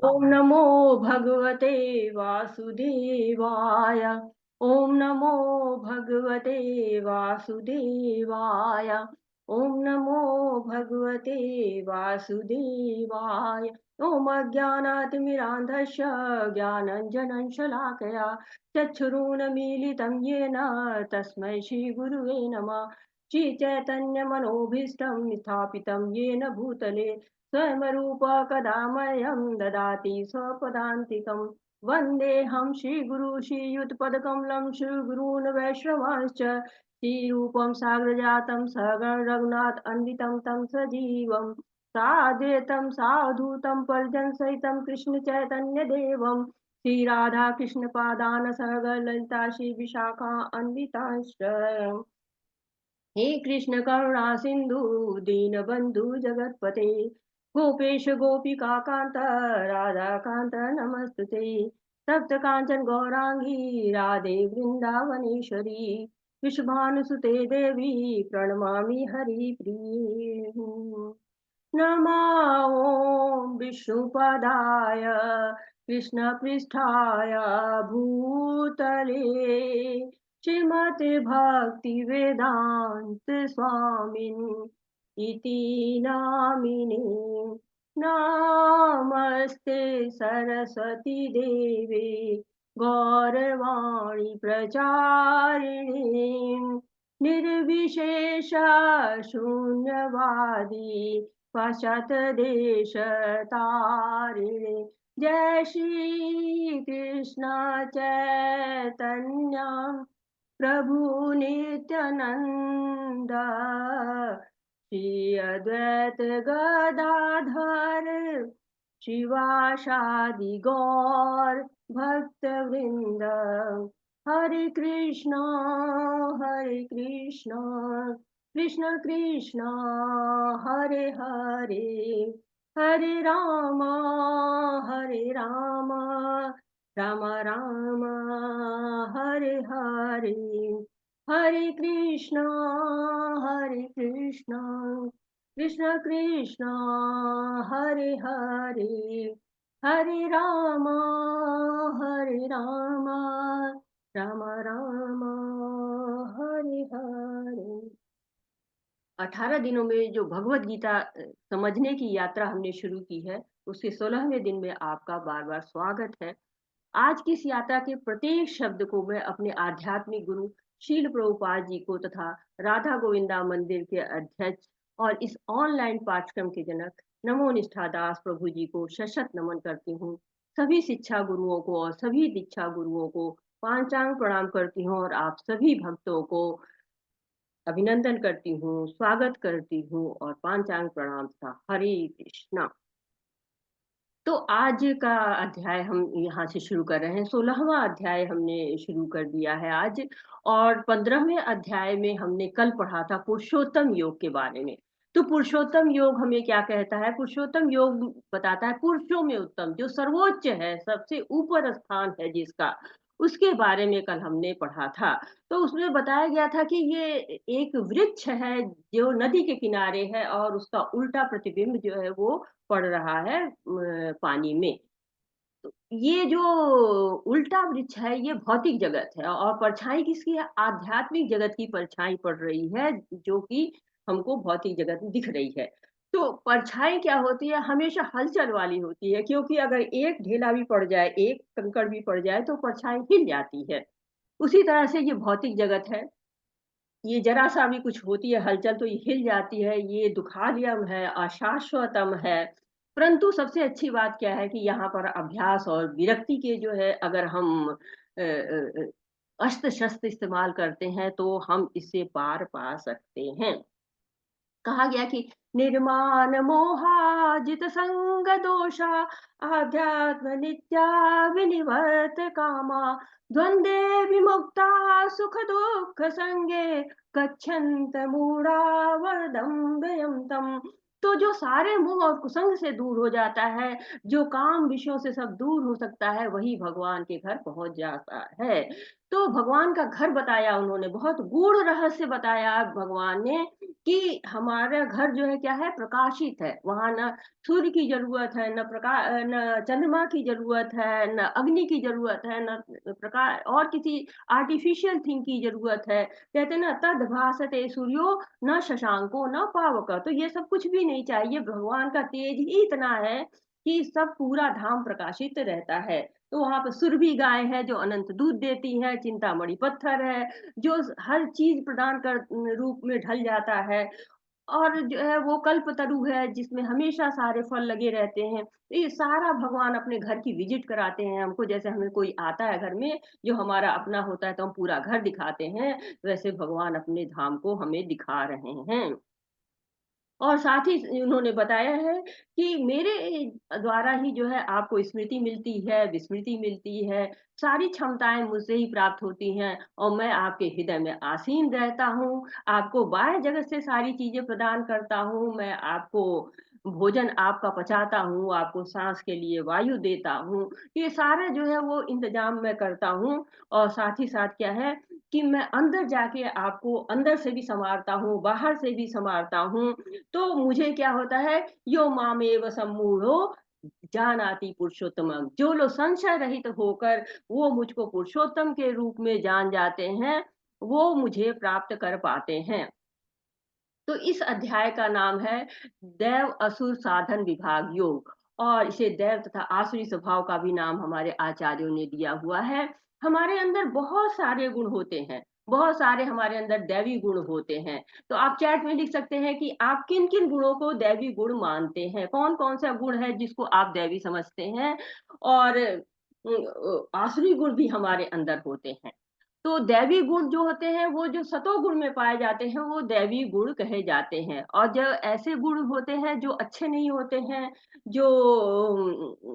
ओम नमो भगवते वासुदेवाय। ओम नमो भगवते वासुदेवाय। ओम नमो भगवते वासुदेवाय। ओम अज्ञानातिमिरान्धस्य ज्ञानञ्जनं शलाकया चक्षुरुन्मीलितं येन तस्मै श्रीगुरुवे नमः। श्रीचैतन्यमनोभीष्टं स्थापितं येन भूतले स्वयंरूप कदा मह्यं ददाति स्वपदान्तिकं। वन्देऽहं श्रीगुरु श्रीयुतपदकमलं श्रीगुरून् वैष्णवांश्च श्रीरूपं साग्रजातं सगण रघुनाथान्वितं तं सजीवं साद्वैतं सावधूतं परिजनसहितं कृष्णचैतन्यदेवं श्रीराधाकृष्णपादान् सहगणललिता श्रीविशाखान्वितांश्च। हे कृष्ण करुणा सिंधु दीनबंधु जगतपते गोपेश गोपिका कांत राधा कांत नमस्तुते तप्त कांचन गौरांगी राधे वृंदावनेश्वरी विश्वभानुसुते देवी प्रणमामि हरिप्रिये। नमो विष्णुपदाय कृष्णपृष्ठाय भूतले श्रीमते भक्ति वेदांत स्वामिन् इति नामिने। नमस्ते सरस्वती देवे गौरवाणी प्रचारिणे निर्विशेष शून्यवादी पाश्चात्यदेश तारिणे। जय श्री कृष्ण चैतन्य प्रभु नित्यानंद श्री अद्वैत गदाधर शिवासादि गौर भक्त वृंद। हरे कृष्णा कृष्ण कृष्ण हरे हरे हरे राम राम राम हरे हरे। हरे कृष्णा कृष्ण कृष्ण हरे हरे हरे राम राम राम हरे हरे। 18 दिनों में जो भगवत गीता समझने की यात्रा हमने शुरू की है, उसके 16वें दिन में आपका बार बार स्वागत है। आज की इस यात्रा के प्रत्येक शब्द को मैं अपने आध्यात्मिक गुरु शील प्रभुपाद जी को तथा राधा गोविंदा मंदिर के अध्यक्ष और इस ऑनलाइन पाठ्यक्रम के जनक नमो निष्ठा दास प्रभु जी को शत नमन करती हूँ। सभी शिक्षा गुरुओं को और सभी दीक्षा गुरुओं को पांचांग प्रणाम करती हूँ और आप सभी भक्तों को अभिनंदन करती हूँ, स्वागत करती हूँ और पांचांग प्रणाम था। हरे कृष्णा। तो आज का अध्याय हम यहाँ से शुरू कर रहे हैं। 16वां अध्याय हमने शुरू कर दिया है आज। और 15वें अध्याय में हमने कल पढ़ा था पुरुषोत्तम योग के बारे में। तो पुरुषोत्तम योग हमें क्या कहता है? पुरुषोत्तम योग बताता है पुरुषों में उत्तम, जो सर्वोच्च है, सबसे ऊपर स्थान है जिसका, उसके बारे में कल हमने पढ़ा था। तो उसमें बताया गया था कि ये एक वृक्ष है जो नदी के किनारे है और उसका उल्टा प्रतिबिंब जो है वो पड़ रहा है पानी में। तो ये जो उल्टा वृक्ष है ये भौतिक जगत है और परछाई किसकी है? आध्यात्मिक जगत की परछाई पड़ रही है, जो कि हमको भौतिक जगत में दिख रही है। तो परछाई क्या होती है? हमेशा हलचल वाली होती है, क्योंकि अगर एक ढेला भी पड़ जाए, एक कंकड़ भी पड़ जाए तो परछाई हिल जाती है। उसी तरह से ये भौतिक जगत है। ये जरा सा भी कुछ होती है हलचल तो ये हिल जाती है। ये दुखालयम है, अशाश्वतम है। परंतु सबसे अच्छी बात क्या है कि यहाँ पर अभ्यास और विरक्ति के जो है, अगर हम अस्त्र शस्त्र इस्तेमाल करते हैं तो हम इससे पार पा सकते हैं। कहा गया कि निर्माण मोहाजित संग दोषा आध्यात्म नित्या विनिवर्त कामा द्वंद्वे विमुक्ता सुख दुख संगे गच्छन्त मूढ़ा वरदम तम। तो जो सारे मोह और कुसंग से दूर हो जाता है, जो काम विषयों से सब दूर हो सकता है, वही भगवान के घर पहुंच जाता है। तो भगवान का घर बताया उन्होंने, बहुत गूढ़ रहस्य बताया भगवान ने कि हमारा घर जो है क्या है, प्रकाशित है। वहाँ ना सूर्य की ज़रूरत है, न चंद्रमा की ज़रूरत है, न अग्नि की ज़रूरत है, न और किसी आर्टिफ़िशियल थिंग की ज़रूरत है। कहते हैं ना, तद भासते सूर्यो न शशांको न पावक। तो ये सब कुछ भी नहीं चाहिए, भगवान का तेज ही इतना है कि सब पूरा धाम प्रकाशित रहता है। तो वहाँ पे सुरभि गाय है जो अनंत दूध देती है, चिंतामणि पत्थर है जो हर चीज़ प्रदान कर रूप में ढल जाता है, और जो है वो कल्पतरु है जिसमें हमेशा सारे फल लगे रहते हैं। तो ये सारा भगवान अपने घर की विज़िट कराते हैं हमको, जैसे हमें कोई आता है घर में, जो हमारा अपना होता है तो हम पूरा घर दिखाते हैं, वैसे भगवान अपने धाम को हमें दिखा रहे हैं। और साथ ही उन्होंने बताया है कि मेरे द्वारा ही जो है आपको स्मृति मिलती है, विस्मृति मिलती है, सारी क्षमताएँ मुझसे ही प्राप्त होती हैं और मैं आपके हृदय में आसीन रहता हूँ, आपको बाह्य जगत से सारी चीज़ें प्रदान करता हूँ, मैं आपको भोजन आपका पचाता हूँ, आपको साँस के लिए वायु देता हूँ, ये सारा जो है वो इंतज़ाम मैं करता हूँ। और साथ ही साथ क्या है कि मैं अंदर जाके आपको अंदर से भी सँवारता हूँ, बाहर से भी सँवारता हूँ। तो मुझे क्या होता है, यो मामेव सम्मूढ़ो जानाति पुरुषोत्तमं, जो लोग संशय रहित होकर वो मुझको पुरुषोत्तम के रूप में जान जाते हैं, वो मुझे प्राप्त कर पाते हैं। तो इस अध्याय का नाम है दैव असुर साधन विभाग योग, और इसे दैव तथा आसुरी स्वभाव का भी नाम हमारे आचार्यों ने दिया हुआ है। हमारे अंदर बहुत सारे गुण होते हैं, बहुत सारे हमारे अंदर दैवी गुण होते हैं। तो आप चैट में लिख सकते हैं कि आप किन किन गुणों को दैवी गुण मानते हैं, कौन कौन सा गुण है जिसको आप दैवी समझते हैं, और आसुरी गुण भी हमारे अंदर होते हैं। तो दैवी गुण जो होते हैं, वो जो सतोगुण में पाए जाते हैं, वो दैवी गुण कहे जाते हैं, और जो ऐसे गुण होते हैं जो अच्छे नहीं होते हैं, जो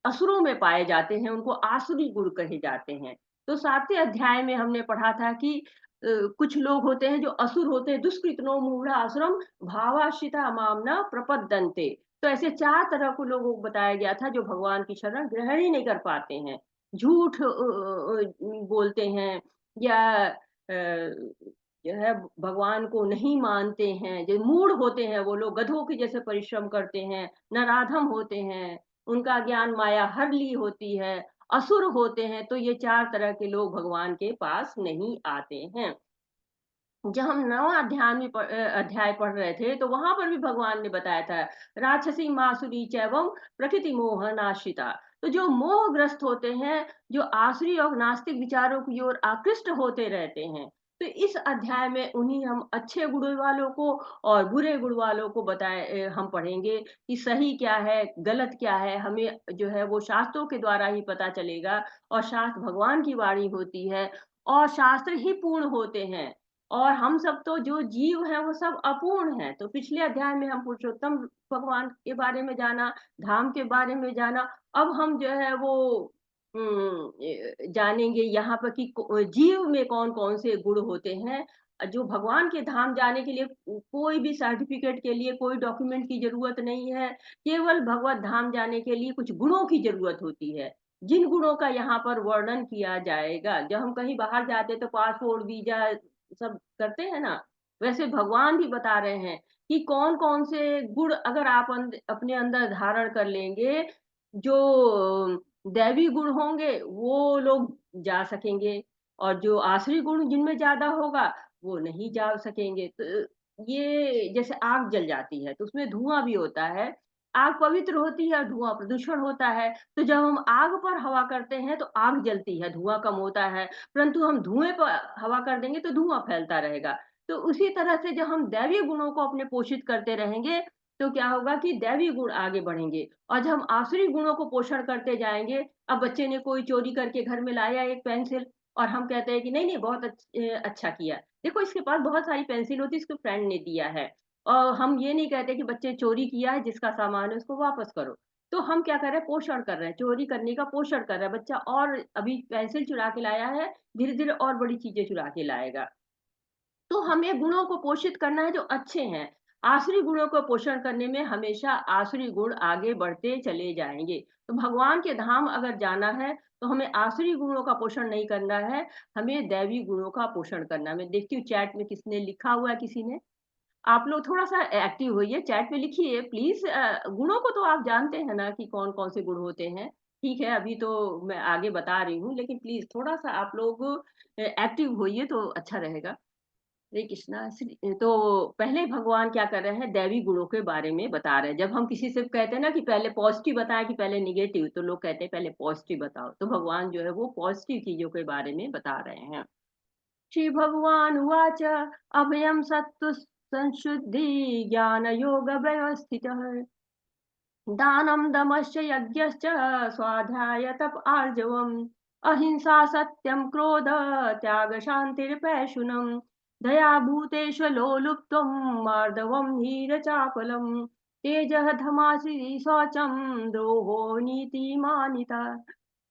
असुरों में पाए जाते हैं, उनको आसुरी गुण कहे जाते हैं। तो 7वें अध्याय में हमने पढ़ा था कि कुछ लोग होते हैं जो असुर होते हैं, दुष्कृतनो मूढ़ासुरम भावाश्रिता माम न प्रपद्यन्ते। तो ऐसे 4 तरह को लोगों को बताया गया था जो भगवान की शरण ग्रहण ही नहीं कर पाते हैं। झूठ बोलते हैं, या जो है भगवान को नहीं मानते हैं, जो मूढ़ होते हैं, वो लोग गधों के जैसे परिश्रम करते हैं, नराधम होते हैं, उनका ज्ञान माया हर ली होती है, असुर होते हैं। तो ये 4 तरह के लोग भगवान के पास नहीं आते हैं। जब हम 9वाँ अध्याय पढ़ रहे थे, तो वहाँ पर भी भगवान ने बताया था, राक्षसी मासुरी चैवम प्रकृति मोह नाश्रिता। तो जो मोहग्रस्त होते हैं, जो आसुरी और नास्तिक विचारों की ओर आकृष्ट होते रहते हैं, तो इस अध्याय में उन्हीं हम अच्छे गुण वालों को और बुरे गुण वालों को हम पढ़ेंगे कि सही क्या है, गलत क्या है, हमें जो है वो शास्त्रों के द्वारा ही पता चलेगा, और शास्त्र भगवान की वाणी होती है, और शास्त्र ही पूर्ण होते हैं। और हम सब तो जो जीव हैं वो सब अपूर्ण हैं। तो पिछले अध्याय में हम पुरुषोत्तम भगवान के बारे में जाना, धाम के बारे में जाना। अब हम जो है वो जानेंगे यहाँ पर कि जीव में कौन-कौन से गुण होते हैं। जो भगवान के धाम जाने के लिए कोई भी सर्टिफ़िकेट के लिए कोई डॉक्यूमेंट की ज़रूरत नहीं है। केवल भगवत धाम जाने के लिए कुछ गुणों की ज़रूरत होती है। जिन गुणों का यहाँ पर वर्णन किया जाएगा। जब हम कहीं बाहर जाते हैं तो पासपोर्ट, वीज़ा सब करते हैं ना, वैसे भगवान भी बता रहे हैं कि कौन-कौन से गुण अगर आप अपने अंदर धारण कर लेंगे, जो दैवी गुण होंगे, वो लोग जा सकेंगे, और जो आसुरी गुण जिनमें ज़्यादा होगा, वो नहीं जा सकेंगे। तो ये जैसे आग जल जाती है, तो उसमें धुआँ भी होता है। आग पवित्र होती है और धुआँ प्रदूषण होता है। तो जब हम आग पर हवा करते हैं, तो आग जलती है, धुआँ कम होता है। परंतु हम धुएँ पर हवा कर देंगे तो धुआँ फैलता रहेगा। तो उसी तरह से जब हम दैवीय गुणों को अपने पोषित करते रहेंगे, तो क्या होगा कि दैवीय गुण आगे बढ़ेंगे, और जब हम आसुरी गुणों को पोषण करते जाएँगे, अब बच्चे ने कोई चोरी करके घर में लाया एक पेंसिल, और हम कहते हैं कि नहीं, नहीं बहुत अच्छा किया। देखो इसके पास बहुत सारी पेंसिल होती है, इसके फ्रेंड ने दिया है। और हम ये नहीं कहते कि बच्चे चोरी किया है, जिसका सामान है उसको वापस करो। तो हम क्या कर रहे हैं, पोषण कर रहे हैं, चोरी करने का पोषण कर रहा है बच्चा, और अभी पेंसिल चुरा के लाया है, धीरे-धीरे और बड़ी चीज़ें चुरा के लाएगा। तो हमें गुणों को पोषित करना है जो अच्छे हैं। आसुरी गुणों को पोषण करने में हमेशा आसुरी गुण आगे बढ़ते चले जाएँगे। तो भगवान के धाम अगर जाना है, तो हमें आसुरी गुणों का पोषण नहीं करना है, हमें दैवी गुणों का पोषण करना है। मैं देखती हूँ चैट में किसने लिखा हुआ है किसी ने, आप लोग थोड़ा-सा एक्टिव होइए, चैट में लिखिए प्लीज़। गुणों को तो आप जानते हैं ना कि कौन-कौन से गुण होते हैं। ठीक है, अभी तो मैं आगे बता रही हूँ, लेकिन प्लीज़ थोड़ा-सा आप लोग एक्टिव होइए तो अच्छा रहेगा। हरे कृष्णा श्री तो पहले भगवान क्या कर रहे हैं, दैवी गुणों के बारे में बता रहे हैं। जब हम किसी से कहते हैं ना कि पहले पॉज़िटिव बताएँ कि पहले नेगेटिव, तो लोग कहते हैं पहले पॉज़िटिव बताओ। तो भगवान जो है वो पॉज़िटिव चीज़ों के बारे में बता रहे हैं। श्रीभगवानुवाच अभयं सत्त्वसंशुद्धि ज्ञानयोगव्यवस्थितः दानं दमश्च यज्ञश्च स्वाध्याय तप आर्जवम् अहिंसा सत्यं क्रोध त्याग शान्तिर्पैशुनम् दया भूतेषु लोलुप्त्वं मार्दवं हीरचापलम् तेजः धमासि शौचं द्रोहो नीतिमानिता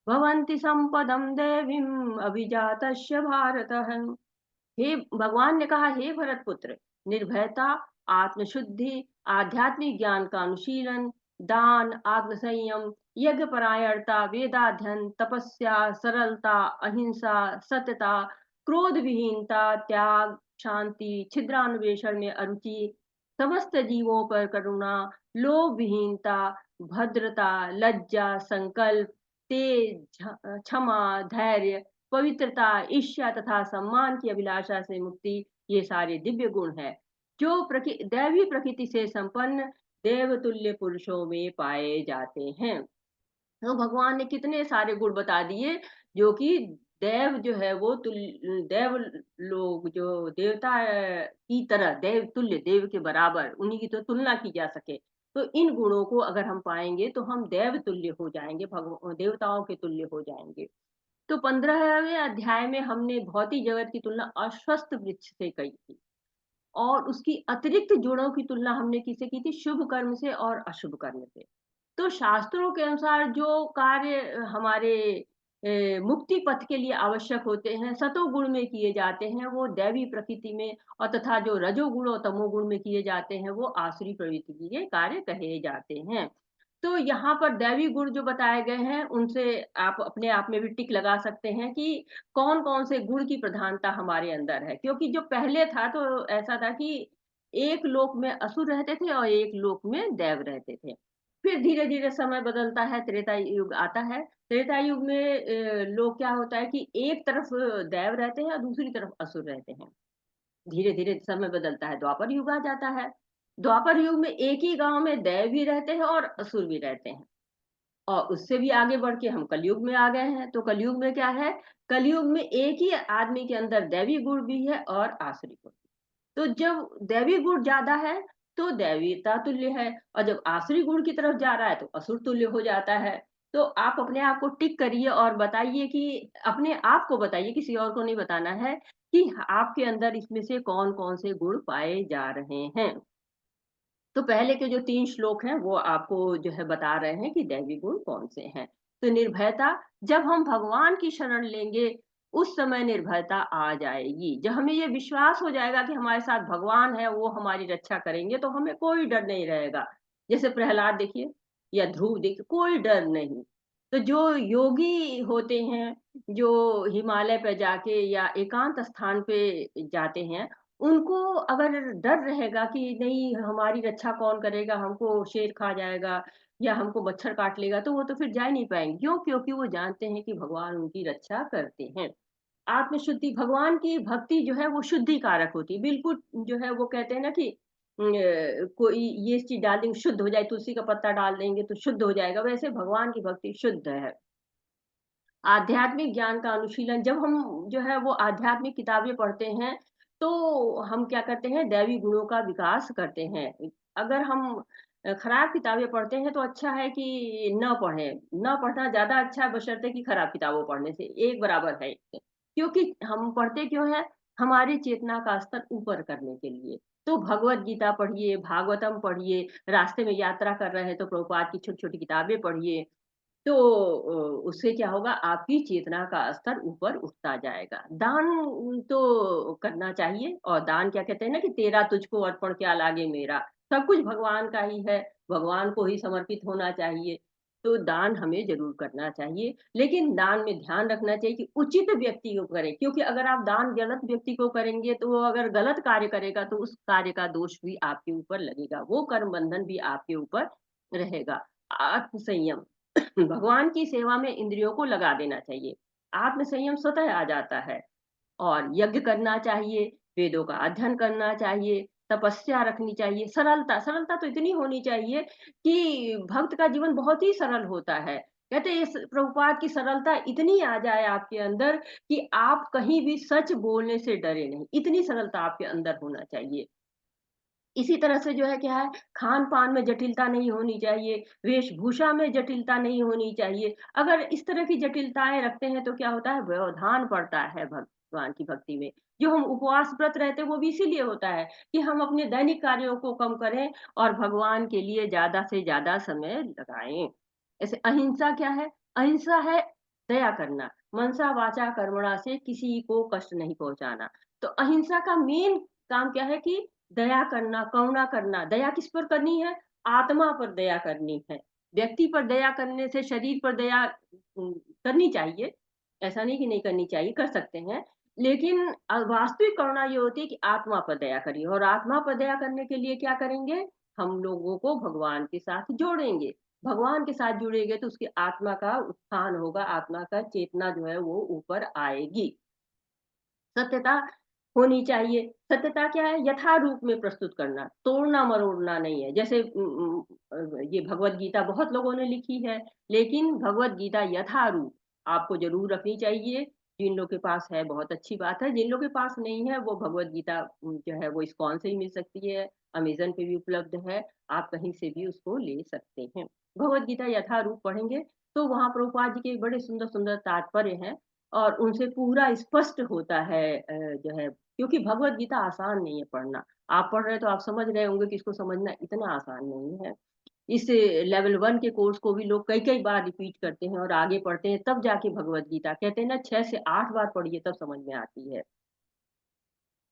भवन्ति सम्पदं देवीम् अभिजातस्य भारत। हे भगवान ने कहा, हे भरत पुत्र, निर्भयता, आत्मशुद्धि, आध्यात्मिक ज्ञान का अनुशीलन, दान, आत्म संयम, यज्ञ परायणता, वेदाध्ययन, तपस्या, सरलता, अहिंसा, सत्यता, क्रोध विहीनता, त्याग, शांति, छिद्रान्वेषण में अरुचि, समस्त जीवों पर करुणा, लोभ विहीनता, भद्रता, लज्जा, संकल्प, तेज, क्षमा, धैर्य, पवित्रता, ईर्ष्या तथा सम्मान की अभिलाषा से मुक्ति, ये सारे दिव्य गुण हैं, जो दैवी प्रकृति से संपन्न देवतुल्य पुरुषों में पाए जाते हैं। तो भगवान ने कितने सारे गुण बता दिए, जो कि देव जो है वो देव लोग जो देवता की तरह देव तुल्य, देव के बराबर उन्हीं की तो तुलना की जा सके। तो इन गुणों को अगर हम पाएँगे तो हम देव तुल्य हो जाएँगे, देवताओं के तुल्य हो जाएँगे। तो 15वें अध्याय में हमने भौतिक जगत की तुलना अश्वस्थ वृक्ष से की थी और उसकी अतिरिक्त गुणों की तुलना हमने किससे की थी? शुभ कर्म से और अशुभ कर्म से। तो शास्त्रों के अनुसार जो कार्य हमारे मुक्ति पथ के लिए आवश्यक होते हैं, सतोगुण में किए जाते हैं, वो दैवी प्रकृति में और तथा जो रजोगुण और तमोगुण में किए जाते हैं, वो आसुरी प्रवृत्ति के कार्य कहे जाते हैं। तो यहाँ पर दैवी गुण जो बताए गए हैं, उनसे आप अपने आप में भी टिक लगा सकते हैं कि कौन-कौन से गुण की प्रधानता हमारे अंदर है। क्योंकि जो पहले था तो ऐसा था कि एक लोक में असुर रहते थे और एक लोक में देव रहते थे। फिर धीरे-धीरे समय बदलता है, त्रेता युग आता है। त्रेता युग में लोग क्या होता है कि एक तरफ देव रहते हैं और दूसरी तरफ असुर रहते हैं। धीरे-धीरे समय बदलता है, द्वापर युग आ जाता है। द्वापर युग में एक ही गाँव में देव भी रहते हैं और असुर भी रहते हैं। और उससे भी आगे बढ़ के हम कलयुग में आ गए हैं। तो कलयुग में क्या है? कलयुग में एक ही आदमी के अंदर दैवी गुण भी है और आसुरी गुण। तो जब दैवी गुण ज़्यादा है, तो दैवीता तुल्य है और जब आसुरी गुण की तरफ जा रहा है, तो असुर तुल्य हो जाता है। तो आप अपने आप को टिक करिए और बताइए कि अपने आप को बताइए, किसी और को नहीं बताना है कि आपके अंदर इसमें से कौन-कौन से गुण पाए जा रहे हैं। तो पहले के जो 3 श्लोक हैं, वो आपको जो है बता रहे हैं कि दैवी गुण कौन से हैं। तो निर्भयता, जब हम भगवान की शरण लेंगे, उस समय निर्भयता आ जाएगी। जब हमें ये विश्वास हो जाएगा कि हमारे साथ भगवान है, वो हमारी रक्षा करेंगे, तो हमें कोई डर नहीं रहेगा। जैसे प्रहलाद देखिए या ध्रुव देखिए, कोई डर नहीं। तो जो योगी होते हैं, जो हिमालय पे जाके या एकांत स्थान पे जाते हैं, उनको अगर डर रहेगा कि नहीं हमारी रक्षा कौन करेगा, हमको शेर खा जाएगा या हमको मच्छर काट लेगा, तो वो तो फिर जा ही नहीं पाएँगे। क्यों? क्योंकि वो जानते हैं कि भगवान उनकी रक्षा करते हैं। आत्मशुद्धि, भगवान की भक्ति जो है वो शुद्धि कारक होती है। बिल्कुल जो है वो कहते हैं ना कि कोई ये चीज़ डाल देंगे शुद्ध हो जाए, तुलसी का पत्ता डाल देंगे तो शुद्ध हो जाएगा, वैसे भगवान की भक्ति शुद्ध है। आध्यात्मिक ज्ञान का अनुशीलन, जब हम जो है वो आध्यात्मिक किताबें पढ़ते हैं, तो हम क्या करते हैं, दैवी गुणों का विकास करते हैं। अगर हम खराब किताबें पढ़ते हैं तो अच्छा है कि ना पढ़ें, ना पढ़ना ज़्यादा अच्छा है बशर्ते कि खराब किताबों पढ़ने से, एक बराबर है इससे। क्योंकि हम पढ़ते क्यों हैं? हमारी चेतना का स्तर ऊपर करने के लिए। तो भगवद गीता पढ़िए, भागवतम पढ़िए, रास्ते में यात्रा कर रहे हैं तो प्रभुपाद की छोटी-छोटी किताबें पढ़िए। तो उससे क्या होगा, आपकी चेतना का स्तर ऊपर उठता जाएगा। दान तो करना चाहिए, और दान क्या कहते हैं ना कि तेरा तुझको अर्पण क्या लागे मेरा, सब कुछ भगवान का ही है, भगवान को ही समर्पित होना चाहिए। तो दान हमें ज़रूर करना चाहिए, लेकिन दान में ध्यान रखना चाहिए कि उचित व्यक्ति को करें, क्योंकि अगर आप दान गलत व्यक्ति को करेंगे, तो वो अगर गलत कार्य करेगा, तो उस कार्य का दोष भी आपके ऊपर लगेगा, वो कर्म बंधन भी आपके ऊपर रहेगा। आत्म संयम, भगवान की सेवा में इंद्रियों को लगा देना चाहिए, आत्म संयम स्वतः आ जाता है। और यज्ञ करना चाहिए, वेदों का अध्ययन करना चाहिए, तपस्या रखनी चाहिए, सरलता, सरलता तो इतनी होनी चाहिए कि भक्त का जीवन बहुत ही सरल होता है। कहते हैं इस प्रभुपाद की सरलता इतनी आ जाए आपके अंदर कि आप कहीं भी सच बोलने से डरे नहीं, इतनी सरलता आपके अंदर होना चाहिए। इसी तरह से जो है क्या है, खान-पान में जटिलता नहीं होनी चाहिए, वेशभूषा में जटिलता नहीं होनी चाहिए। अगर इस तरह की जटिलताएँ रखते हैं तो क्या होता है, व्यवधान पड़ता है भगवान की भक्ति में। जो हम उपवास व्रत रहते हैं वो भी इसीलिए होता है कि हम अपने दैनिक कार्यों को कम करें और भगवान के लिए ज़्यादा से ज़्यादा समय लगाएँ। ऐसे अहिंसा क्या है? अहिंसा है दया करना, मनसा वाचा कर्मणा से किसी को कष्ट नहीं पहुँचाना। तो अहिंसा का मेन काम क्या है कि दया करना, करुणा करना। दया किस पर करनी है? आत्मा पर दया करनी है। व्यक्ति पर दया करने से शरीर पर दया करनी चाहिए, ऐसा नहीं कि नहीं करनी चाहिए, कर सकते हैं। लेकिन वास्तविक करुणा ये होती है कि आत्मा पर दया करिए, और आत्मा पर दया करने के लिए क्या करेंगे? हम लोगों को भगवान के साथ जोड़ेंगे। भगवान के साथ जुड़ेंगे तो उसकी आत्मा का उत्थान होगा, आत्मा का चेतना जो है वो ऊपर आएगी। सत्यता होनी चाहिए। सत्यता क्या है? यथारूप में प्रस्तुत करना, तोड़ना-मरोड़ना नहीं है। जैसे ये भगवद गीता बहुत लोगों ने लिखी है, लेकिन भगवद गीता यथारूप आपको ज़रूर रखनी चाहिए। जिन लोग के पास है बहुत अच्छी बात है, जिन लोग के पास नहीं है वो भगवद गीता जो है वो इस्कॉन से ही मिल सकती है, अमेज़न पे भी उपलब्ध है, आप कहीं से भी उसको ले सकते हैं। भगवद गीता यथारूप पढ़ेंगे तो वहाँ प्रभुपाद जी के बड़े सुंदर-सुंदर तात्पर्य हैं, और उनसे पूरा स्पष्ट होता है जो है, क्योंकि भगवत गीता आसान नहीं है पढ़ना। आप पढ़ रहे हैं तो आप समझ रहे होंगे कि इसको समझना इतना आसान नहीं है। इस लेवल 1 के कोर्स को भी लोग कई-कई बार रिपीट करते हैं और आगे पढ़ते हैं, तब जाके भगवत गीता, कहते हैं ना 6 से 8 बार पढ़िए तब समझ में आती है।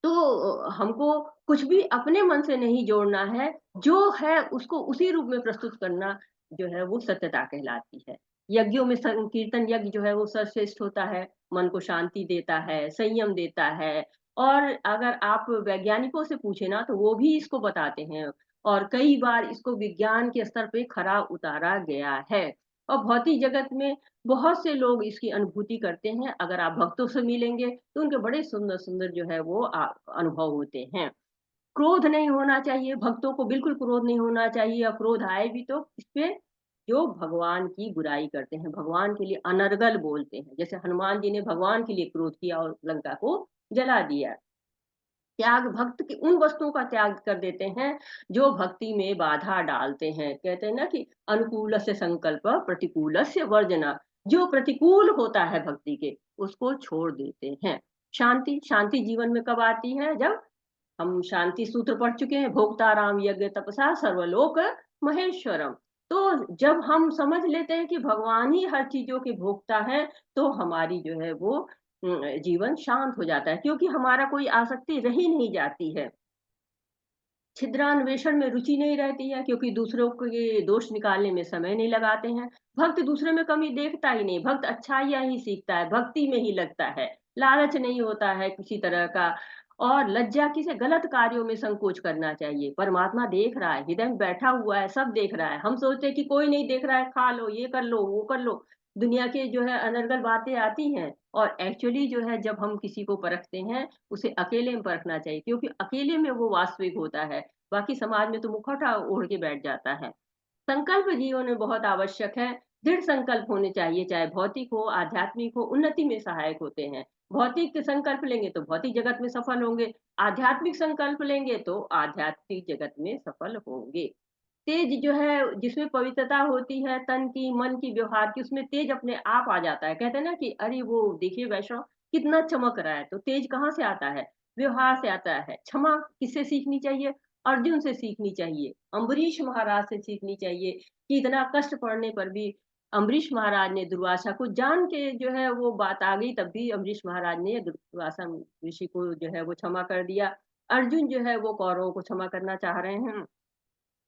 तो हमको कुछ भी अपने मन से नहीं जोड़ना है, जो है उसको उसी रूप में प्रस्तुत करना जो है वो सत्यता कहलाती है। यज्ञों में संकीर्तन यज्ञ जो है वो सर्वश्रेष्ठ होता है, मन को शांति देता है, संयम देता है, और अगर आप वैज्ञानिकों से पूछे ना तो वो भी इसको बताते हैं, और कई बार इसको विज्ञान के स्तर पे खरा उतारा गया है। और भौतिक जगत में बहुत से लोग इसकी अनुभूति करते हैं, अगर आप भक्तों से मिलेंगे, तो उनके बड़े सुंदर-सुंदर जो है वो अनुभव होते हैं। क्रोध नहीं होना चाहिए, भक्तों को बिल्कुल क्रोध नहीं होना चाहिए, और क्रोध आए भी तो किसपे? जो भगवान की बुराई करते हैं, भगवान के लिए अनर्गल बोलते हैं। जैसे हनुमान जी ने भगवान के लिए क्रोध किया और लंका को जला दिया। त्याग, भक्त की उन वस्तुओं का त्याग कर देते हैं जो भक्ति में बाधा डालते हैं। कहते हैं ना कि अनुकूलस्य संकल्प प्रतिकूलस्य वर्जना, जो प्रतिकूल होता है भक्ति के उसको छोड़ देते हैं। शांति, शांति जीवन में कब आती है? जब हम शांति सूत्र पढ़ चुके हैं, भोक्ताराम यज्ञ तपसा सर्वलोक महेश्वरम। तो जब हम समझ लेते हैं कि भगवान ही हर चीजों के भोक्ता हैं, तो हमारी जो है वो जीवन शांत हो जाता है, क्योंकि हमारा कोई आसक्ति रह ही नहीं जाती है। छिद्रान्वेषण में रुचि नहीं रहती है, क्योंकि दूसरों के दोष निकालने में समय नहीं लगाते हैं। भक्त दूसरे में कमी देखता ही नहीं, भक्त अच्छाइयाँ ही सीखता है, भक्ति में ही लगता है। लालच नहीं होता है किसी तरह का, और लज्जा, किसी गलत कार्यों में संकोच करना चाहिए। परमात्मा देख रहा है, हृदय में बैठा हुआ है, सब देख रहा है। हम सोचते हैं कि कोई नहीं देख रहा है, खा लो, ये कर लो, वो कर लो। दुनिया के जो है अनर्गल बातें आती हैं, और एक्चुअली जो है जब हम किसी को परखते हैं, उसे अकेले में परखना चाहिए, क्योंकि अकेले में वो वास्तविक होता है। बाकी समाज में तो मुखौटा ओढ़ के बैठ जाता है। संकल्प जीवन में बहुत आवश्यक है। दृढ़ संकल्प होने चाहिए, चाहे भौतिक हो, आध्यात्मिक हो, उन्नति में सहायक होते हैं। भौतिक संकल्प लेंगे तो भौतिक जगत में सफल होंगे, आध्यात्मिक संकल्प लेंगे तो आध्यात्मिक जगत में सफल होंगे। तेज जो है जिसमें पवित्रता होती है, तन की, मन की, व्यवहार की, उसमें तेज अपने आप आ जाता है। कहते हैं ना कि अरे वो देखिए वैष्णव कितना चमक रहा है, तो तेज कहाँ से आता है? व्यवहार से आता है। क्षमा किससे सीखनी चाहिए? अर्जुन से सीखनी चाहिए, अम्बरीश महाराज से सीखनी चाहिए कि इतना कष्ट पड़ने पर भी अम्बरीश महाराज ने दुर्वासा को जान के जो है वो बात आ गई, तब भी अम्बरीश महाराज ने दुर्वासा ऋषि को जो है वो क्षमा कर दिया। अर्जुन जो है वो कौरवों को क्षमा करना चाह रहे हैं।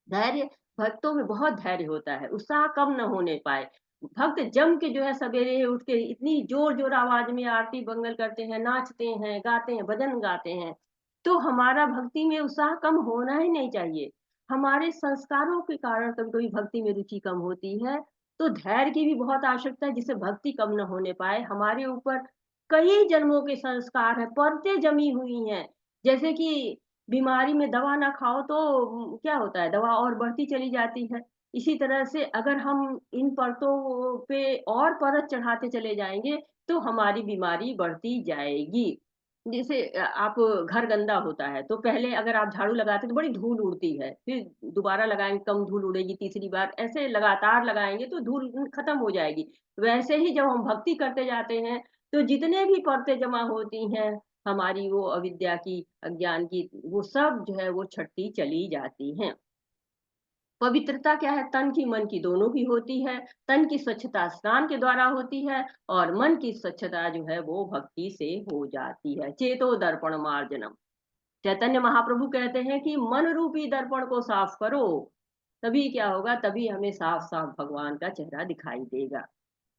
धैर्य, भक्तों में बहुत धैर्य होता है, उत्साह कम न होने पाए। भक्त जम के जो है सवेरे उठ के इतनी जोर-जोर आवाज में आरती मंगल करते हैं, नाचते हैं, गाते हैं, भजन गाते हैं। तो हमारा भक्ति में उत्साह कम होना ही नहीं चाहिए। हमारे संस्कारों के कारण कभी-कभी भक्ति में रुचि कम होती है, तो धैर्य की भी बहुत आवश्यकता है जिससे भक्ति कम न होने पाए। हमारे ऊपर कई जन्मों के संस्कार हैं, परतें जमी हुई हैं। जैसे कि बीमारी में दवा ना खाओ तो क्या होता है, दवा और बढ़ती चली जाती है। इसी तरह से अगर हम इन परतों पे और परत चढ़ाते चले जाएँगे, तो हमारी बीमारी बढ़ती जाएगी। जैसे आप घर गंदा होता है, तो पहले अगर आप झाड़ू लगाते हैं तो बड़ी धूल उड़ती है, फिर दोबारा लगाएँगे कम धूल उड़ेगी, तीसरी बार ऐसे लगातार लगाएँगे तो धूल खत्म हो जाएगी। वैसे ही जब हम भक्ति करते जाते हैं, तो जितने भी परतें जमा होती हैं, हमारी वो अविद्या की, अज्ञान की, वो सब जो है वो छँटती चली जाती हैं। पवित्रता क्या है? तन की, मन की दोनों की होती है। तन की स्वच्छता स्नान के द्वारा होती है और मन की स्वच्छता जो है वो भक्ति से हो जाती है। चेतो दर्पण मार्जनम। चैतन्य महाप्रभु कहते हैं कि मन रूपी दर्पण को साफ करो, तभी क्या होगा? तभी हमें साफ-साफ भगवान का चेहरा दिखाई देगा।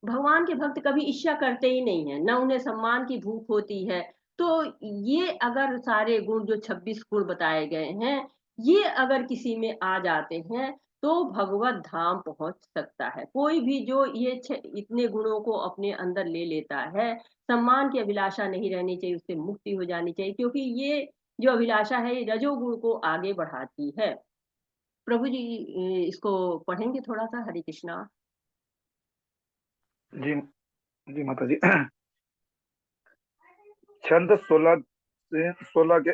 भगवान के भक्त कभी ईर्ष्या करते ही नहीं हैं, ना उन्हें सम्मान की भूख होती है। तो ये अगर सारे गुण जो 26 गुण बताए गए हैं, ये अगर किसी में आ जाते हैं, तो भगवत धाम पहुँच सकता है। कोई भी जो ये इतने गुणों को अपने अंदर ले लेता है, सम्मान की अभिलाषा नहीं रहनी चाहिए, उससे मुक्ति हो जानी चाहिए क्योंकि ये जो अभिलाषा है, ये रजोगुण को आगे बढ़ाती है। प्रभु जी इसको पढ़ेंगे थोड़ा-सा? हरे कृष्णा। जी, जी माता जी। छंद 16 के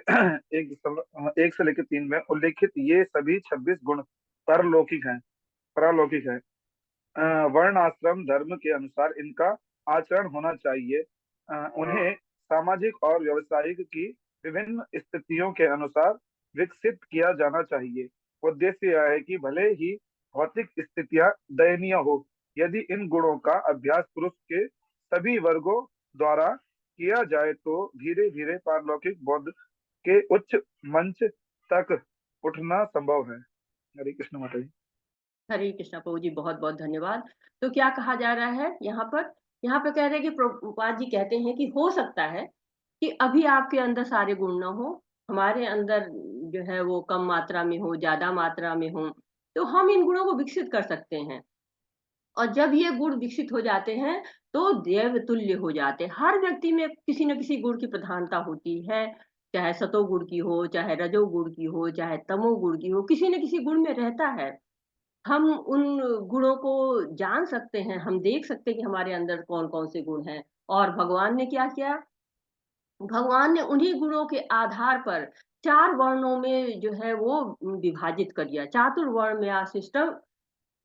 1 से लेकर 3 में उल्लेखित ये सभी 26 गुण परलौकिक हैं परालौकिक है। वर्ण आश्रम धर्म के अनुसार इनका आचरण होना चाहिए। उन्हें सामाजिक और व्यवसायिक की विभिन्न स्थितियों के अनुसार विकसित किया जाना चाहिए। उद्देश्य यह है कि भले ही भौतिक स्थितियां दयनीय हो, यदि इन गुणों का अभ्यास पुरुष के सभी वर्गों द्वारा किया जाए तो धीरे धीरे पारलौकिक बौद्ध के उच्च मंच तक उठना संभव है। हरे कृष्ण माता जी। हरे कृष्णा प्रभु जी, बहुत-बहुत धन्यवाद। तो क्या कहा जा रहा है यहाँ पर? यहाँ पे कह रहे हैं कि प्रभुपाद जी कहते हैं कि हो सकता है कि अभी आपके अंदर सारे गुण ना हो, हमारे अंदर जो है वो कम मात्रा में हो, ज़्यादा मात्रा में हो, तो हम इन गुणों को विकसित कर सकते हैं। और जब ये गुण विकसित हो जाते हैं, तो देवतुल्य हो जाते हैं। हर व्यक्ति में किसी न किसी गुण की प्रधानता होती है, चाहे सतोगुण की हो, चाहे रजोगुण की हो, चाहे तमोगुण की हो, किसी न किसी गुण में रहता है। हम उन गुणों को जान सकते हैं, हम देख सकते हैं कि हमारे अंदर कौन-कौन से गुण हैं और भगवान ने क्या किया? भगवान ने उन्हीं गुणों के आधार पर 4 वर्णों में जो है वो विभाजित कर दिया। चातुर्वर्ण्य सिस्टम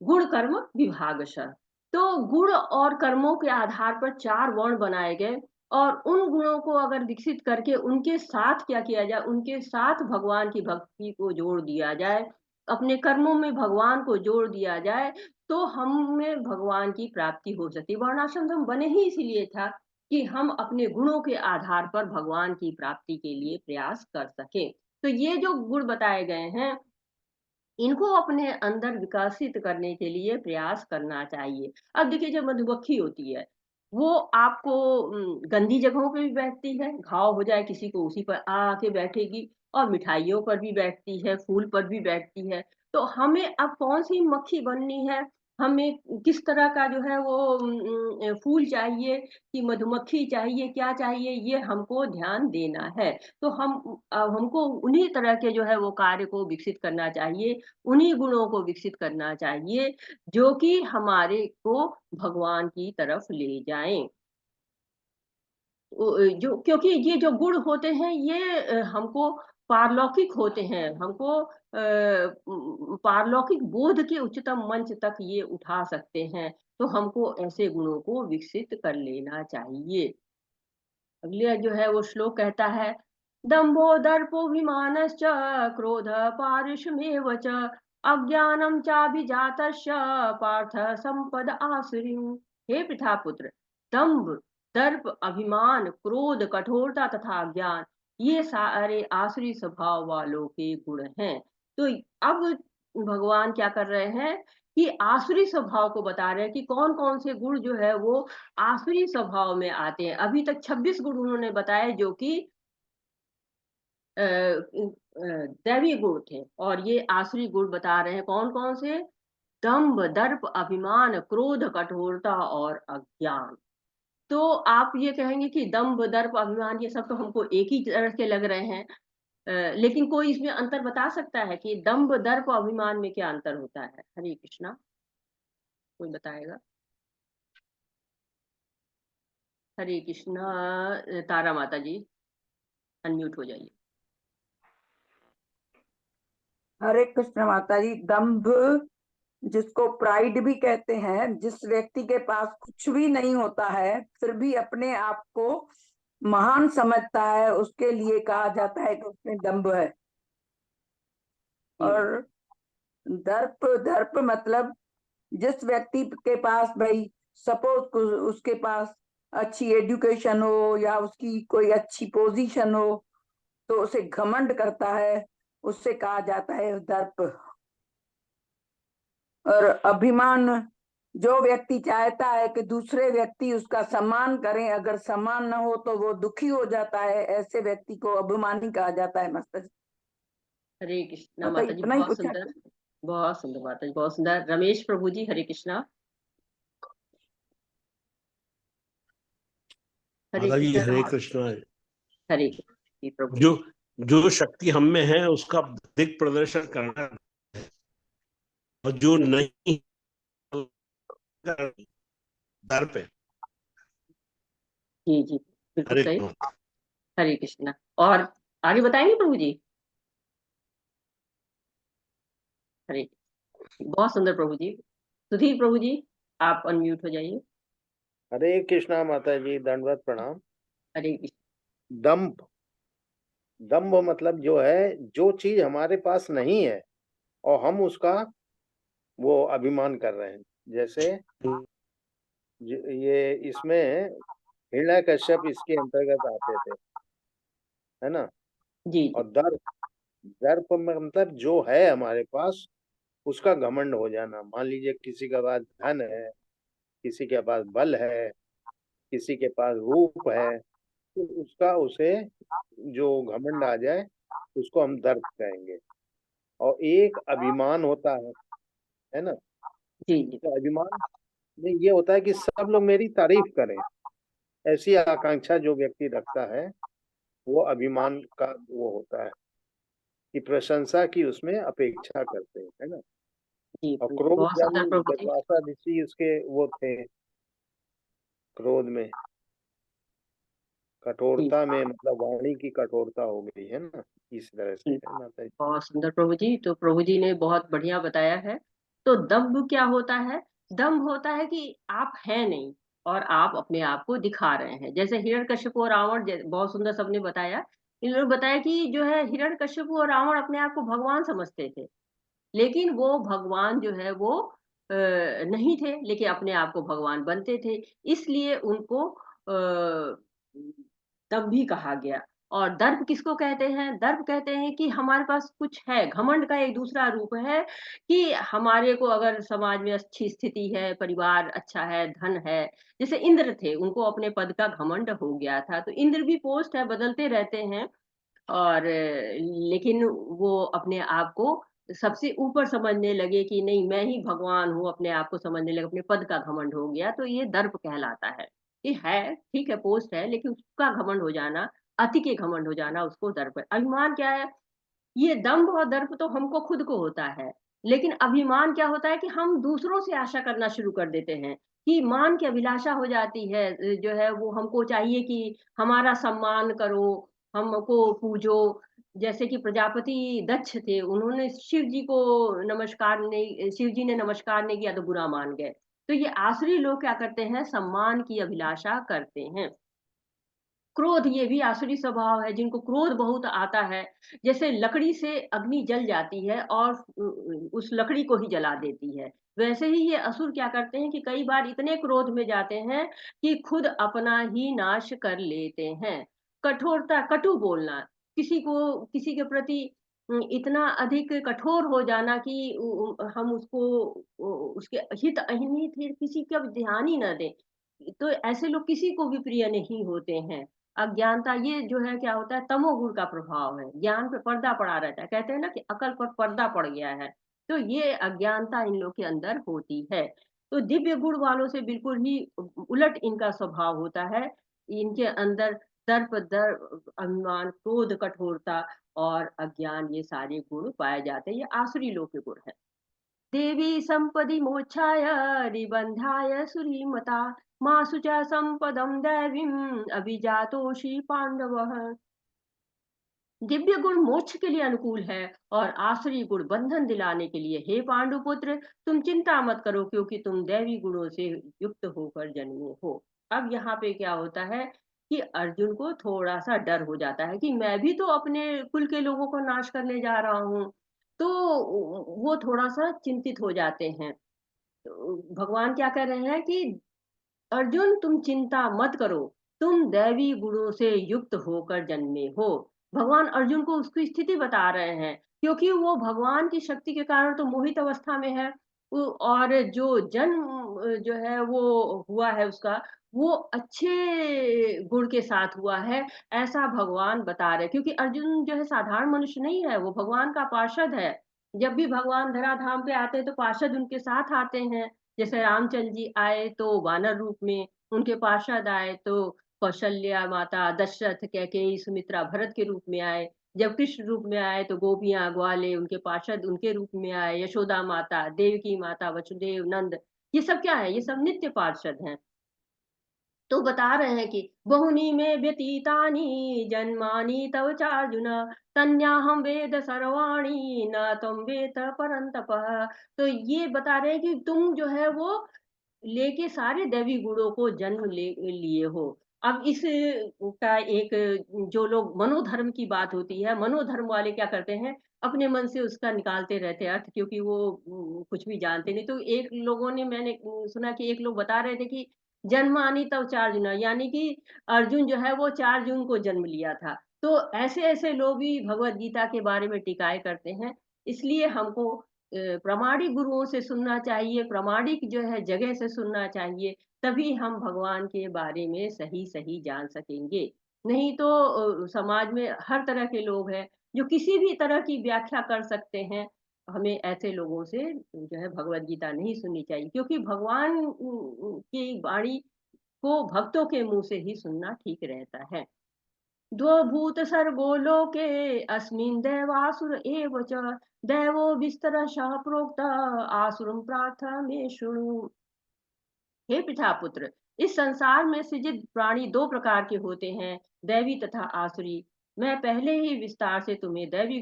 गुण कर्म विभागशः। तो गुण और कर्मों के आधार पर 4 वर्ण बनाए गए और उन गुणों को अगर विकसित करके उनके साथ क्या किया जाए, उनके साथ भगवान की भक्ति को जोड़ दिया जाए, अपने कर्मों में भगवान को जोड़ दिया जाए, तो हम में भगवान की प्राप्ति हो सकती है। वर्णाश्रम धर्म बने ही इसीलिए था कि हम अपने गुणों के आधार पर भगवान की प्राप्ति के लिए प्रयास कर सकें। तो ये जो गुण बताए गए हैं, इनको अपने अंदर विकसित करने के लिए प्रयास करना चाहिए। अब देखिए जब मधुमक्खी होती है, वो आपको गंदी जगहों पे भी बैठती है, घाव हो जाए किसी को उसी पर आके बैठेगी और मिठाइयों पर भी बैठती है, फूल पर भी बैठती है। तो हमें अब कौन-सी मक्खी बननी है, हमें किस तरह का जो है वो फूल चाहिए कि मधुमक्खी चाहिए, क्या चाहिए, ये हमको ध्यान देना है। तो हमको उन्हीं तरह के जो है वो कार्य को विकसित करना चाहिए, उन्हीं गुणों को विकसित करना चाहिए, जो कि हमारे को भगवान की तरफ ले जाएँ। जो क्योंकि ये जो गुण होते हैं ये हमको पारलौकिक होते हैं, हमको पारलौकिक बोध के उच्चतम मंच तक ये उठा सकते हैं, तो हमको ऐसे गुणों को विकसित कर लेना चाहिए। अगले जो है वो श्लोक कहता है दंभो दर्पोऽभिमानश्च क्रोध पारुषमेव च अज्ञानम चाभिजातस्य पार्थ संपद आसुरीम। हे पितापुत्र, दंभ, दर्प, अभिमान, क्रोध, कठोरता तथा अज्ञान, ये सारे आसुरी स्वभाव वालों के गुण हैं। तो अब भगवान क्या कर रहे हैं कि आसुरी स्वभाव को बता रहे हैं कि कौन कौन से गुण जो है वो आसुरी स्वभाव में आते हैं। अभी तक 26 गुण उन्होंने बताए जो कि दैवी गुण थे, और ये आसुरी गुण बता रहे हैं कौन कौन से। दंभ, दर्प, अभिमान, क्रोध, कठोरता और अज्ञान। तो आप ये कहेंगे कि दंभ, दर्प, अभिमान ये सब तो हमको एक ही तरह के लग रहे हैं, लेकिन कोई इसमें अंतर बता सकता है कि दंभ, दर्प, अभिमान में क्या अंतर होता है? हरे कृष्णा, कोई बताएगा? हरे कृष्णा। तारा माता जी, अनम्यूट हो जाइए। हरे कृष्ण माता जी। दंभ, जिसको प्राइड भी कहते हैं, जिस व्यक्ति के पास कुछ भी नहीं होता है फिर भी अपने आप को महान समझता है, उसके लिए कहा जाता है कि उसमें दंभ है। और दर्प, दर्प मतलब जिस व्यक्ति के पास, भाई सपोज उसके पास अच्छी एजुकेशन हो या उसकी कोई अच्छी पोजीशन हो तो उसे घमंड करता है, उससे कहा जाता है दर्प। और अभिमान, जो व्यक्ति चाहता है कि दूसरे व्यक्ति उसका सम्मान करें, अगर सम्मान न हो तो वो दुखी हो जाता है, ऐसे व्यक्ति को अभिमानी कहा जाता है। माता जी, हरे कृष्णा तो माता जी, इतना ही बहुत कुछ है। सुंदर, बहुत सुंदर माता जी, बहुत सुंदर। रमेश प्रभु जी, हरे कृष्णा। हरे माता जी कृष्णा हरे रमेश। कृष्णा। हरे कृष्ण प्रभु जो जी। जो शक्ति हम में है उसका दिक प्रदर्शन करना है, और जो नहीं दर पे। जी जी, बिल्कुल हरे सही। कृष्णा। हरे कृष्णा। और आगे बताएंगे प्रभु जी? हरे, बहुत सुंदर प्रभु जी। सुधीर प्रभु जी, आप अनम्यूट हो जाइए। हरे कृष्णा माता जी, दंडवत प्रणाम। हरे कृष्ण। दंभ, दंभ मतलब जो है, जो चीज हमारे पास नहीं है और हम उसका वो अभिमान कर रहे हैं। जैसे ये इसमें हिरण्यकश्यप इसके अंतर्गत आते थे, है ना। जी जी। और दर्प, दर्प मतलब जो है हमारे पास उसका घमंड हो जाना। मान लीजिए किसी के पास धन है, किसी के पास बल है, किसी के पास रूप है, तो उसका उसे जो घमंड आ जाए उसको हम दर्प कहेंगे। और एक अभिमान होता है ना। जी जी। तो अभिमान में ये होता है कि सब लोग मेरी तारीफ करें, ऐसी आकांक्षा जो व्यक्ति रखता है वो अभिमान का वो होता है कि प्रशंसा की उसमें अपेक्षा करते हैं, है ना। जी और प्रभु जी, क्रोध बहुत सुंदर यानी प्रभु जी। दुर्वासा ऋषि उसके वो थे, क्रोध में, जी कठोरता में मतलब वाणी की कठोरता हो गई, है ना। इस तरह से जी, है माता जी। बहुत सुंदर प्रभु जी। तो प्रभु जी ने बहुत बढ़िया बताया है। तो दम्भ क्या होता है? दम्भ होता है कि आप हैं नहीं और आप अपने आप को दिखा रहे हैं। जैसे हिरण्यकश्यप और रावण, बहुत सुंदर सबने बताया। इन लोगों ने बताया कि जो है हिरण्यकश्यप और रावण अपने आप को भगवान समझते थे, लेकिन वो भगवान जो है वो नहीं थे, लेकिन अपने आप को भगवान बनते थे, इसलिए उनको दंभी कहा गया। और दर्प किसको कहते हैं? दर्प कहते हैं कि हमारे पास कुछ है। घमंड का एक दूसरा रूप है कि हमारे को अगर समाज में अच्छी स्थिति है, परिवार अच्छा है, धन है। जैसे इंद्र थे, उनको अपने पद का घमंड हो गया था। तो इंद्र भी पोस्ट है, बदलते रहते हैं, और लेकिन वो अपने आप को सबसे ऊपर समझने लगे कि नहीं, मैं ही भगवान हूँ, अपने आप को समझने लगे, अपने पद का घमंड हो गया। तो ये दर्प कहलाता है। ये है, ठीक है, पोस्ट है, लेकिन उसका घमंड हो जाना, अति के घमंड हो जाना, उसको दर्प है। अभिमान क्या है? ये दंभ और दर्प तो हमको खुद को होता है, लेकिन अभिमान क्या होता है कि हम दूसरों से आशा करना शुरू कर देते हैं, कि मान की अभिलाषा हो जाती है। जो है वो हमको चाहिए कि हमारा सम्मान करो, हमको पूजो। जैसे कि प्रजापति दक्ष थे, उन्होंने शिव जी को नमस्कार नहीं, शिव जी ने नमस्कार नहीं किया तो बुरा मान गए। तो ये आसुरी लोग क्या करते हैं? सम्मान की अभिलाषा करते हैं। क्रोध ये भी आसुरी स्वभाव है, जिनको क्रोध बहुत आता है। जैसे लकड़ी से अग्नि जल जाती है और उस लकड़ी को ही जला देती है, वैसे ही ये असुर क्या करते हैं कि कई बार इतने क्रोध में जाते हैं कि खुद अपना ही नाश कर लेते हैं। कठोरता, कटु बोलना, किसी के प्रति इतना अधिक कठोर हो जाना कि हम उसको उसके हित अहित किसी का ध्यान ही ना दें, तो ऐसे लोग किसी को भी प्रिय नहीं होते हैं। अज्ञानता ये जो है क्या होता है, तमोगुण का प्रभाव है, ज्ञान पे पर्दा पड़ा रहता है, कहते हैं ना कि अकल पर पर्दा पड़ गया है, तो ये अज्ञानता इन लोग के अंदर होती है। तो दिव्य गुण वालों से बिल्कुल ही उलट इनका स्वभाव होता है। इनके अंदर दर्प, अभिमान, क्रोध, कठोरता और अज्ञान, ये सारे गुण पाए जाते हैं। ये आसुरी लोग के गुण है। देवी संपदि मोक्षाय निबंधाय सुरीमता मासु च संपदम दैवीं अभिजातोषि पांडवः। दिव्य गुण मोक्ष के लिए अनुकूल है और आसुरी गुण बंधन दिलाने के लिए। हे पांडुपुत्र, तुम चिंता मत करो, क्योंकि तुम दैवी गुणों से युक्त होकर जन्मे हो। अब यहाँ पे क्या होता है कि अर्जुन को थोड़ा सा डर हो जाता है कि मैं भी तो अपने कुल के लोगों को नाश करने जा रहा हूँ, तो वो थोड़ा सा चिंतित हो जाते हैं। तो भगवान क्या कह रहे हैं कि अर्जुन, तुम चिंता मत करो, तुम दैवी गुणों से युक्त होकर जन्मे हो। भगवान अर्जुन को उसकी स्थिति बता रहे हैं, क्योंकि वो भगवान की शक्ति के कारण तो मोहित अवस्था में है। और जो जन्म जो है वो हुआ है उसका, वो अच्छे गुण के साथ हुआ है, ऐसा भगवान बता रहे। क्योंकि अर्जुन जो है साधारण मनुष्य नहीं है, वो भगवान का पार्षद है। जब भी भगवान धराधाम पे आते हैं तो पार्षद उनके साथ आते हैं। जैसे रामचंद्र जी आए तो वानर रूप में, उनके पार्षद आए तो कौशल्या माता, दशरथ, कैकेयी, सुमित्रा, भरत के रूप में आए। जब कृष्ण रूप में आए तो गोपियां, ग्वाले, उनके पार्षद उनके रूप में आए। यशोदा माता, देवकी माता, वसुदेव, नंद, ये सब क्या है, ये सब नित्य पार्षद हैं। तो बता रहे हैं कि बहुनी में व्यतीतानि जन्मानि तव चार्जुन तन्याहम वेद सर्वाणी न तुम वेद परंतप। तो ये बता रहे हैं कि तुम जो है वो लेके सारे दैवी गुणों को जन्म लिए हो। अब इस का एक, जो लोग मनोधर्म की बात होती है, मनोधर्म वाले क्या करते हैं, अपने मन से उसका निकालते रहते हैं अर्थ, क्योंकि वो कुछ भी जानते नहीं। तो एक लोगों ने, मैंने सुना कि एक लोग बता रहे थे कि जन्मानी तब 4 जून, यानी कि अर्जुन जो है वो 4 जून को जन्म लिया था। तो ऐसे ऐसे लोग भी भगवत गीता के बारे में टिकाए करते हैं। इसलिए हमको प्रामाणिक गुरुओं से सुनना चाहिए, प्रामाणिक जो है जगह से सुनना चाहिए, तभी हम भगवान के बारे में सही सही जान सकेंगे। नहीं तो समाज में हर तरह के लोग हैं जो किसी भी तरह की व्याख्या कर सकते हैं। हमें ऐसे लोगों से जो है भगवत गीता नहीं सुननी चाहिए, क्योंकि भगवान की वाणी को भक्तों के मुंह से ही सुनना ठीक रहता है। द्वौ भूत सर्गो लोके अस्मिन् दैवासुर एव च दैवो विस्तरशः प्रोक्त आसुरं पार्थ मे शृणु। हे पितापुत्र, इस संसार में सृजित प्राणी 2 प्रकार के होते हैं, दैवी तथा आसुरी। मैं पहले ही विस्तार से तुम्हें दैवी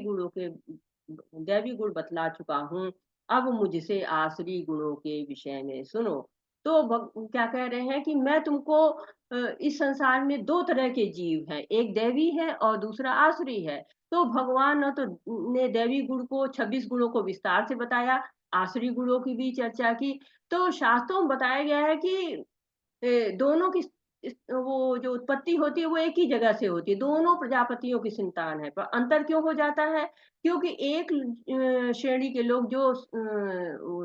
गुण बतला चुका हूँ। अब मुझसे आसुरी गुणों के विषय में सुनो। तो क्या कह रहे हैं कि मैं तुमको इस संसार में 2 तरह के जीव हैं, एक दैवी है और दूसरा आसुरी है। तो भगवान न तो ने दैवी गुण को, 26 गुणों को विस्तार से बताया, आसुरी गुणों की भी चर्चा की। तो शास्त्रों में बताया गया है कि दोनों की वो जो उत्पत्ति होती है वो एक ही जगह से होती है, दोनों प्रजापतियों की संतान है। पर अंतर क्यों हो जाता है, क्योंकि एक श्रेणी के लोग जो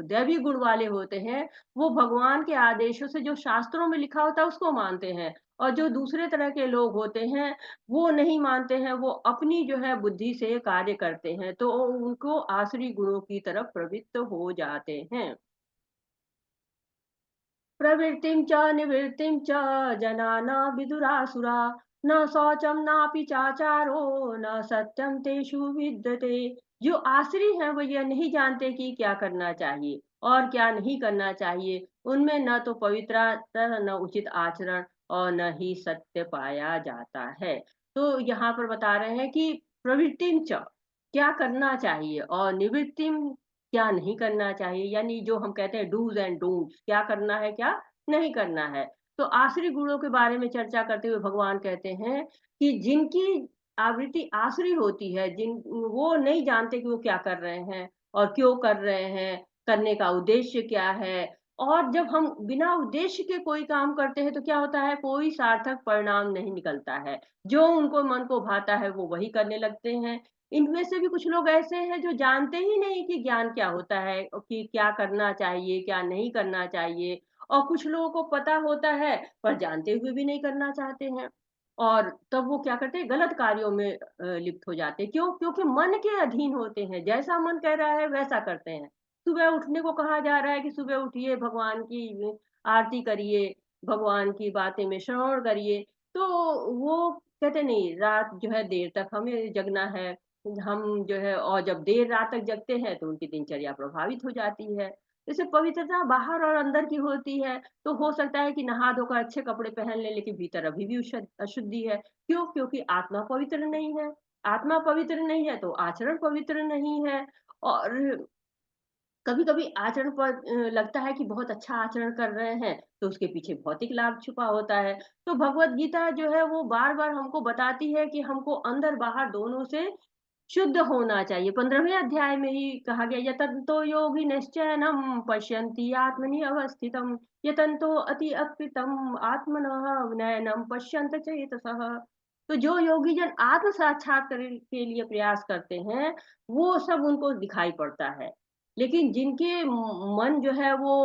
दैवी गुण वाले होते हैं, वो भगवान के आदेशों से जो शास्त्रों में लिखा होता है उसको मानते हैं, और जो दूसरे तरह के लोग होते हैं वो नहीं मानते हैं, वो अपनी जो है बुद्धि से कार्य करते हैं, तो उनको आसुरी गुणों की तरफ प्रवृत्त हो जाते हैं। प्रवृत्तिं च निवृत्तिं च जनाना विदुरासुरा न शौचम नापि चाचारो न सत्यम तेषु विद्यते। जो आसुरी हैं वो यह नहीं जानते कि क्या करना चाहिए और क्या नहीं करना चाहिए। उनमें न तो पवित्रता, न उचित आचरण और न ही सत्य पाया जाता है। तो यहाँ पर बता रहे हैं कि प्रवृत्तिं च, क्या करना चाहिए, और निवृत्तिम, क्या नहीं करना चाहिए। यानी जो हम कहते हैं डूज एंड डोंट्स, क्या करना है क्या नहीं करना है। तो आसुरी गुणों के बारे में चर्चा करते हुए भगवान कहते हैं कि जिनकी आवृत्ति आसुरी होती है, वो नहीं जानते कि वो क्या कर रहे हैं और क्यों कर रहे हैं, करने का उद्देश्य क्या है। और जब हम बिना उद्देश्य के कोई काम करते हैं तो क्या होता है, कोई सार्थक परिणाम नहीं निकलता है। जो उनको मन को भाता है वो वही करने लगते हैं। इनमें से भी कुछ लोग ऐसे हैं जो जानते ही नहीं कि ज्ञान क्या होता है, कि क्या करना चाहिए, क्या नहीं करना चाहिए। और कुछ लोगों को पता होता है पर जानते हुए भी नहीं करना चाहते हैं। और तब वो क्या करते हैं, गलत कार्यों में लिप्त हो जाते हैं। क्यों? क्योंकि मन के अधीन होते हैं, जैसा मन कह रहा है वैसा करते हैं। सुबह उठने को कहा जा रहा है कि सुबह उठिए, भगवान की आरती करिए, भगवान की बातें में श्रवण करिए, तो वो कहते नहीं, रात जो है देर तक हमें जगना है। हम जो है, और जब देर रात तक जगते हैं तो उनकी दिनचर्या प्रभावित हो जाती है। जैसे पवित्रता बाहर और अंदर की होती है, तो हो सकता है कि नहा धोकर अच्छे कपड़े पहन ले, लेकिन भीतर अभी भी अशुद्धि है। क्यों? क्योंकि आत्मा पवित्र नहीं है। आत्मा पवित्र नहीं है तो आचरण पवित्र नहीं है। और कभी-कभी आचरण पर लगता है कि बहुत अच्छा आचरण कर रहे हैं, तो उसके पीछे भौतिक लाभ छुपा होता है। तो भगवत गीता जो है वो बार-बार हमको बताती है कि हमको अंदर-बाहर दोनों से शुद्ध होना चाहिए। 15वें अध्याय में ही कहा गया, यतन्तो योगिनश्चैनं पश्यन्ति आत्मनि अवस्थितं, यतन्तो अति अकृतं आत्मनः नैनं पश्यन्त चेतसः। तो जो योगी जन आत्म साक्षात्कार के लिए प्रयास करते हैं, वो सब उनको दिखाई पड़ता है। लेकिन जिनके मन जो है वो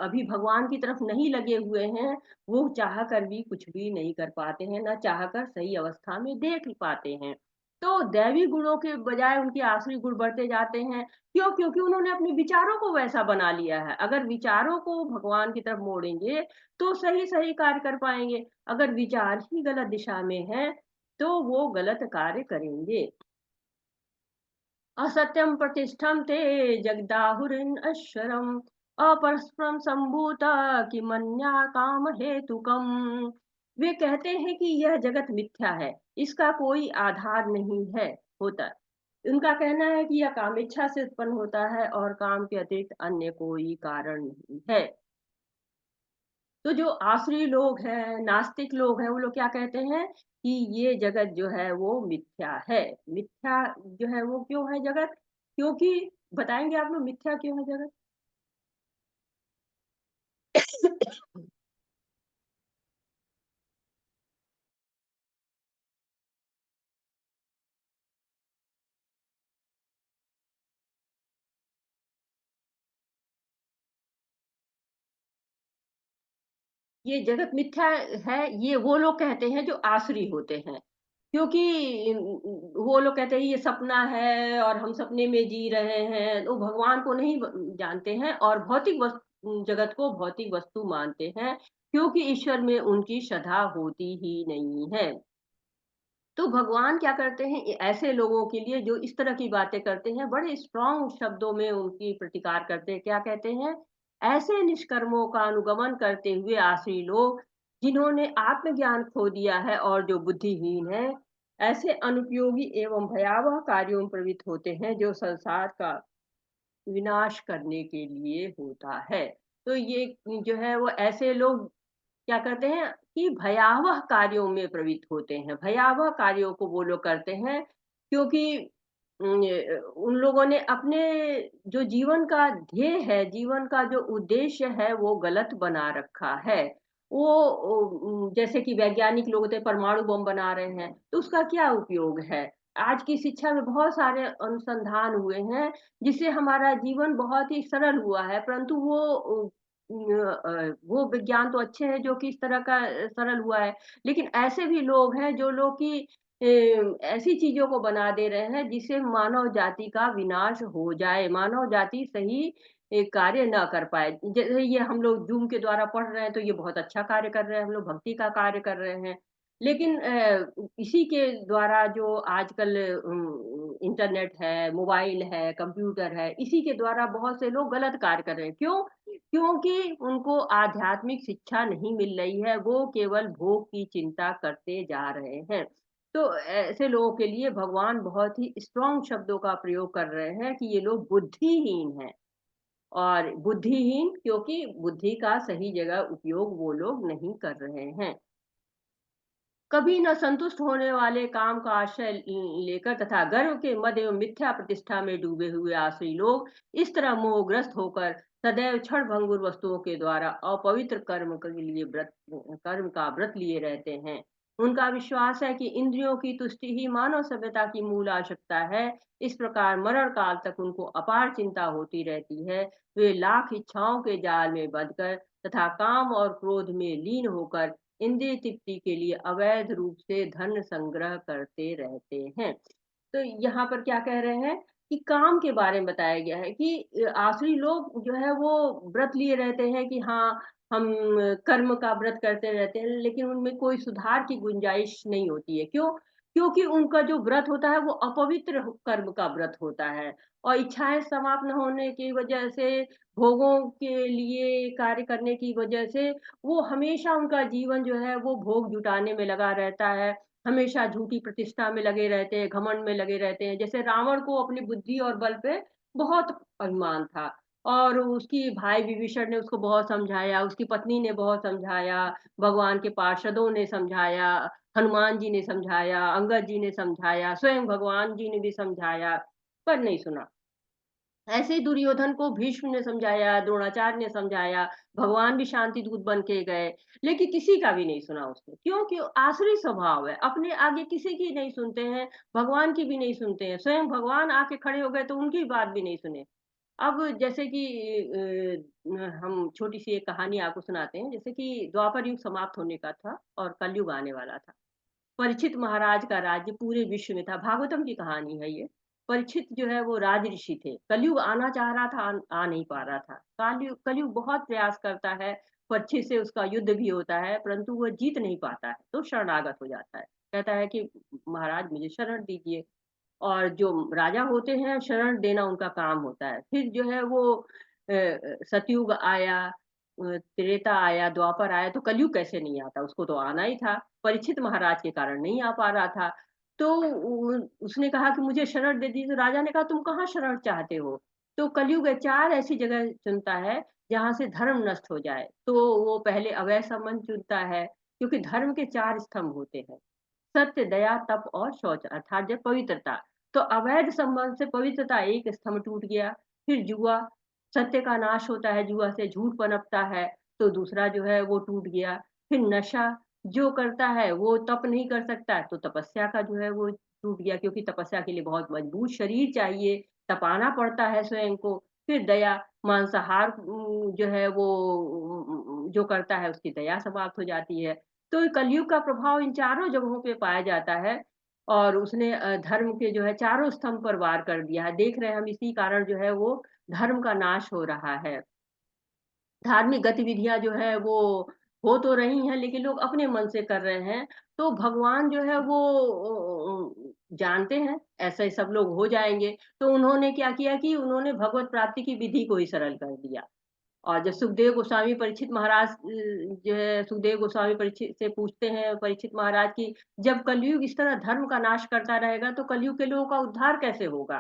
अभी भगवान की तरफ नहीं लगे हुए हैं, वो चाह कर भी कुछ भी नहीं कर पाते हैं, ना चाह कर सही अवस्था में देख पाते हैं। तो दैवी गुणों के बजाय उनके आसुरी गुण बढ़ते जाते हैं। क्यों? क्योंकि उन्होंने अपने विचारों को वैसा बना लिया है। अगर विचारों को भगवान की तरफ मोड़ेंगे, तो सही-सही कार्य कर पाएँगे। अगर विचार ही गलत दिशा में हैं, तो वो गलत कार्य करेंगे। असत्यं प्रतिष्ठं ते जगदाहुरनश्वरम् अपरस्परं सम्भूता किमन्या काम हेतुकम्। वे कहते हैं कि यह जगत मिथ्या है, इसका कोई आधार नहीं है होता। उनका कहना है कि यह कामेच्छा से उत्पन्न होता है और काम के अतिरिक्त अन्य कोई कारण नहीं है। तो जो आसुरी लोग हैं, नास्तिक लोग हैं, वो लोग क्या कहते हैं कि ये जगत जो है वो मिथ्या है। मिथ्या जो है वो क्यों है जगत? क्योंकि बताएँगे आप लोग मिथ्या क्यों है जगत? ये जगत मिथ्या है, ये वो लोग कहते हैं जो आसुरी होते हैं। क्योंकि वो लोग कहते हैं ये सपना है और हम सपने में जी रहे हैं, वो भगवान को नहीं जानते हैं और जगत को भौतिक वस्तु मानते हैं, क्योंकि ईश्वर में उनकी श्रद्धा होती ही नहीं है। तो भगवान क्या करते हैं, ऐसे लोगों के लिए जो इस तरह की बातें करते हैं, बड़े स्ट्रॉन्ग शब्दों में उनकी प्रतिकार करते हैं। क्या कहते हैं? ऐसे निष्कर्मों का अनुगमन करते हुए आसुरी लोग, जिन्होंने आत्मज्ञान खो दिया है और जो बुद्धिहीन है, ऐसे अनुपयोगी एवं भयावह कार्यों में प्रवृत्त होते हैं जो संसार का विनाश करने के लिए होता है। तो ये जो है वो ऐसे लोग क्या करते हैं कि भयावह कार्यों में प्रवृत्त होते हैं। भयावह कार्यों को वो लोग करते हैं क्योंकि उन लोगों ने अपने जो जीवन का ध्येय है, जीवन का जो उद्देश्य है वो गलत बना रखा है। वो जैसे कि वैज्ञानिक लोग होते हैं, परमाणु बम बना रहे हैं, तो उसका क्या उपयोग है? आज की शिक्षा में बहुत सारे अनुसंधान हुए हैं, जिससे हमारा जीवन बहुत ही सरल हुआ है, परंतु वो विज्ञान तो अच्छे हैं जो कि इस तरह का सरल हुआ है, लेकिन ऐसे भी लोग हैं जो लोग कि ऐसी चीज़ों को बना दे रहे हैं जिससे मानव जाति का विनाश हो जाए, मानव जाति सही कार्य ना कर पाए। जैसे ये हम लोग ज़ूम के द्वारा पढ़ रहे हैं तो ये बहुत अच्छा कार्य कर रहे हैं, हम लोग भक्ति का कार्य कर रहे हैं। लेकिन इसी के द्वारा जो आजकल इंटरनेट है, मोबाइल है, कंप्यूटर है, इसी के द्वारा बहुत से लोग गलत कार्य कर रहे हैं। क्यों? क्योंकि उनको आध्यात्मिक शिक्षा नहीं मिल रही है, वो केवल भोग की चिंता करते जा रहे हैं। तो ऐसे लोगों के लिए भगवान बहुत ही स्ट्रॉन्ग शब्दों का प्रयोग कर रहे हैं कि ये लोग बुद्धिहीन हैं। और बुद्धिहीन क्योंकि बुद्धि का सही जगह उपयोग वो लोग नहीं कर रहे हैं। कभी न संतुष्ट होने वाले काम का आश्रय लेकर तथा गर्व के मद एवं मिथ्या प्रतिष्ठा में डूबे हुए आश्रयी लोग इस तरह मोहग्रस्त होकर सदैव क्षण भंगुर वस्तुओं के द्वारा अपवित्र कर्म का व्रत लिए रहते हैं। उनका विश्वास है कि इंद्रियों की तुष्टि ही मानव सभ्यता की मूल आवश्यकता है। इस प्रकार मरण काल तक उनको अपार चिंता होती रहती है। वे लाख इच्छाओं के जाल में बंधकर तथा काम और क्रोध में लीन होकर इंद्रिय तृप्ति के लिए अवैध रूप से धन संग्रह करते रहते हैं। तो यहाँ पर क्या कह रहे हैं कि काम के बारे में बताया गया है कि आसुरी लोग जो है वो व्रत लिए रहते हैं कि हाँ हम कर्म का व्रत करते रहते हैं, लेकिन उनमें कोई सुधार की गुंजाइश नहीं होती है। क्यों? क्योंकि उनका जो व्रत होता है वो अपवित्र कर्म का व्रत होता है और इच्छाएं समाप्त न होने की वजह से, भोगों के लिए कार्य करने की वजह से वो हमेशा उनका जीवन जो है वो भोग जुटाने में लगा रहता है, हमेशा झूठी प्रतिष्ठा में लगे रहते हैं, घमंड में लगे रहते हैं। जैसे रावण को अपनी बुद्धि और बल पे बहुत अभिमान था और उसकी भाई विभीषण ने उसको बहुत समझाया, उसकी पत्नी ने बहुत समझाया, भगवान के पार्षदों ने समझाया, हनुमान जी ने समझाया, अंगद जी ने समझाया, स्वयं भगवान जी ने भी समझाया, पर नहीं सुना। ऐसे ही दुर्योधन को भीष्म ने समझाया, द्रोणाचार्य ने समझाया, भगवान भी शांति दूत बन के गए, लेकिन किसी का भी नहीं सुना उसने। क्यों? क्यों? आसुरी स्वभाव है, अपने आगे किसी की नहीं सुनते हैं, भगवान की भी नहीं सुनते हैं। स्वयं भगवान आके खड़े हो गए तो उनकी बात भी नहीं सुने। अब जैसे कि हम छोटी सी एक कहानी आपको सुनाते हैं। जैसे कि द्वापर युग समाप्त होने का था और कलयुग आने वाला था। परीक्षित महाराज का राज्य पूरे विश्व में था। भागवतम की कहानी है ये। परीक्षित जो है वो राज ऋषि थे। कलयुग आना चाह रहा था, आ नहीं पा रहा था। कलयुग कलयुग बहुत प्रयास करता है, परीक्षित से उसका युद्ध भी होता है, परंतु वह जीत नहीं पाता है, तो शरणागत हो जाता है। कहता है कि महाराज मुझे शरण दीजिए। और जो राजा होते हैं शरण देना उनका काम होता है। फिर जो है वो सतयुग आया, त्रेता आया, द्वापर आया, तो कलयुग कैसे नहीं आता? उसको तो आना ही था। परीक्षित महाराज के कारण नहीं आ पा रहा था। तो उसने कहा कि मुझे शरण दे दीजिए। तो राजा ने कहा तुम कहाँ शरण चाहते हो? तो कलयुग 4 ऐसी जगह चुनता है जहां से धर्म नष्ट हो जाए। तो वो पहले अवैध संबंध चुनता है, क्योंकि धर्म के 4 स्तंभ होते हैं, सत्य, दया, तप और शौच, अर्थात जब पवित्रता। तो अवैध संबंध से पवित्रता एक स्तंभ टूट गया। फिर जुआ, सत्य का नाश होता है, जुआ से झूठ पनपता है, तो दूसरा जो है वो टूट गया। फिर नशा, जो करता है वो तप नहीं कर सकता, तो तपस्या का जो है वो टूट गया, क्योंकि तपस्या के लिए बहुत मजबूत शरीर चाहिए, तपाना पड़ता है स्वयं को। फिर दया, मांसाहार जो है वो जो करता है उसकी दया समाप्त हो जाती है। तो कलयुग का प्रभाव इन चारों जगहों पे पाया जाता है और उसने धर्म के जो है चारों स्तंभ पर वार कर दिया है। देख रहे हैं हम, इसी कारण जो है वो धर्म का नाश हो रहा है। धार्मिक गतिविधियां जो है वो हो तो रही हैं, लेकिन लोग अपने मन से कर रहे हैं। तो भगवान जो है वो जानते हैं ऐसे सब लोग हो जाएंगे, तो उन्होंने क्या किया कि उन्होंने भगवत प्राप्ति की विधि को ही सरल कर दिया। और जब सुखदेव गोस्वामी परीक्षित महाराज जो है, सुखदेव गोस्वामी परीक्षित से पूछते हैं, परीक्षित महाराज की जब कलयुग इस तरह धर्म का नाश करता रहेगा तो कलयुग के लोगों का उद्धार कैसे होगा?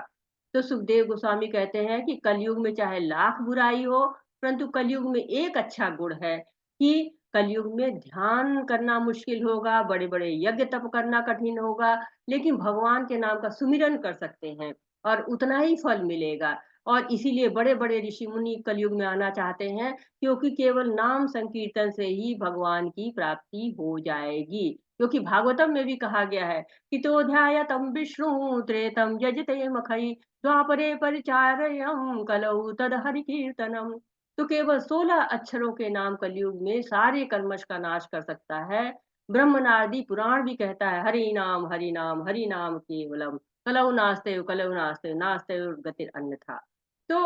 तो सुखदेव गोस्वामी कहते हैं कि कलयुग में चाहे लाख बुराई हो, परंतु कलयुग में एक अच्छा गुण है कि कलयुग में ध्यान करना मुश्किल होगा, बड़े बड़े यज्ञ तप करना कठिन होगा, लेकिन भगवान के नाम का सुमिरन कर सकते हैं और उतना ही फल मिलेगा। और इसीलिए बड़े बड़े ऋषि मुनि कलयुग में आना चाहते हैं, क्योंकि केवल नाम संकीर्तन से ही भगवान की प्राप्ति हो जाएगी। क्योंकि भागवतम में भी कहा गया है कि तो ध्यायतम विष्णु त्रेतम यजते मखई द्वापरे परिचारयम कलौ तद हरि कीर्तनम। तो केवल 16 अक्षरों के नाम कलयुग में सारे कल्मश का नाश कर सकता है। ब्रह्मनादी पुराण भी कहता है हरि नाम हरि नाम केवलम कलौ नास्ते नास्ते गतिर अन्यथा। तो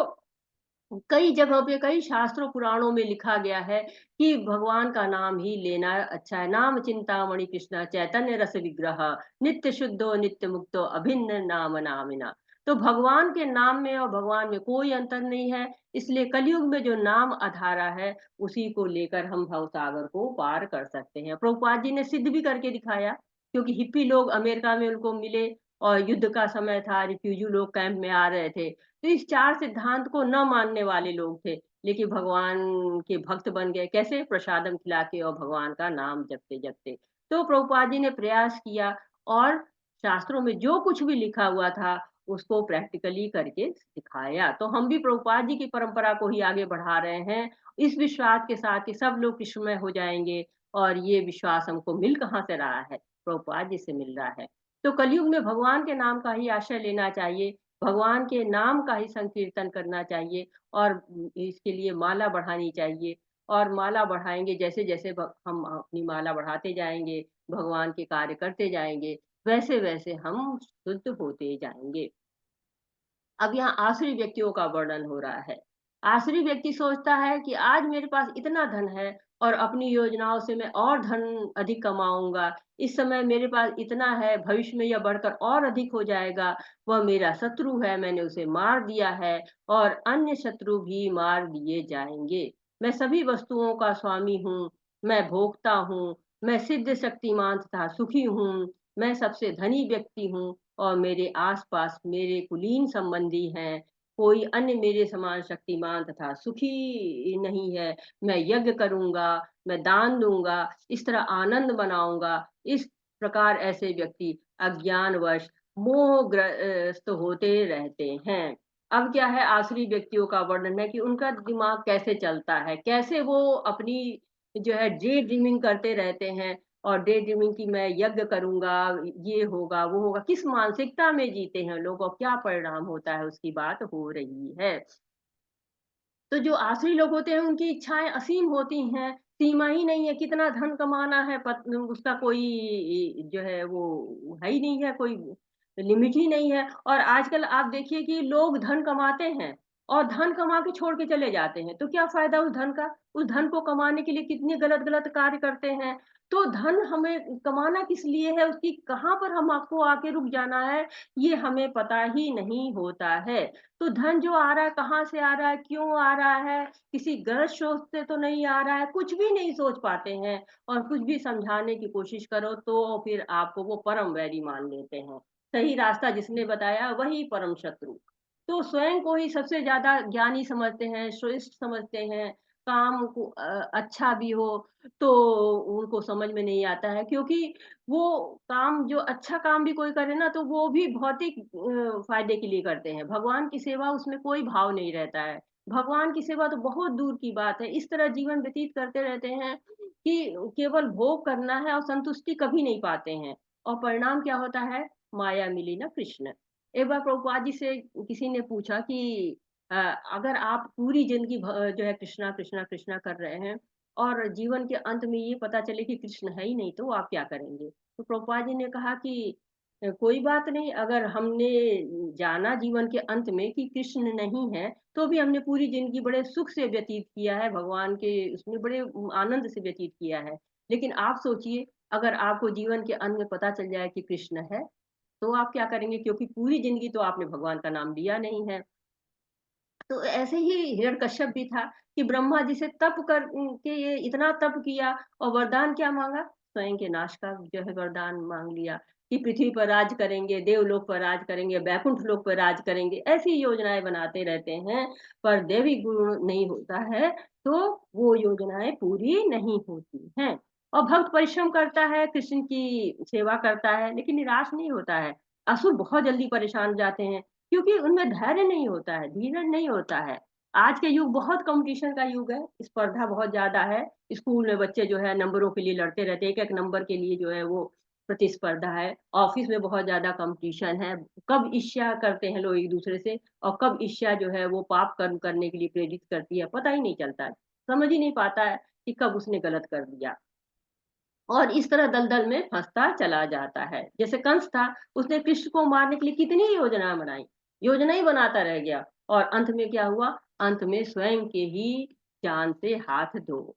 कई जगहों पे, कई शास्त्रों पुराणों में लिखा गया है कि भगवान का नाम ही लेना अच्छा है। नाम चिंतामणि कृष्ण चैतन्य रस विग्रह नित्य शुद्धो नित्य मुक्तो अभिन्न नाम नामिना। तो भगवान के नाम में और भगवान में कोई अंतर नहीं है। इसलिए कलयुग में जो नाम आधारा है उसी को लेकर हम भवसागर को पार कर सकते हैं। प्रभुपाद जी ने सिद्ध भी करके दिखाया, क्योंकि हिप्पी लोग अमेरिका में उनको मिले और युद्ध का समय था, रिफ्यूजी लोग कैंप में आ रहे थे। तो इस 4 सिद्धांत को न मानने वाले लोग थे, लेकिन भगवान के भक्त बन गए। कैसे? प्रसादम खिला के और भगवान का नाम जपते-जपते। तो प्रभुपाद जी ने प्रयास किया और शास्त्रों में जो कुछ भी लिखा हुआ था, उसको प्रैक्टिकली करके सिखाया। तो हम भी प्रभुपाद जी की परंपरा को ही आगे बढ़ा रहे हैं, इस विश्वास के साथ कि सब लोग कृष्णमय हो जाएँगे। और ये विश्वास हमको मिल कहाँ से रहा है? प्रभुपाद जी से मिल रहा है। तो कलयुग में भगवान के नाम का ही आश्रय लेना चाहिए, भगवान के नाम का ही संकीर्तन करना चाहिए और इसके लिए माला बढ़ानी चाहिए। और माला बढ़ाएँगे, जैसे-जैसे हम अपनी माला बढ़ाते जाएँगे, भगवान के कार्य करते जाएँगे, वैसे-वैसे हम शुद्ध होते जाएँगे। अब यहाँ आसुरी व्यक्तियों का वर्णन हो रहा है। आसुरी व्यक्ति सोचता है कि आज मेरे पास इतना धन है और अपनी योजनाओं से मैं और धन अधिक कमाऊँगा। इस समय मेरे पास इतना है, भविष्य में यह बढ़कर और अधिक हो जाएगा। वह मेरा शत्रु है, मैंने उसे मार दिया है और अन्य शत्रु भी मार दिए जाएँगे। मैं सभी वस्तुओं का स्वामी हूँ, मैं भोक्ता हूँ, मैं सिद्ध शक्तिमान तथा सुखी हूँ, मैं सबसे धनी व्यक्ति हूँ और मेरे आस-पास मेरे कुलीन संबंधी हैं, कोई अन्य मेरे समान शक्तिमान तथा सुखी नहीं है। मैं यज्ञ करूँगा, मैं दान दूँगा, इस तरह आनंद मनाऊँगा। इस प्रकार ऐसे व्यक्ति अज्ञानवश मोहग्रस्त होते रहते हैं। अब क्या है, आसुरी व्यक्तियों का वर्णन है कि उनका दिमाग कैसे चलता है, कैसे वो अपनी जो है डे ड्रीमिंग करते रहते हैं और डे ड्रीमिंग की मैं यज्ञ करूँगा, ये होगा, वो होगा, किस मानसिकता में जीते हैं लोग और क्या परिणाम होता है उसकी बात हो रही है। तो जो आसुरी लोग होते हैं उनकी इच्छाएँ असीम होती हैं, सीमा ही नहीं है, कितना धन कमाना है उसका कोई जो है वो है ही नहीं है, कोई लिमिट ही नहीं है। और आजकल आप देखिए कि लोग धन कमाते हैं और धन कमा के छोड़ के चले जाते हैं, तो क्या फ़ायदा उस धन का? उस धन को कमाने के लिए कितने गलत-गलत कार्य करते हैं। तो धन हमें कमाना किस लिए है, उसकी कहाँ पर हम आपको आके रुक जाना है, ये हमें पता ही नहीं होता है। तो धन जो आ रहा है, कहाँ से आ रहा है, क्यों आ रहा है, किसी गलत सोच से तो नहीं आ रहा है, कुछ भी नहीं सोच पाते हैं और कुछ भी समझाने की कोशिश करो तो फिर आपको वो परम वैरी मान लेते हैं। सही रास्ता जिसने बताया वही परम शत्रु। तो स्वयं को ही सबसे ज़्यादा ज्ञानी समझते हैं, श्रेष्ठ समझते हैं, काम को अच्छा भी हो तो उनको समझ में नहीं आता है, क्योंकि वो काम जो अच्छा काम भी कोई करे ना तो वो भी भौतिक फ़ायदे के लिए करते हैं। भगवान की सेवा उसमें कोई भाव नहीं रहता है। भगवान की सेवा तो बहुत दूर की बात है। इस तरह जीवन व्यतीत करते रहते हैं कि केवल भोग करना है और संतुष्टि कभी नहीं पाते हैं। और परिणाम क्या होता है? माया मिली ना कृष्ण। एक बार प्रभुपाद जी से किसी ने पूछा कि अ, अगर आप पूरी ज़िंदगी जो है कृष्णा, कृष्णा, कृष्णा कर रहे हैं और जीवन के अंत में ये पता चले कि कृष्ण है ही नहीं, तो आप क्या करेंगे? तो प्रभुपाद जी ने कहा कि कोई बात नहीं, अगर हमने जाना जीवन के अंत में कि कृष्ण नहीं है, तो भी हमने पूरी ज़िंदगी बड़े सुख से व्यतीत किया है, भगवान के उसमें बड़े आनंद से व्यतीत किया है। लेकिन आप सोचिए, अगर आपको जीवन के अंत में पता चल जाए कि कृष्ण है, तो आप क्या करेंगे? क्योंकि पूरी ज़िंदगी तो आपने भगवान का नाम लिया नहीं है। तो ऐसे ही हिरण्यकश्यप भी था कि ब्रह्मा जी से तप कर के ये इतना तप किया और वरदान क्या माँगा? स्वयं के नाश का जो है वरदान माँग लिया कि पृथ्वी पर राज करेंगे, देवलोक पर राज करेंगे, वैकुंठ लोक पर राज करेंगे। ऐसी योजनाएँ बनाते रहते हैं, पर दैवी गुण नहीं होता है, तो वो योजनाएँ पूरी नहीं होती हैं। और भक्त परिश्रम करता है, कृष्ण की सेवा करता है, लेकिन निराश नहीं होता है। असुर बहुत जल्दी परेशान हो जाते हैं। क्योंकि उनमें धैर्य नहीं होता है, धीरज नहीं होता है। आज के युग बहुत कॉम्पिटिशन का युग है, स्पर्धा बहुत ज़्यादा है। स्कूल में बच्चे जो है नंबरों के लिए लड़ते रहते हैं, एक-एक नंबर के लिए जो है वो प्रतिस्पर्धा है। ऑफ़िस में बहुत ज़्यादा कॉम्पिटिशन है। कब ईर्ष्या करते हैं लोग एक-दूसरे से और कब ईर्ष्या जो है वो पाप कर्म करने के लिए प्रेरित करती है, पता ही नहीं चलता है। समझ ही नहीं पाता है कि कब उसने गलत कर दिया। और इस तरह दलदल में फँसता चला जाता है। जैसे कंस था, उसने कृष्ण को मारने के लिए कितनी योजना बनाई, योजना ही बनाता रह गया और अंत में क्या हुआ? अंत में स्वयं के ही जान से हाथ धो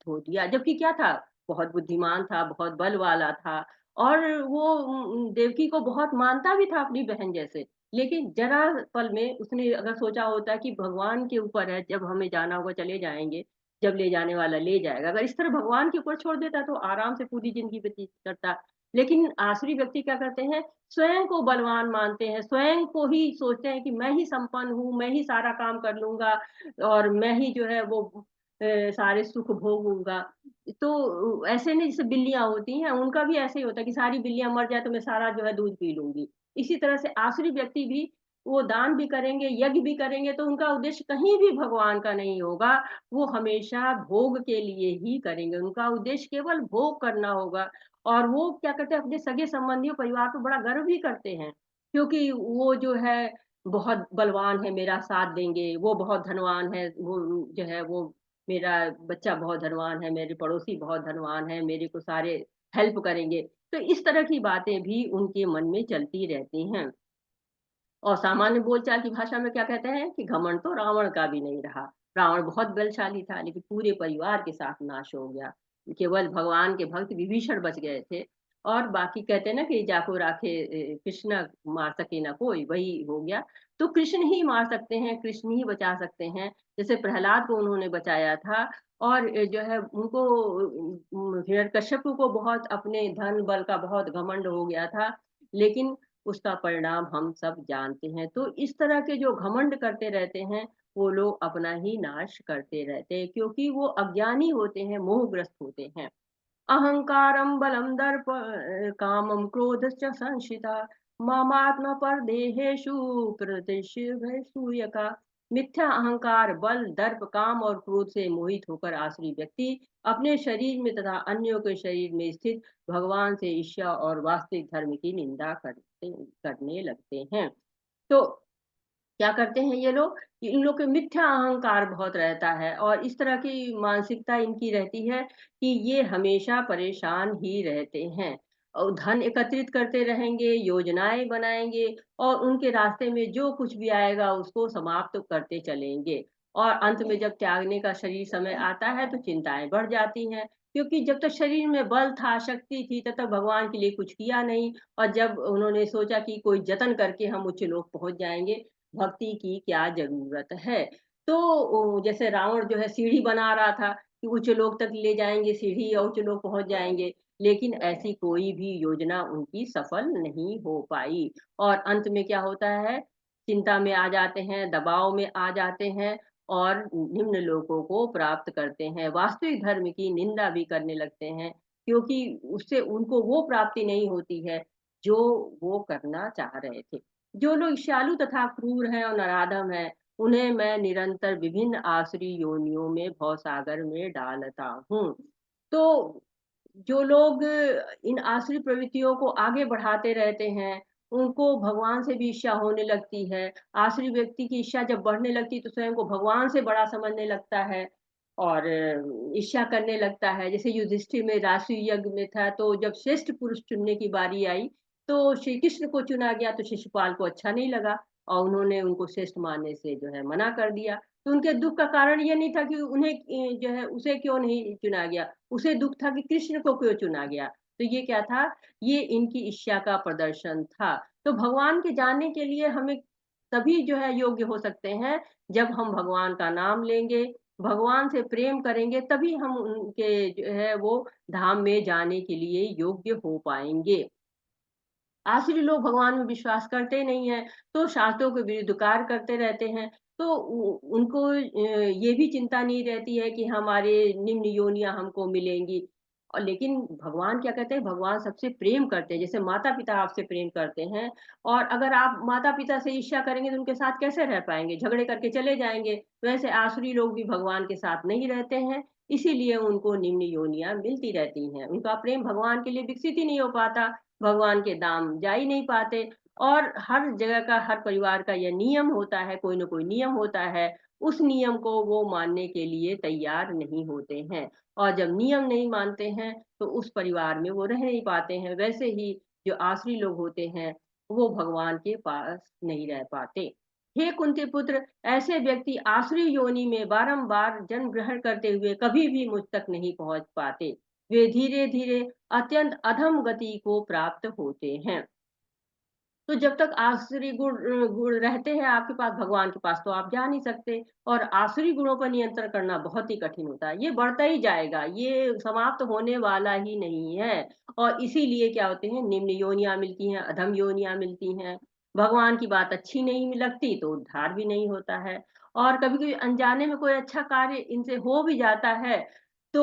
दिया। जबकि क्या था? बहुत बुद्धिमान था, बहुत बल वाला था और वो देवकी को बहुत मानता भी था अपनी बहन जैसे। लेकिन ज़रा पल में उसने अगर सोचा होता कि भगवान के ऊपर है, जब हमें जाना होगा चले जाएँगे, जब ले जाने वाला ले जाएगा। अगर इस तरह भगवान के ऊपर छोड़ देता तो आराम से पूरी ज़िंदगी व्यतीत करता। लेकिन आसुरी व्यक्ति क्या करते हैं, स्वयं को बलवान मानते हैं, स्वयं को ही सोचते हैं कि मैं ही संपन्न हूँ, मैं ही सारा काम कर लूँगा और मैं ही जो है वो सारे सुख भोगूँगा। तो ऐसे नहीं, जैसे बिल्लियाँ होती हैं, उनका भी ऐसे ही होता है कि सारी बिल्लियाँ मर जाए तो मैं सारा जो है दूध पी लूँगी। इसी तरह से आसुरी व्यक्ति भी वो दान भी करेंगे, यज्ञ भी करेंगे, तो उनका उद्देश्य कहीं भी भगवान का नहीं होगा, वो हमेशा भोग के लिए ही करेंगे, उनका उद्देश्य केवल भोग करना होगा। और वो क्या करते हैं, अपने सगे-संबंधियों, परिवार पे बड़ा गर्व भी करते हैं, क्योंकि वो जो है बहुत बलवान है, मेरा साथ देंगे, वो बहुत धनवान है, वो जो है वो मेरा बच्चा बहुत धनवान है, मेरे पड़ोसी बहुत धनवान है, मेरे को सारे हेल्प करेंगे। तो इस तरह की बातें भी उनके मन में चलती रहती हैं। और सामान्य बोलचाल की भाषा में क्या कहते हैं कि घमंड तो रावण का भी नहीं रहा। रावण बहुत बलशाली था, लेकिन पूरे परिवार के साथ नाश हो गया। केवल भगवान के भक्त विभीषण बच गए थे, और बाकी कहते हैं ना कि जाको राखे कृष्ण, मार सके ना कोई, वही हो गया। तो कृष्ण ही मार सकते हैं, कृष्ण ही बचा सकते हैं। जैसे प्रहलाद को उन्होंने बचाया था, और जो है उनको हिरण्यकश्यप को बहुत अपने धन बल का बहुत घमंड हो गया था, लेकिन उसका परिणाम हम सब जानते हैं। तो इस तरह के जो घमंड करते रहते हैं, वो लोग अपना ही नाश करते रहते हैं, क्योंकि वो अज्ञानी होते हैं, मोहग्रस्त होते हैं। अहंकारं बलं दर्प कामं क्रोधश्च संश्रिता ममात्म परदेहेषु प्रतिष्ठितसूयका। मिथ्या अहंकार, बल, दर्प, काम और क्रोध से मोहित होकर आसुरी व्यक्ति अपने शरीर में तथा अन्यों के शरीर में स्थित भगवान से ईर्ष्या और वास्तविक धर्म की निंदा करने लगते हैं। तो क्या करते हैं ये लोग, कि इन लोग के मिथ्या अहंकार बहुत रहता है, और इस तरह की मानसिकता इनकी रहती है कि ये हमेशा परेशान ही रहते हैं, और धन एकत्रित करते रहेंगे, योजनाएं बनाएंगे, और उनके रास्ते में जो कुछ भी आएगा उसको समाप्त करते चलेंगे। और अंत में जब त्यागने का शरीर समय आता है तो चिंताएं बढ़ जाती हैं, क्योंकि जब तक शरीर में बल था, शक्ति थी, तब तक भगवान के लिए कुछ किया नहीं, और जब उन्होंने सोचा कि कोई जतन करके हम उच्च लोक पहुंच जाएंगे, भक्ति की क्या ज़रूरत है? तो जैसे रावण जो है सीढ़ी बना रहा था कि उच्च लोक तक ले जाएँगे सीढ़ी और उच्च लोक पहुँच जाएँगे, लेकिन ऐसी कोई भी योजना उनकी सफल नहीं हो पाई। और अंत में क्या होता है, चिंता में आ जाते हैं, दबाव में आ जाते हैं, और निम्न लोकों को प्राप्त करते हैं। वास्तविक धर्म की निंदा भी करने लगते हैं, क्योंकि उससे उनको वो प्राप्ति नहीं होती है, जो वो करना चाह रहे थे। जो लोग ईर्ष्यालु तथा क्रूर हैं और नराधम हैं, उन्हें मैं निरंतर विभिन्न आसुरी योनियों में भवसागर में डालता हूँ। तो जो लोग इन आसुरी प्रवृत्तियों को आगे बढ़ाते रहते हैं, उनको भगवान से भी ईर्ष्या होने लगती है। आसुरी व्यक्ति की ईर्ष्या जब बढ़ने लगती है तो स्वयं को भगवान से बड़ा समझने लगता है, और ईर्ष्या करने लगता है। जैसे युधिष्ठिर में राष्ट्रीय यज्ञ में था, तो जब श्रेष्ठ पुरुष चुनने की बारी आई, तो श्री कृष्ण को चुना गया, तो शिशुपाल को अच्छा नहीं लगा, और उन्होंने उनको श्रेष्ठ मानने से जो है मना कर दिया। तो उनके दुःख का कारण ये नहीं था कि उन्हें जो है उसे क्यों नहीं चुना गया, उसे दुःख था कि कृष्ण को क्यों चुना गया। तो ये क्या था? ये इनकी ईर्ष्या का प्रदर्शन था। तो भगवान के जानने के लिए हमें तभी जो है योग्य हो सकते हैं, जब हम भगवान का नाम लेंगे, भगवान से प्रेम करेंगे, तभी हम उनके जो है वो धाम में जाने के लिए योग्य हो पाएँगे। आसुरी लोग भगवान में विश्वास करते नहीं हैं, तो शास्त्रों के विरुद्ध कार्य करते रहते हैं। तो उनको ये भी चिंता नहीं रहती है कि हमारे निम्न योनियाँ हमको मिलेंगी। और लेकिन भगवान क्या कहते हैं, भगवान सबसे प्रेम करते हैं, जैसे माता-पिता आपसे प्रेम करते हैं, और अगर आप माता-पिता से ईर्ष्या करेंगे तो उनके साथ कैसे रह पाएँगे? झगड़े करके चले जाएँगे। वैसे आसुरी लोग भी भगवान के साथ नहीं रहते हैं, इसीलिए उनको निम्न योनियाँ मिलती रहती हैं। उनका प्रेम भगवान के लिए विकसित ही नहीं हो पाता। भगवान के धाम जा ही नहीं पाते, और हर जगह का, हर परिवार का यह नियम होता है, कोई न कोई नियम होता है, उस नियम को वो मानने के लिए तैयार नहीं होते हैं, और जब नियम नहीं मानते हैं तो उस परिवार में वो रह नहीं पाते हैं। वैसे ही जो आसुरी लोग होते हैं, वो भगवान के पास नहीं रह पाते। हे कुंती पुत्र, ऐसे व्यक्ति आसुरी योनि में बारंबार जन्म ग्रहण करते हुए कभी भी मुझ तक नहीं पहुंच पाते। वे धीरे धीरे अत्यंत अधम गति को प्राप्त होते हैं। तो जब तक आसुरी गुण रहते हैं आपके पास भगवान के पास, तो आप जा नहीं सकते। और आसुरी गुणों पर नियंत्रण करना बहुत ही कठिन होता है, ये बढ़ता ही जाएगा, ये समाप्त होने वाला ही नहीं है। और इसीलिए क्या होते हैं, निम्न योनियां मिलती हैं, अधम योनियां मिलती हैं। भगवान की बात अच्छी नहीं लगती तो उद्धार भी नहीं होता है। और कभी कभी अनजाने में कोई अच्छा कार्य इनसे हो भी जाता है, तो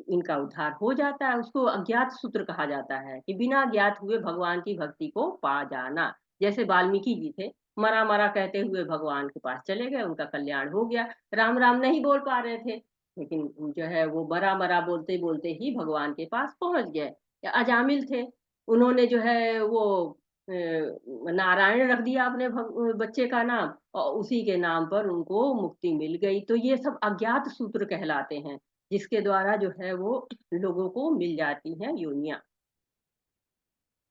इनका उद्धार हो जाता है। उसको अज्ञात सूत्र कहा जाता है, कि बिना ज्ञात हुए भगवान की भक्ति को पा जाना। जैसे वाल्मीकि जी थे, मरा मरा कहते हुए भगवान के पास चले गए, उनका कल्याण हो गया। राम राम नहीं बोल पा रहे थे, लेकिन जो है वो मरा मरा बोलते बोलते ही भगवान के पास पहुंच गए। या अजामिल थे, उन्होंने जो है वो नारायण रख दिया अपने बच्चे का नाम, और उसी के नाम पर उनको मुक्ति मिल गई। तो ये सब अज्ञात सूत्र कहलाते हैं, जिसके द्वारा जो है वो लोगों को मिल जाती हैं योनियां।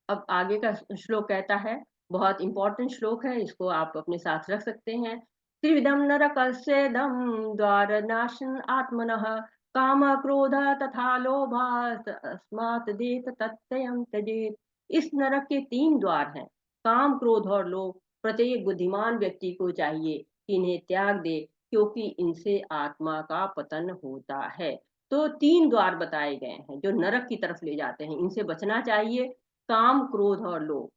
अब आगे का श्लोक कहता है, बहुत इंपॉर्टेंट श्लोक है, इसको आप अपने साथ रख सकते हैं। त्रिविधम नरकस्येदं द्वारनाशन आत्मनः काम क्रोध तथा लोभात् अस्मात् देत तत्ययं त्यजेत्। इस नरक के 3 द्वार हैं, काम क्रोध और लोभ। प्रत्येक बुद्धिमान व्यक्ति को चाहिए कि इन्हें त्याग दे, क्योंकि इनसे आत्मा का पतन होता है। तो 3 द्वार बताए गए हैं जो नरक की तरफ ले जाते हैं, इनसे बचना चाहिए। काम क्रोध और लोभ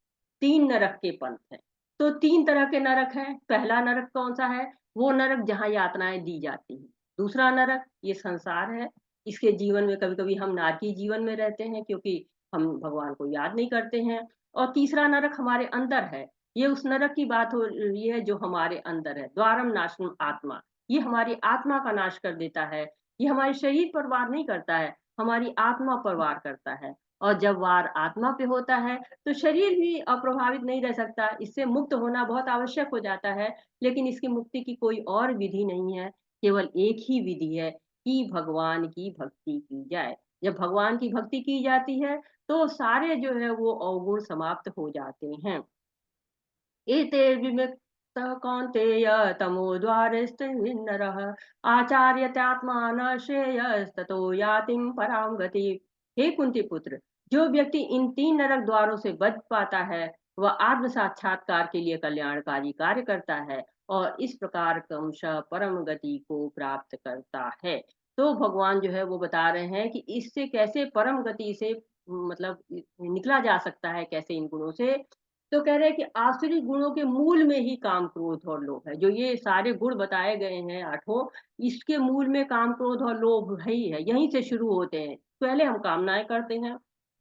3 नरक के पंथ हैं। तो 3 तरह के नरक हैं। पहला नरक कौन सा है, वो नरक जहाँ यातनाएं दी जाती हैं। दूसरा नरक ये संसार है, इसके जीवन में कभी कभी हम नारकी जीवन में रहते हैं, क्योंकि हम भगवान को याद नहीं करते हैं। और तीसरा नरक हमारे अंदर है, ये उस नरक की बात हो रही है जो हमारे अंदर है। द्वारम नाशनम आत्मा, ये हमारी आत्मा का नाश कर देता है। ये हमारे शरीर पर वार नहीं करता है, हमारी आत्मा पर वार करता है। और जब वार आत्मा पे होता है तो शरीर भी अप्रभावित नहीं रह सकता, इससे मुक्त होना बहुत आवश्यक हो जाता है। लेकिन इसकी मुक्ति की कोई और विधि नहीं है, केवल एक ही विधि है कि भगवान की भक्ति की जाए। जब भगवान की भक्ति की जाती है तो सारे जो है वो अवगुण समाप्त हो जाते हैं। एतैर्विमुक्त कौन्तेय तमोद्वारस्त्रिभिर्नरः आचार्यत्यात्मान श्रेयस्ततो यातिं परां गति। हे कुंती पुत्र, जो व्यक्ति इन 3 नरक द्वारों से बच पाता है, वह आत्म साक्षात्कार के लिए कल्याणकारी कार्य करता है, और इस प्रकार क्रमशः परम गति को प्राप्त करता है। तो भगवान जो है वो बता रहे हैं कि इससे कैसे परम गति से मतलब निकला जा सकता है, कैसे इन गुणों से। तो कह रहे हैं कि आसुरी गुणों के मूल में ही काम क्रोध और लोभ है। जो ये सारे गुण बताए गए हैं 8, इसके मूल में काम क्रोध और लोभ है ही है, यहीं से शुरू होते हैं। पहले हम कामनाएं करते हैं,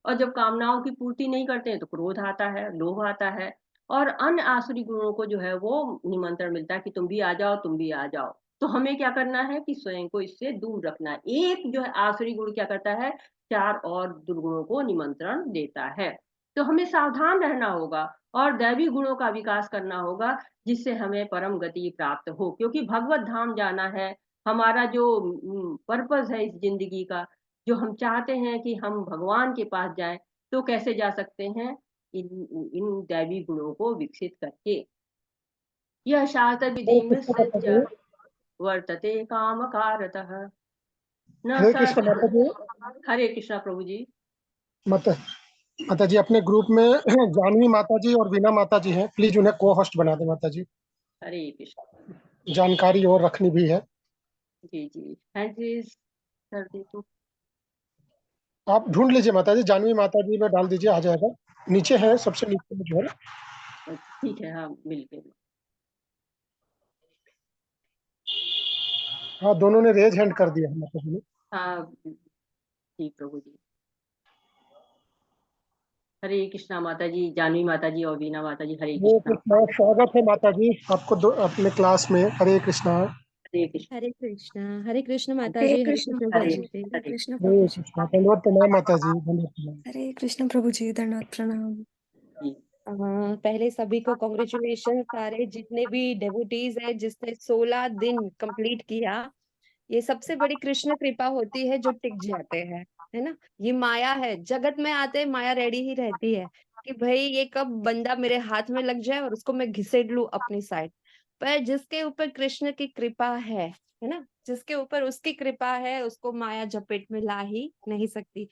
और जब कामनाओं की पूर्ति नहीं करते हैं तो क्रोध आता है, लोभ आता है। और अन्य आसुरी गुणों को जो है वो निमंत्रण मिलता है कि तुम भी आ जाओ, तुम भी आ जाओ। तो हमें क्या करना है कि स्वयं को इससे दूर रखना है। एक जो है आसुरी गुण क्या करता है, 4 और दुर्गुणों को निमंत्रण देता है। तो हमें सावधान रहना होगा और दैवी गुणों का विकास करना होगा, जिससे हमें परम गति प्राप्त हो। क्योंकि भगवत धाम जाना है, हमारा जो पर्पस है इस जिंदगी का, जो हम चाहते हैं कि हम भगवान के पास जाएं, तो कैसे जा सकते हैं, इन दैवी गुणों को विकसित करके। यह शास्त्र विधि में सृज्य वर्तते काम कारतः न हरे स। कृष्ण माता जी। हरे कृष्णा प्रभु जी। माता माता जी, अपने ग्रुप में जानवी माता जी और वीना माता जी हैं, प्लीज उन्हें को होस्ट बना दें माता जी, हरे कृष्ण। जानकारी और रखनी भी है। जी जी, हैंड रेज कर दी तो। आप ढूंढ लीजिए माता जी, जानवी माता जी में डाल दीजिए, आ जाएगा। नीचे है, सबसे नीचे में जो है। ठीक है, हाँ मिल गए। हाँ, दोनों ने रेज हैंड कर दिया है माता जी ने। हाँ जी प्रभु जी। हरे कृष्णा माता जी, जानवी माता जी और बीना माता जी, हरे हरे कृष्णा। कृष्णा, स्वागत है माता जी आपको अपने क्लास में। हरे कृष्णा। हरे कृष्णा। हरे कृष्ण माता हरे जी, हरे कृष्ण कृष्ण हरे प्रभु जी। जी। हरे कृष्ण हरे प्रभु जी। कृष्णा, धन्यवाद प्रणाम माता जी, धन्यवाद प्रणाम। हरे कृष्ण प्रभु जी, धन्यवाद प्रणाम। जी। पहले सभी को कॉन्ग्रेचुलेशन, सारे जितने भी डेवोटीज है जिसने 16 दिन कंप्लीट किया। ये सबसे बड़ी कृष्ण कृपा होती है जो टिक जाते हैं, है ना। ये माया है, जगत में आते माया रेडी ही रहती है कि भाई ये कब बंदा मेरे हाथ में लग जाए और उसको मैं घिसेड़ लूं अपनी साइड। पर जिसके ऊपर कृष्ण की कृपा है ना, जिसके ऊपर उसकी कृपा है, उसको माया झपेट में ला ही नहीं सकती।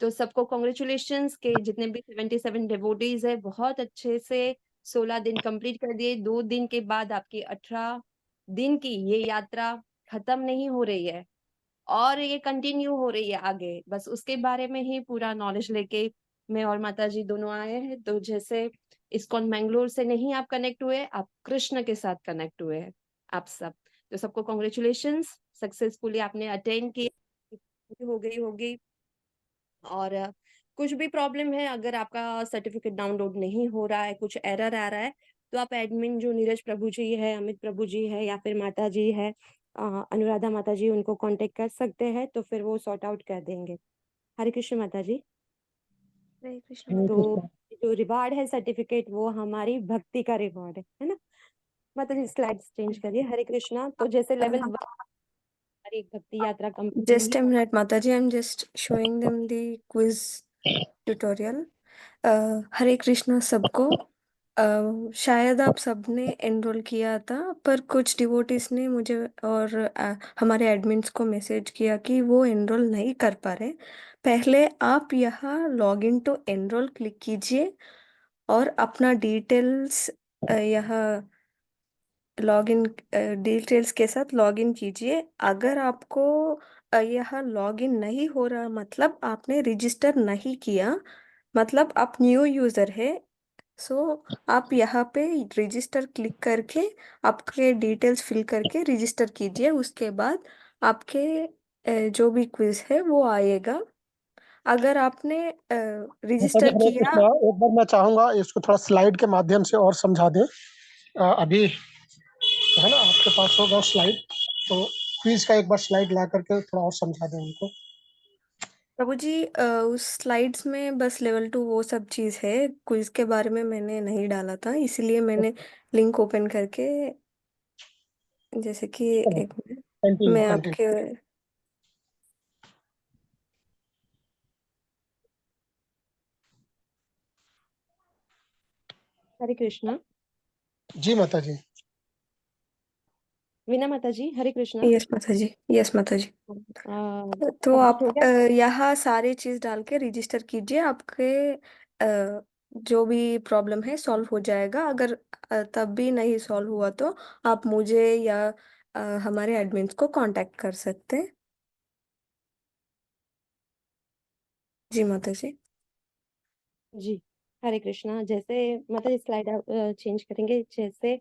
तो सबको कॉन्ग्रेचुलेशंस के जितने भी 77 डिवोटीज है बहुत अच्छे से 16 दिन कंप्लीट कर दिए, 2 दिन के बाद आपकी 18 दिन की ये यात्रा खत्म नहीं हो रही है और ये कंटिन्यू हो रही है आगे। बस उसके बारे में ही पूरा नॉलेज लेके मैं और माता जी दोनों आए हैं। तो जैसे इस्कॉन मैंगलोर से नहीं आप कनेक्ट हुए, आप कृष्ण के साथ कनेक्ट हुए हैं आप सब। तो सबको कॉन्ग्रेचुलेशंस, सक्सेसफुली आपने अटेंड किया, हो गई होगी। और कुछ भी प्रॉब्लम है, अगर आपका सर्टिफिकेट डाउनलोड नहीं हो रहा है, कुछ एरर आ रहा है, तो आप एडमिन जो नीरज प्रभु जी है, अमित प्रभु जी है, या फिर माता जी है, अनुराधा माता जी, उनको कांटेक्ट कर सकते हैं, तो फिर वो सॉर्ट आउट कर देंगे। हरे कृष्ण माता जी। हरे कृष्ण हरे माता तो कृष्ण। जो रिवार्ड है सर्टिफिकेट, वो हमारी भक्ति का रिवार्ड है ना माता जी? स्लाइड्स चेंज करिए। हरे कृष्णा। तो जैसे लेवल 1 हमारी भक्ति यात्रा कंप्लीट जस्ट हुई। a minute माता जी, I'm just showing them the quiz tutorial. हरे कृष्णा सबको। शायद आप सबने एनरोल किया था, पर कुछ डिवोटीज ने मुझे और हमारे एडमिन्स को मैसेज किया कि वो एनरोल नहीं कर पा रहे। पहले आप यहाँ log in to enrol click कीजिए और अपना डिटेल्स यहाँ लॉगिन डिटेल्स के साथ लॉगिन कीजिए। अगर आपको यह लॉगिन नहीं हो रहा, मतलब आपने रजिस्टर नहीं किया, मतलब आप न्यू यूज़र है, सो आप यहाँ पे रजिस्टर क्लिक करके आपके डिटेल्स फिल करके रजिस्टर कीजिए। उसके बाद आपके जो भी क्विज है वो आएगा। अगर आपने माता जी रजिस्टर हरे किया। कृष्णा, एक बार मैं चाहूंगा इसको थोड़ा स्लाइड के माध्यम से और समझा दें। अभी है ना आपके पास होगा स्लाइड, तो क्विज का एक बार स्लाइड ला करके थोड़ा और समझा दें उनको। प्रभु जी, उस स्लाइड्स में बस लेवल 2 वो सब चीज़ है, क्विज के बारे में मैंने नहीं डाला था, इसलिए मैंने लिंक ओपन करके, जैसे कि चलो, एक मिनट कंटिन्यू मैं कंटिन्यू। आपके। हरे कृष्णा। जी माता जी। वीना माता जी, हरे कृष्णा। यस माता जी, यस माता जी। तो कंप्लीट आप हो गया? यहाँ सारे चीज़ डाल के रजिस्टर कीजिए, आपके जो भी प्रॉब्लम है सॉल्व हो जाएगा। अगर तब भी नहीं सॉल्व हुआ तो आप मुझे या हमारे एडमिन्स को कांटेक्ट कर सकते हैं। जी माता जी। जी। हरे कृष्णा। जैसे मतलब स्लाइड चेंज करेंगे। जैसे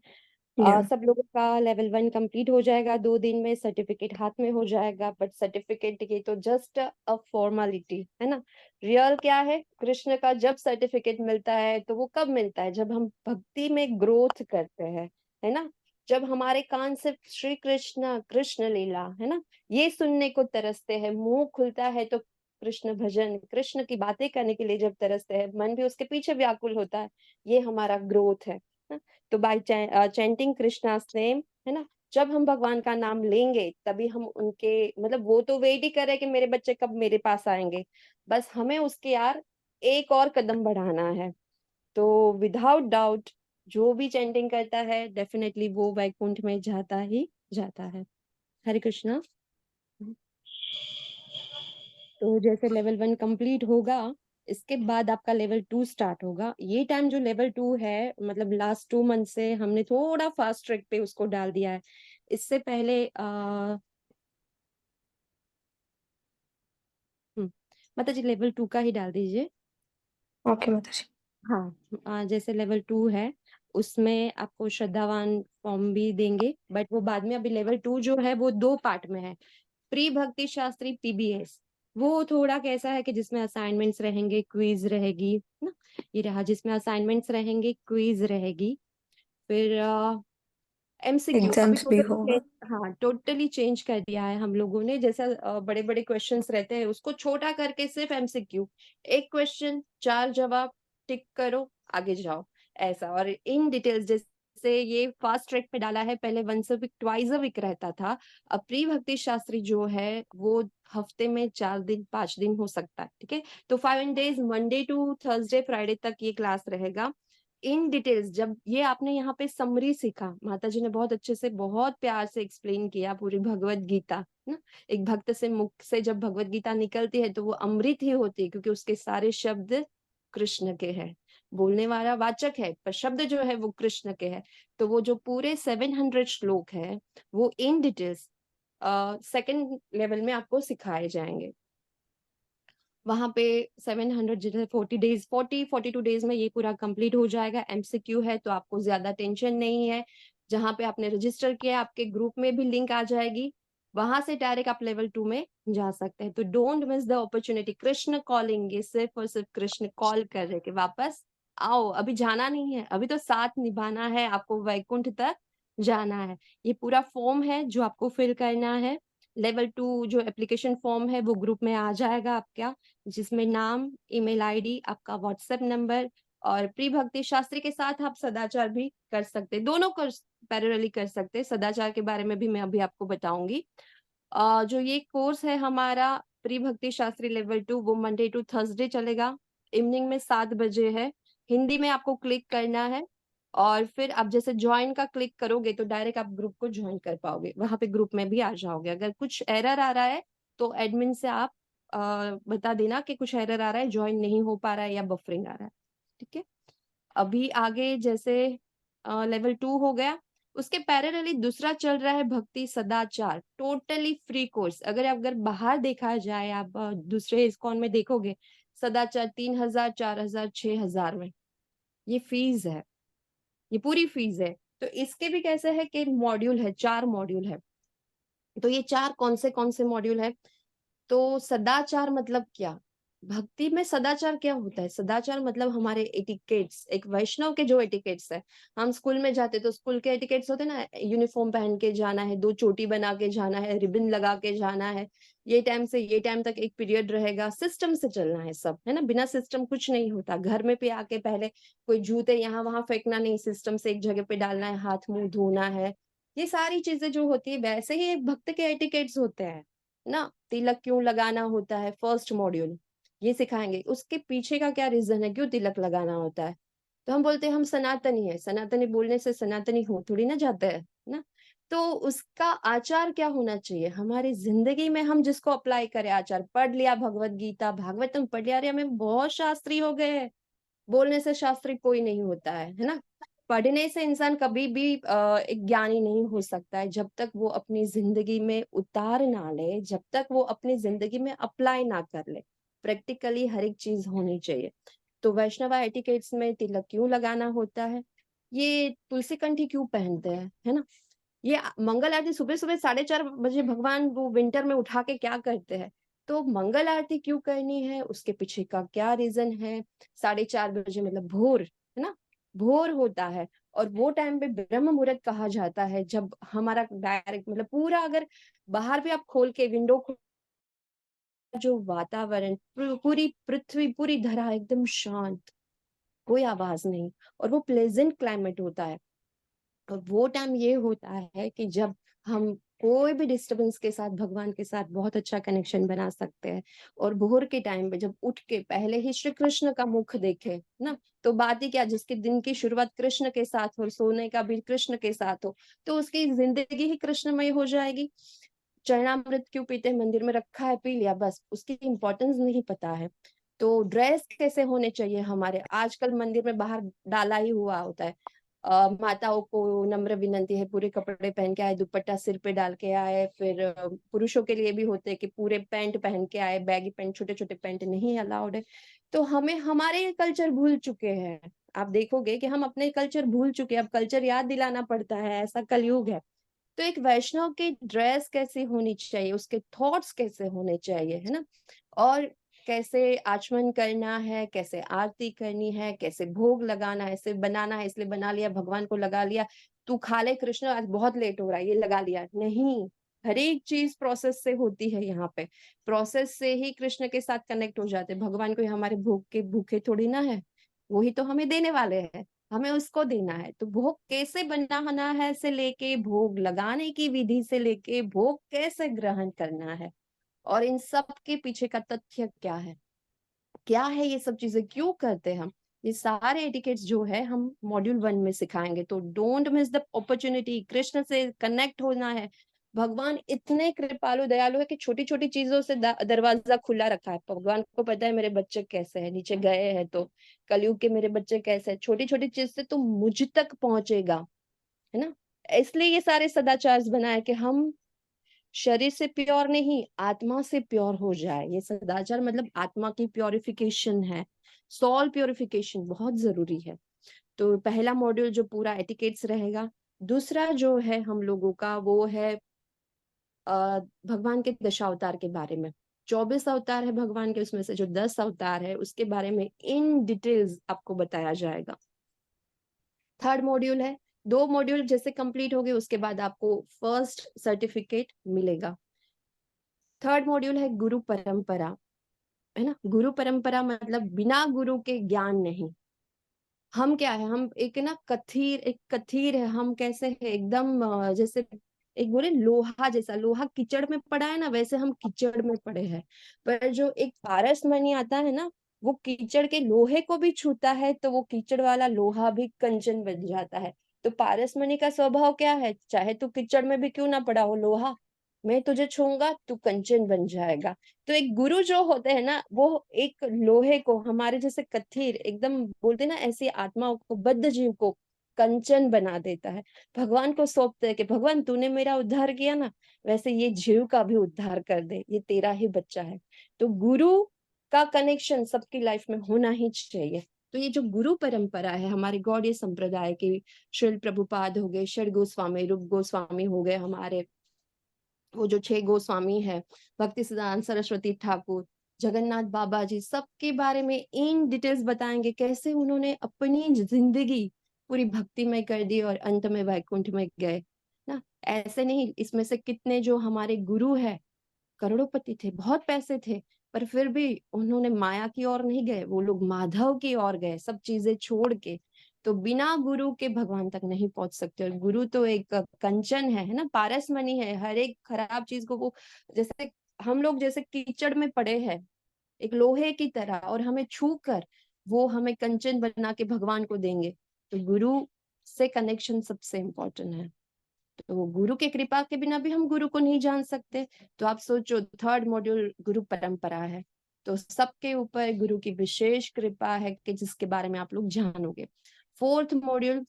या सब लोगों का लेवल 1 कंप्लीट हो जाएगा 2 दिन में, सर्टिफिकेट हाथ में हो जाएगा। बट सर्टिफिकेट ये तो जस्ट अ फॉर्मेलिटी है ना। रियल क्या है कृष्ण का? जब सर्टिफिकेट मिलता है तो वो कब मिलता है? जब हम भक्ति में ग्रोथ करते हैं, है ना। जब हमारे कान से श्री कृष्ण कृष्ण लीला, है ना, ये सुनने को तरसते हैं, मुंह खुलता है तो कृष्ण भजन, कृष्ण की बातें करने के लिए जब तरसते हैं, मन भी उसके पीछे व्याकुल होता है, ये हमारा ग्रोथ है ना? तो बाय चैंटिंग कृष्णास नेम, है ना, जब हम भगवान का नाम लेंगे तभी हम उनके, मतलब वो तो वेट ही कर रहे हैं कि मेरे बच्चे कब मेरे पास आएंगे, बस हमें उसके यार एक और कदम बढ़ाना है। तो विदाउट डाउट जो भी चैंटिंग करता है डेफिनेटली वो वैकुंठ में जाता ही जाता है। हरे कृष्णा। तो जैसे लेवल 1 कंप्लीट होगा, इसके बाद आपका लेवल 2 स्टार्ट होगा। ये टाइम जो लेवल 2 है, मतलब लास्ट 2 मंथ से हमने थोड़ा फास्ट ट्रैक पे उसको डाल दिया है। इससे पहले माता जी लेवल 2 का ही डाल दीजिए। ओके माता जी। हाँ। जैसे लेवल 2 है उसमें आपको श्रद्धावान फॉर्म भी देंगे, बट वो बाद में। अभी लेवल 2 जो है वो 2 पार्ट में है। प्री भक्ति शास्त्री पीबीएस, वो थोड़ा कैसा है कि जिसमें असाइनमेंट्स रहेंगे, क्विज रहेगी ना। ये रहा जिसमें असाइनमेंट्स रहेंगे, क्विज रहेगी। फिर एमसीक्यू अभी एग्जाम्स भी टोटली होगा। हाँ टोटली चेंज कर दिया है हम लोगों ने। जैसा बड़े बड़े क्वेश्चंस रहते हैं उसको छोटा करके सिर्फ एमसीक्यू, एक क्वेश्चन 4 जवाब, टिक करो आगे जाओ, ऐसा। और इन डिटेल्स जैसे ये फास्ट ट्रैक पे डाला है, पहले once a week twice a week रहता था। अब प्री भक्ति शास्त्री जो है वो हफ्ते में 4 दिन 5 दिन हो सकता है, ठीक है। तो 5 days, Monday to Thursday Friday तक ये क्लास रहेगा। इन डिटेल्स जब ये आपने यहाँ पे समरी सीखा, माता जी ने बहुत अच्छे से बहुत प्यार से एक्सप्लेन किया पूरी भगवत गीता ना। एक भक्त से मुख से जब भगवत गीता निकलती है तो वो अमृत ही होती है, क्योंकि उसके सारे शब्द कृष्ण के हैं। बोलने वाला वाचक है पर शब्द जो है वो कृष्ण के है। तो वो जो पूरे 700 श्लोक है वो इन डिटेल्स सेकंड लेवल में आपको सिखाए जाएंगे। वहां पे 700 जैसे 42 डेज में ये पूरा कंप्लीट हो जाएगा। एमसीक्यू है तो आपको ज्यादा टेंशन नहीं है। जहां पे आपने रजिस्टर किया आपके ग्रुप में भी लिंक आ जाएगी, वहां से डायरेक्ट आप लेवल 2 में जा सकते हैं। तो don't miss the opportunity. Krishna calling, ये सिर्फ और सिर्फ कृष्ण कॉल कर रहे कि वापस आओ, अभी जाना नहीं है, अभी तो साथ निभाना है, आपको वैकुंठ तक जाना है। ये पूरा फॉर्म है जो आपको फिल करना है। लेवल 2 जो एप्लीकेशन फॉर्म है वो ग्रुप में आ जाएगा आपका, जिसमें नाम, ईमेल आईडी, आपका व्हाट्सएप नंबर, और प्री भक्ति शास्त्री के साथ आप सदाचार भी कर सकते, दोनों कर पैरेलली कर सकते। सदाचार के बारे में भी मैं अभी आपको बताऊंगी। जो ये कोर्स है हमारा प्री भक्ति शास्त्री लेवल 2 वो मंडे टू थर्सडे चलेगा। इवनिंग में 7 बजे है। हिंदी में आपको क्लिक करना है और फिर आप जैसे ज्वाइन का क्लिक करोगे तो डायरेक्ट आप ग्रुप को ज्वाइन कर पाओगे, वहां पे ग्रुप में भी आ जाओगे। अगर कुछ एरर आ रहा है तो एडमिन से आप बता देना कि कुछ एरर आ रहा है, ज्वाइन नहीं हो पा रहा है या बफरिंग आ रहा है। ठीक है, अभी आगे जैसे लेवल 2 हो गया, उसके पैरेलली दूसरा चल रहा है भक्ति सदाचार, टोटली फ्री कोर्स। अगर बाहर देखा जाए, आप दूसरे इस्कॉन में देखोगे सदाचार 3000, 4000, 6000 में ये फीस है, ये पूरी फीस है। तो इसके भी कैसे है कि मॉड्यूल है, 4 मॉड्यूल है। तो ये 4 कौन से मॉड्यूल है? तो सदाचार मतलब क्या, भक्ति में सदाचार क्या होता है? सदाचार मतलब हमारे एटिकेट्स, एक वैष्णव के जो एटिकेट्स है। हम स्कूल में जाते तो स्कूल के एटिकेट्स होते ना, यूनिफॉर्म पहन के जाना है, 2 चोटी बना के जाना है, रिबन लगा के जाना है, ये टाइम से ये टाइम तक एक पीरियड रहेगा, सिस्टम से चलना है सब, है ना। बिना सिस्टम कुछ नहीं होता। घर में पे आके पहले कोई जूते यहाँ वहां फेंकना नहीं, सिस्टम से एक जगह पे डालना है, हाथ मुंह धोना है, ये सारी चीजें जो होती है वैसे ही एक भक्त के एटिकेट्स होते हैं ना। तिलक क्यों लगाना होता है, फर्स्ट मॉड्यूल ये सिखाएंगे। उसके पीछे का क्या रीजन है, क्यों तिलक लगाना होता है। तो हम बोलते हैं हम सनातनी है, सनातनी बोलने से सनातनी हो थोड़ी ना जाते हैं ना। तो उसका आचार क्या होना चाहिए हमारी जिंदगी में, हम जिसको अप्लाई करें। आचार पढ़ लिया, भगवत गीता भागवतम पढ़ लिया, अरे हमें बहुत शास्त्री हो गए हैं। बोलने से शास्त्री कोई नहीं होता है ना। पढ़ने से इंसान कभी भी एक ज्ञानी नहीं हो सकता है जब तक वो अपनी जिंदगी में उतार ना ले, जब तक वो अपनी जिंदगी में अप्लाई ना कर ले। प्रैक्टिकली हर एक चीज होनी चाहिए। तो वैष्णव एटिकेट्स में तिलक क्यों लगाना होता है, ये तुलसी कंठी क्यों पहनते हैं, है ना। ये मंगल आरती सुबह सुबह 4:30 बजे भगवान वो विंटर में उठा के क्या करते हैं, तो मंगल आरती क्यों करनी है, उसके पीछे का क्या रीजन है। 4:30 मतलब भोर, है ना, भोर होता है। और वो टाइम पे ब्रह्म मुहूर्त कहा जाता है, जब हमारा डायरेक्ट मतलब पूरा, अगर बाहर भी आप खोल के विंडो, जो वातावरण, पूरी पृथ्वी, पूरी धरा एकदम शांत, कोई आवाज नहीं, और वो प्लेजेंट क्लाइमेट होता है। और वो टाइम ये होता है कि जब हम कोई भी डिस्टरबेंस के साथ भगवान के साथ बहुत अच्छा कनेक्शन बना सकते हैं। और भोर के टाइम पे जब उठ के पहले ही श्री कृष्ण का मुख देखे ना, तो बात ही क्या, जिसके दिन की शुरुआत कृष्ण के साथ हो, सोने का भी कृष्ण के साथ हो, तो उसकी जिंदगी ही कृष्णमय हो जाएगी। चरणामृत क्यों पीते हैं, मंदिर में रखा है पी लिया, बस उसकी इंपॉर्टेंस नहीं पता है। तो ड्रेस कैसे होने चाहिए हमारे, आजकल मंदिर में बाहर डाला ही हुआ होता है। माताओं को नम्र विनंती है पूरे कपड़े पहन के आए, दुपट्टा सिर पे डाल के आए। फिर पुरुषों के लिए भी होते हैं कि पूरे पैंट पहन के आए, बैगी पैंट, छोटे छोटे पैंट नहीं अलाउड है। तो हमें हमारे कल्चर भूल चुके हैं। आप देखोगे कि हम अपने कल्चर भूल चुके हैं, अब कल्चर याद दिलाना पड़ता है, ऐसा कलयुग है। तो एक वैष्णव की ड्रेस कैसी होनी चाहिए, उसके थॉट्स कैसे होने चाहिए, है ना। और कैसे आचमन करना है, कैसे आरती करनी है, कैसे भोग लगाना है, सिर्फ बनाना है इसलिए बना लिया, भगवान को लगा लिया, तू खा ले कृष्ण आज बहुत लेट हो रहा है ये लगा लिया, नहीं। हर एक चीज प्रोसेस से होती है यहाँ पे। प्रोसेस से ही कृष्ण के साथ कनेक्ट हो जाते हैं। भगवान को हमारे भोग के भूखे थोड़ी ना है, वही तो हमें देने वाले हैं, हमें उसको देना है। तो भोग कैसे बनाना है से लेके, भोग लगाने की विधि से लेके, भोग कैसे ग्रहण करना है, और इन सब के पीछे का तथ्य क्या है ये सब चीजें क्यों करते हैं हम, ये सारे एटिकेट्स जो है हम मॉड्यूल 1 में सिखाएंगे। तो don't miss the opportunity, Krishna से कनेक्ट होना है, भगवान इतने कृपालु दयालु है कि छोटी छोटी चीजों से दरवाजा खुला रखा है। भगवान को पता है मेरे बच्चे कैसे हैं, नीचे गए हैं तो कलयुग के मेरे बच्चे कैसे हैं, छोटी छोटी चीज से तो मुझ तक पहुंचेगा, है ना। इसलिए ये सारे सदाचार बनाए कि हम शरीर से प्योर नहीं, आत्मा से प्योर हो जाए। ये सदाचार मतलब आत्मा की प्योरिफिकेशन है, सोल प्योरिफिकेशन बहुत जरूरी है। तो पहला मॉड्यूल जो पूरा एटिकेट्स रहेगा। दूसरा जो है हम लोगों का वो है भगवान के दशावतार के बारे में। 24 अवतार है भगवान के, उसमें से जो 10 अवतार है उसके बारे में इन डिटेल्स आपको बताया जाएगा। थर्ड मॉड्यूल है, 2 मॉड्यूल जैसे कंप्लीट हो गए उसके बाद आपको फर्स्ट सर्टिफिकेट मिलेगा। थर्ड मॉड्यूल है गुरु परंपरा, है ना। गुरु परंपरा मतलब बिना गुरु के ज्ञान नहीं। हम क्या है, हम एक ना एक कथीर है, हम कैसे है एकदम जैसे एक बोले लोहा जैसा, लोहा कीचड़ में पड़ा है ना, वैसे हम कीचड़ में पड़े हैं। पर जो एक पारस मणि आता है ना, वो कीचड़ के लोहे को भी छूता है तो वो कीचड़ वाला लोहा भी कंचन बन जाता है। तो पारस मणि का स्वभाव क्या है, चाहे तू कीचड़ में भी क्यों ना पड़ा हो लोहा, मैं तुझे छूंगा तू कंचन बन जाएगा। तो एक गुरु जो होते हैं ना, वो एक लोहे को हमारे जैसे कथीर एकदम बोलते हैं ना, ऐसी आत्माओं को, बद्ध जीव को कंचन बना देता है। भगवान को सौंपते हैं कि भगवान तूने मेरा उद्धार किया ना, वैसे ये जीव का भी उद्धार कर दे, ये तेरा ही बच्चा है। तो गुरु का कनेक्शन सबकी लाइफ में होना ही चाहिए। तो ये जो गुरु परंपरा है हमारे गौड़ीय संप्रदाय की, श्रील प्रभुपाद हो गए, षड गोस्वामी, रूप गोस्वामी हो गए, हमारे वो जो 6 गोस्वामी है, भक्ति सिद्धांत सरस्वती ठाकुर, जगन्नाथ बाबा जी, सबके बारे में इन डिटेल्स बताएंगे कैसे उन्होंने अपनी जिंदगी पूरी भक्ति में कर दी और अंत में वैकुंठ में गए ना। ऐसे नहीं, इसमें से कितने जो हमारे गुरु है करोड़पति थे, बहुत पैसे थे, पर फिर भी उन्होंने माया की ओर नहीं गए, वो लोग माधव की ओर गए, सब चीजें छोड़ के। तो बिना गुरु के भगवान तक नहीं पहुंच सकते। और गुरु तो एक कंचन है ना, पारस मणि है, हर एक खराब चीज को वो, जैसे हम लोग जैसे कीचड़ में पड़े हैं एक लोहे की तरह, और हमें छू कर वो हमें कंचन बना के भगवान को देंगे। तो गुरु से कनेक्शन सबसे इम्पोर्टेंट है। तो गुरु के कृपा के बिना भी हम गुरु को नहीं जान सकते। तो आप सोचो, थर्ड मॉड्यूल गुरु परंपरा है, तो सबके ऊपर गुरु की विशेष कृपा है कि जिसके बारे में आप लोग जानोगे। Fourth module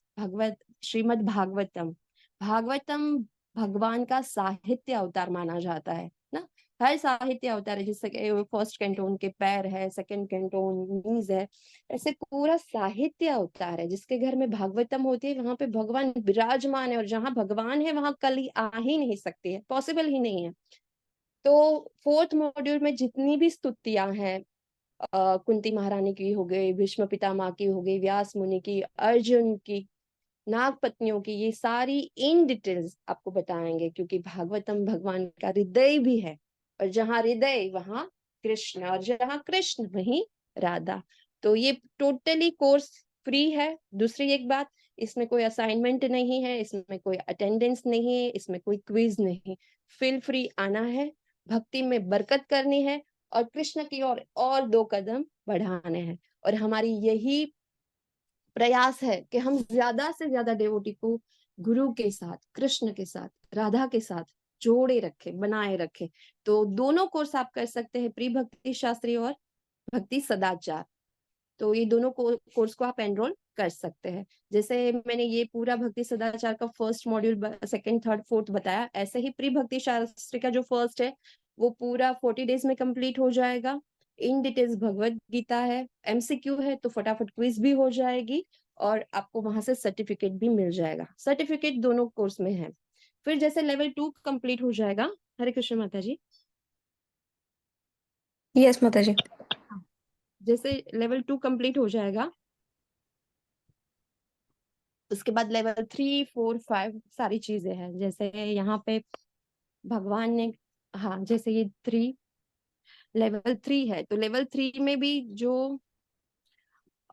Shrimad Bhagavatam. भागवतम भगवान का साहित्य अवतार माना जाता है ना। हर साहित्य अवतार है, जैसे फर्स्ट कैंटोन के पैर है, सेकंड कैंटोन नीज है, ऐसे पूरा साहित्य अवतार है। जिसके घर में भागवतम होती है वहां पे भगवान विराजमान है, और जहां भगवान है वहां कली आ ही नहीं सकती है, पॉसिबल ही नहीं है। तो फोर्थ मॉड्यूल में जितनी भी स्तुतियां हैं, कुंती महारानी की हो गई, भीष्म पितामह की हो गई, व्यास मुनि की, अर्जुन की, नाग पत्नियों की, ये सारी इन डिटेल्स आपको बताएंगे। क्योंकि भागवतम भगवान का हृदय भी है, और जहाँ हृदय वहां कृष्ण, और जहाँ कृष्ण वहीं राधा। तो ये टोटली कोर्स फ्री है। दूसरी एक बात, इसमें कोई असाइनमेंट नहीं है, इसमें कोई अटेंडेंस नहीं है, इसमें कोई क्विज नहीं। फील फ्री आना है, भक्ति में बरकत करनी है, और कृष्ण की और 2 कदम बढ़ाने हैं। और हमारी यही प्रयास है कि हम ज्यादा से ज्यादा डिवोटी को गुरु के साथ, कृष्ण के साथ, राधा के साथ जोड़े रखे, बनाए रखे। तो दोनों कोर्स आप कर सकते हैं, प्री भक्ति शास्त्री और भक्ति सदाचार। तो ये दोनों कोर्स को आप एनरोल कर सकते हैं। जैसे मैंने ये पूरा भक्ति सदाचार का first module second third fourth बताया, ऐसे ही प्री भक्ति शास्त्री का जो फर्स्ट है वो पूरा 40 डेज में कंप्लीट हो जाएगा। इन डिटेल्स भगवत गीता है, एमसीक्यू है, तो फटाफट क्विज भी हो जाएगी, और आपको वहां से सर्टिफिकेट भी मिल जाएगा। सर्टिफिकेट दोनों कोर्स में है। फिर जैसे लेवल 2 कंप्लीट हो जाएगा, हरे कृष्ण माता जी, यस माता जी। जैसे लेवल 2 कंप्लीट हो जाएगा उसके बाद लेवल 3 4 5 सारी चीजें हैं। जैसे यहाँ पे भगवान ने, हाँ जैसे ये 3 लेवल 3 है, तो लेवल 3 में भी जो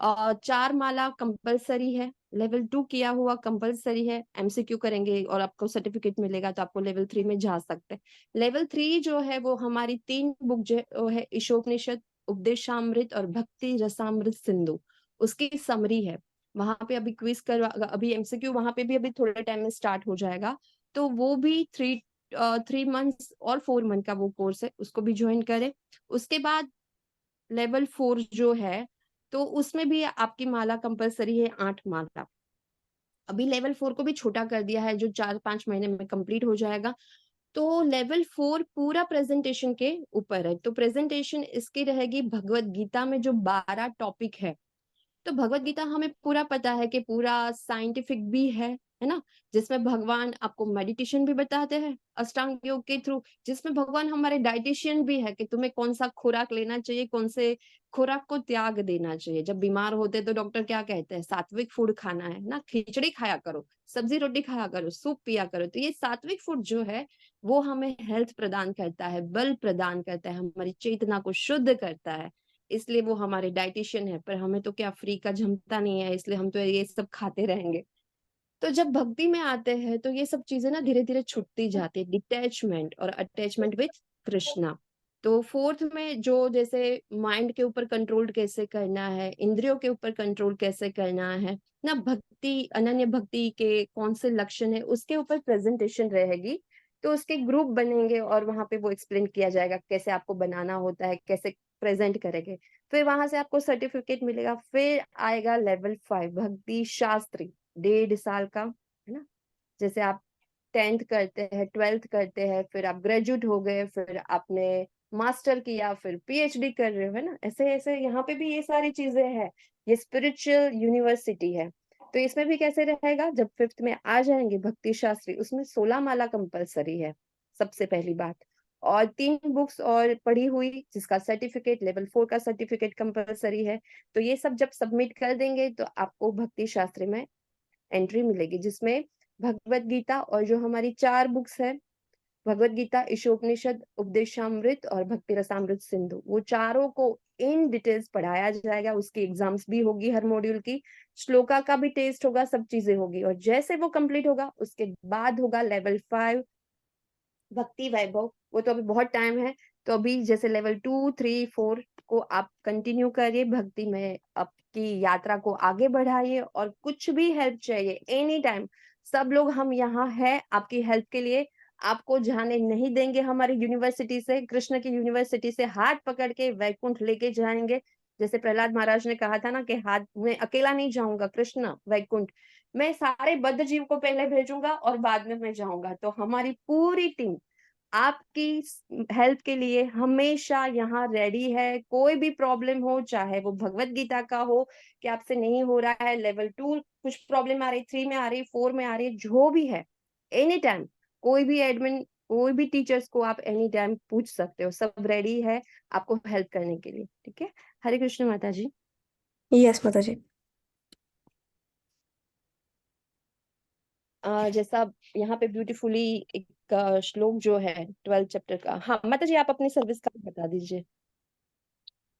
4 माला कंपलसरी है, लेवल 2 किया हुआ कंपलसरी है, एमसीक्यू करेंगे और आपको सर्टिफिकेट मिलेगा, तो आपको लेवल 3 में जा सकते हैं। लेवल 3 जो है वो हमारी 3 बुक जो है, ईशोपनिषद, उपदेशामृत और भक्ति रसामृत सिंधु, उसकी समरी है। वहां पे अभी एमसीक्यू वहां पे भी अभी थोड़े टाइम में स्टार्ट हो जाएगा। तो वो भी 3 3 मंथ्स और 4 मंथ का वो कोर्स है, उसको भी ज्वाइन करें। उसके बाद लेवल 4 जो है, तो उसमें भी आपकी माला कंपलसरी है 8 माला। अभी लेवल 4 को भी छोटा कर दिया है, जो 4-5 महीने में कंप्लीट हो जाएगा। तो लेवल 4 पूरा प्रेजेंटेशन के ऊपर है। तो प्रेजेंटेशन इसकी रहेगी भगवत गीता में जो 12 टॉपिक है। तो भगवत गीता हमें पूरा पता है कि पूरा साइंटिफिक भी है ना, जिसमें भगवान आपको मेडिटेशन भी बताते हैं अष्टांग योग के थ्रू, जिसमें भगवान हमारे डाइटिशियन भी है कि तुम्हें कौन सा खुराक लेना चाहिए, कौन से खुराक को त्याग देना चाहिए। जब बीमार होते तो डॉक्टर क्या कहते हैं, सात्विक फूड खाना है ना, खिचड़ी खाया करो, सब्जी रोटी खाया करो, सूप पिया करो। तो ये सात्विक फूड जो है वो हमें हेल्थ प्रदान करता है, बल प्रदान करता है, हमारी चेतना को शुद्ध करता है, इसलिए वो हमारे डाइटिशियन है। पर हमें तो क्या फ्री का जमता नहीं है, इसलिए हम तो ये सब खाते रहेंगे। तो जब भक्ति में आते हैं तो ये सब चीजें ना धीरे धीरे छूटती जाती है, डिटैचमेंट और अटैचमेंट विद कृष्णा। तो फोर्थ में जो जैसे माइंड के ऊपर कंट्रोल कैसे करना है, इंद्रियों के ऊपर कंट्रोल कैसे करना है ना, भक्ति अनन्य भक्ति के कौन से लक्षण है उसके ऊपर प्रेजेंटेशन रहेगी। तो उसके ग्रुप बनेंगे और वहां पे वो एक्सप्लेन किया जाएगा कैसे आपको बनाना होता है, कैसे प्रेजेंट करेंगे। फिर वहां से आपको सर्टिफिकेट मिलेगा। फिर आएगा लेवल 5 भक्ति शास्त्री, 1.5 साल का, है ना। जैसे आप 10th करते हैं, 12th करते हैं, फिर आप ग्रेजुएट हो गए, फिर आपने मास्टर किया, फिर पीएचडी कर रहे हो, है ना। ऐसे ऐसे यहाँ पे भी ये सारी चीजें हैं। ये स्पिरिचुअल यूनिवर्सिटी है। तो इसमें भी कैसे रहेगा, जब 5th में आ जाएंगे भक्ति शास्त्री, उसमें 16 माला कंपलसरी है सबसे पहली बात, और 3 बुक्स और पढ़ी हुई जिसका सर्टिफिकेट, लेवल 4 का सर्टिफिकेट कंपलसरी है। तो ये सब जब सबमिट कर देंगे तो आपको भक्ति शास्त्री में एंट्री मिलेगी, जिसमें भगवत गीता और जो हमारी 4 बुक्स है, भगवत गीता, ईशोपनिषद, उपदेशामृत और भक्ति रसामृत सिंधु, वो चारों को इन डिटेल्स पढ़ाया जाएगा। उसकी एग्जाम्स भी होगी हर मॉड्यूल की, श्लोका का भी टेस्ट होगा, सब चीजें होगी। और जैसे वो कंप्लीट होगा उसके बाद होगा लेवल 5 भक्ति वैभव। वो तो अभी बहुत टाइम है, तो अभी जैसे लेवल 2, 3, 4 को आप कंटिन्यू करिए, भक्ति में आपकी यात्रा को आगे बढ़ाइए। और कुछ भी हेल्प चाहिए एनी टाइम, सब लोग हम यहाँ है आपकी हेल्प के लिए। आपको जाने नहीं देंगे हमारी यूनिवर्सिटी से, कृष्ण की यूनिवर्सिटी से हाथ पकड़ के वैकुंठ लेके जाएंगे। जैसे प्रहलाद महाराज ने कहा था ना कि हाथ में अकेला नहीं जाऊंगा कृष्ण वैकुंठ, मैं सारे बद्ध जीव को पहले भेजूंगा और बाद में मैं जाऊंगा। तो हमारी पूरी टीम आपकी हेल्प के लिए हमेशा यहाँ रेडी है। कोई भी प्रॉब्लम हो, चाहे वो भगवत गीता का हो कि आपसे नहीं हो रहा है, लेवल 2 कुछ प्रॉब्लम आ रही, 3 में आ रही, 4 में आ रही, जो भी है, एनी टाइम कोई भी एडमिन, कोई भी टीचर्स को आप एनी टाइम पूछ सकते हो, सब रेडी है आपको हेल्प करने के लिए। ठीक है, हरे कृष्ण माता जी। यस माता जी। जैसा यहाँ पे ब्यूटीफुली एक श्लोक जो है 12 चैप्टर का, हाँ माता जी आप अपनी सर्विस का बता दीजिए।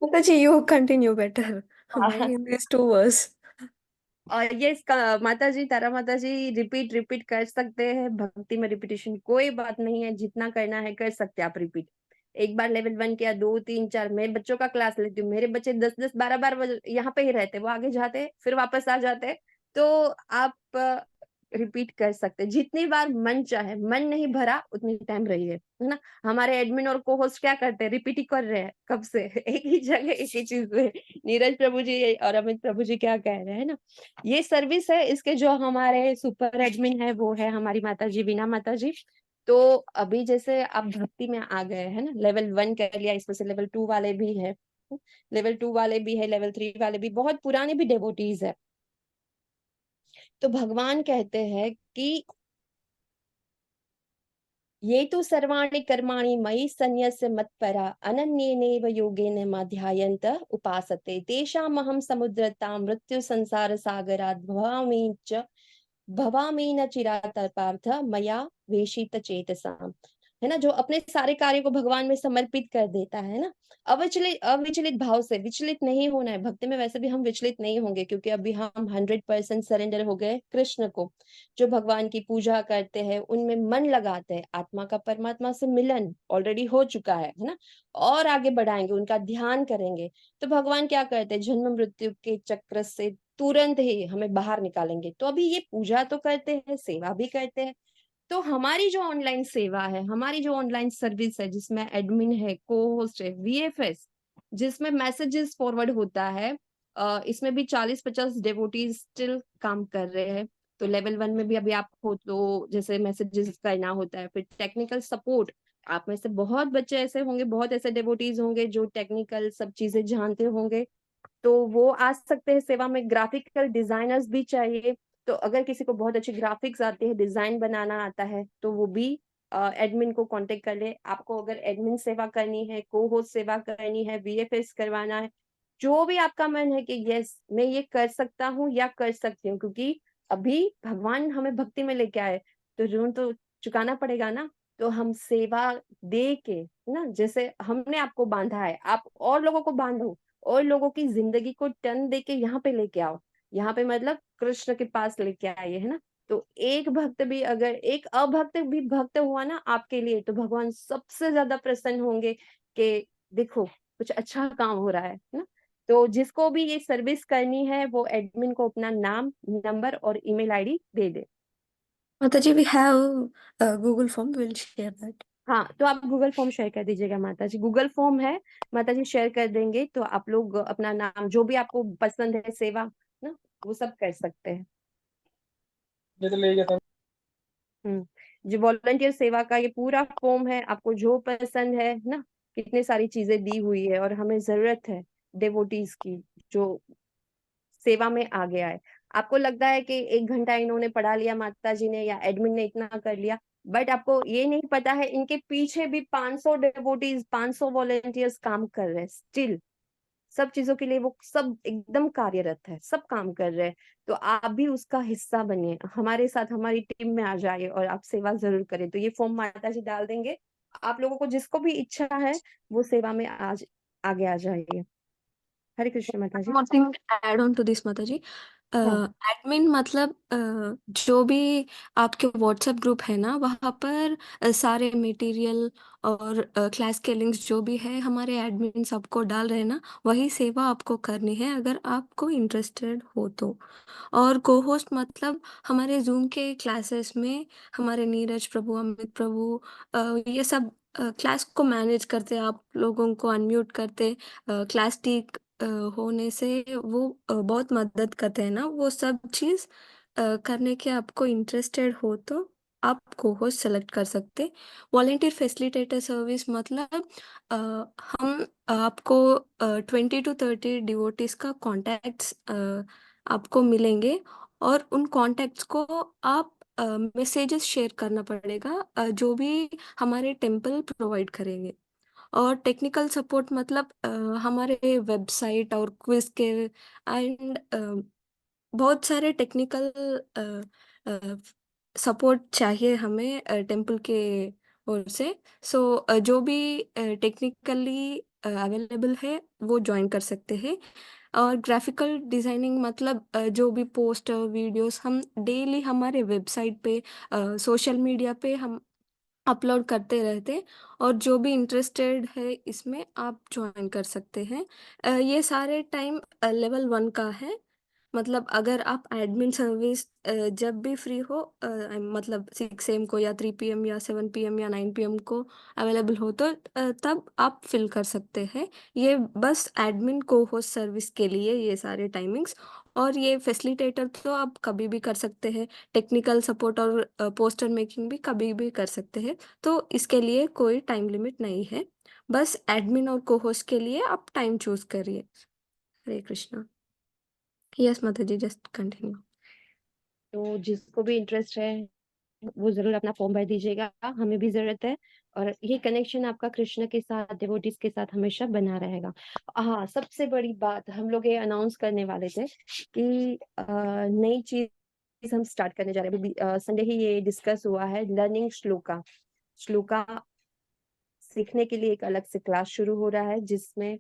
माता जी यू कंटिन्यू बेटर, माय हाँ, हिंदी इज टू वर्स। और ये इसका माता जी, तारा माता जी रिपीट रिपीट कर सकते हैं, भक्ति में रिपीटेशन कोई बात नहीं है, जितना करना है कर सकते हैं आप रिपीट। एक बार लेवल 1 किया, 2, 3, 4, मैं बच्चों का क्लास लेती हूँ, मेरे बच्चे 10-10, 12-12 यहाँ पे ही रहते, वो आगे जाते फिर वापस आ जाते। तो आप रिपीट कर सकते हैं जितनी बार मन चाहे, मन नहीं भरा उतनी टाइम रहिए, है ना। हमारे एडमिन और को होस्ट क्या करते हैं, रिपीट ही कर रहे हैं कब से एक ही जगह एक ही चीज पे। नीरज प्रभु जी और अमित प्रभु जी क्या कह रहे हैं ना, ये सर्विस है। इसके जो हमारे सुपर एडमिन है वो है हमारी माता जी, बीना माता जी। तो अभी जैसे आप भक्ति में आ गए हैं ना, लेवल 1 कर लिया, इसमें से लेवल 2 वाले भी है, लेवल 2 वाले भी है, लेवल 3 वाले भी, बहुत पुराने भी डेवोटीज है। तो भगवान कहते हैं कि ये तो सर्वाणि कर्माणि मयि सन्न्यस्य मत्परा अनन्येनैव योगेन माध्यायन्त उपासते तेषामहं समुद्रतां मृत्यु संसार सागरात् भवामि न चिरात् पार्थ मया वेशित चेतसाम्, है ना। जो अपने सारे कार्य को भगवान में समर्पित कर देता है ना, अविचलित भाव से, विचलित नहीं होना है। भक्ति में वैसे भी हम विचलित नहीं होंगे, क्योंकि अभी हम 100% सरेंडर हो गए कृष्ण को। जो भगवान की पूजा करते हैं, उनमें मन लगाते हैं, आत्मा का परमात्मा से मिलन ऑलरेडी हो चुका है ना, और आगे बढ़ाएंगे, उनका ध्यान करेंगे। तो भगवान क्या करते हैं, जन्म मृत्यु के चक्र से तुरंत ही हमें बाहर निकालेंगे। तो अभी ये पूजा तो करते हैं, सेवा भी करते हैं, तो हमारी जो ऑनलाइन सेवा है, हमारी जो ऑनलाइन सर्विस है, जिसमें एडमिन है, को होस्ट है, वीएफएस, जिसमें मैसेजेस फॉरवर्ड होता है, इसमें भी 40-50 डेवोटीज स्टिल काम कर रहे हैं। तो लेवल 1 में भी अभी आप हो तो जैसे मैसेजेस करना होता है, फिर टेक्निकल सपोर्ट, आप में से बहुत बच्चे ऐसे होंगे, बहुत ऐसे डेवोटीज होंगे जो टेक्निकल सब चीजें जानते होंगे, तो वो आ सकते हैं सेवा में। ग्राफिकल डिजाइनर्स भी चाहिए, तो अगर किसी को बहुत अच्छी ग्राफिक्स आती है, डिजाइन बनाना आता है, तो वो भी एडमिन को कांटेक्ट कर ले। आपको अगर एडमिन सेवा करनी है, को होस्ट सेवा करनी है, वीएफएस करवाना है, जो भी आपका मन है कि यस मैं ये कर सकता हूँ या कर सकती हूँ, क्योंकि अभी भगवान हमें भक्ति में लेके आए, तो ऋण तो चुकाना पड़ेगा ना। तो हम सेवा दे के ना, जैसे हमने आपको बांधा है, आप और लोगों को बांधो, और लोगों की जिंदगी को टर्न देके यहाँ पे लेके आओ। यहाँ पे मतलब कृष्ण के पास लेके आइए, है ना। तो एक भक्त भी, अगर एक अभक्त भी भक्त हुआ ना आपके लिए, तो भगवान सबसे ज्यादा प्रसन्न होंगे कि देखो कुछ अच्छा काम हो रहा है ना। तो जिसको भी ये सर्विस करनी है, वो एडमिन को अपना नाम, नंबर और email ID they they. Mataji, we have a Google form. We'll share that. हाँ, तो आप गूगल फॉर्म शेयर कर दीजिएगा माता जी। गूगल फॉर्म है, माता जी शेयर कर देंगे, तो आप लोग अपना नाम, जो भी आपको पसंद है सेवा ना, वो सब कर सकते हैं। जो वॉलंटियर सेवा का ये पूरा फॉर्म है, आपको जो पसंद है ना, कितनी सारी चीजें दी हुई है, और हमें जरूरत है डेवोटीज की जो सेवा में आगे आए। आपको लगता है कि 1 घंटा इन्होंने पढ़ा लिया, माता जी ने या एडमिन ने इतना कर लिया, बट आपको ये नहीं पता है इनके पीछे भी 500 डेवोटीज, 500 वॉलंटियर्स काम कर रहे हैं स्टिल। सब चीजों के लिए वो सब एकदम कार्यरत है, सब काम कर रहे हैं। तो आप भी उसका हिस्सा बनिए, हमारे साथ हमारी टीम में आ जाइए, और आप सेवा जरूर करें। तो ये फॉर्म माता जी डाल देंगे, आप लोगों को जिसको भी इच्छा है वो सेवा में आज आगे आ जाइए। हरे कृष्ण माता जी। One more thing add on to this, Mataji. हाँ, एडमिन मतलब जो भी आपके व्हाट्सएप ग्रुप है ना, वहाँ पर सारे मटेरियल और क्लास के लिंक्स जो भी है हमारे एडमिन सबको डाल रहे हैं ना, वही सेवा आपको करनी है अगर आपको इंटरेस्टेड हो तो। और को होस्ट मतलब हमारे जूम के क्लासेस में हमारे नीरज प्रभु, अमित प्रभु, ये सब क्लास को मैनेज करते, आप लोगों को अनम्यूट करते, क्लास ठीक होने से वो बहुत मदद करते हैं ना, वो सब चीज़ करने के आपको इंटरेस्टेड हो तो आप को होस्ट सेलेक्ट कर सकते। वॉलेंटियर फैसिलिटेटर सर्विस मतलब हम आपको 20 to 30 डिवोटीज का कॉन्टैक्ट्स आपको मिलेंगे, और उन कॉन्टैक्ट्स को आप मैसेजेस शेयर करना पड़ेगा, जो भी हमारे टेम्पल प्रोवाइड करेंगे। और टेक्निकल सपोर्ट मतलब हमारे वेबसाइट और क्विज के एंड बहुत सारे टेक्निकल सपोर्ट चाहिए हमें टेम्पल के ओर से। सो जो भी टेक्निकली अवेलेबल है वो ज्वाइन कर सकते हैं। और ग्राफिकल डिजाइनिंग मतलब जो भी पोस्टर वीडियोस हम डेली हमारे वेबसाइट पे, सोशल मीडिया पे हम अपलोड करते रहते, और जो भी इंटरेस्टेड है इसमें आप ज्वाइन कर सकते हैं। ये सारे टाइम लेवल 1 का है। मतलब अगर आप एडमिन सर्विस जब भी फ्री हो, मतलब 6 AM को या 3 PM या 7 PM या 9 PM को अवेलेबल हो, तो तब आप फिल कर सकते हैं। ये बस एडमिन को होस्ट सर्विस के लिए ये सारे टाइमिंग्स। और ये फैसिलिटेटर तो आप कभी भी कर सकते हैं, टेक्निकल सपोर्ट और पोस्टर मेकिंग भी कभी भी कर सकते हैं। तो इसके लिए कोई टाइम लिमिट नहीं है, बस एडमिन और को होस्ट के लिए आप टाइम चूज करिए। हरे कृष्णा। यस माता जी, जस्ट कंटिन्यू। तो जिसको भी इंटरेस्ट है वो जरूर अपना फॉर्म भर दीजिएगा, हमें भी जरूरत है। और ये कनेक्शन आपका कृष्ण के साथ, डिवोटीज के साथ हमेशा बना रहेगा। हाँ, सबसे बड़ी बात हम लोग ये अनाउंस करने वाले थे कि नई चीज हम स्टार्ट करने जा रहे हैं। संडे ही ये डिस्कस हुआ है, लर्निंग श्लोका। श्लोका सीखने के लिए एक अलग से क्लास शुरू हो रहा है, जिसमें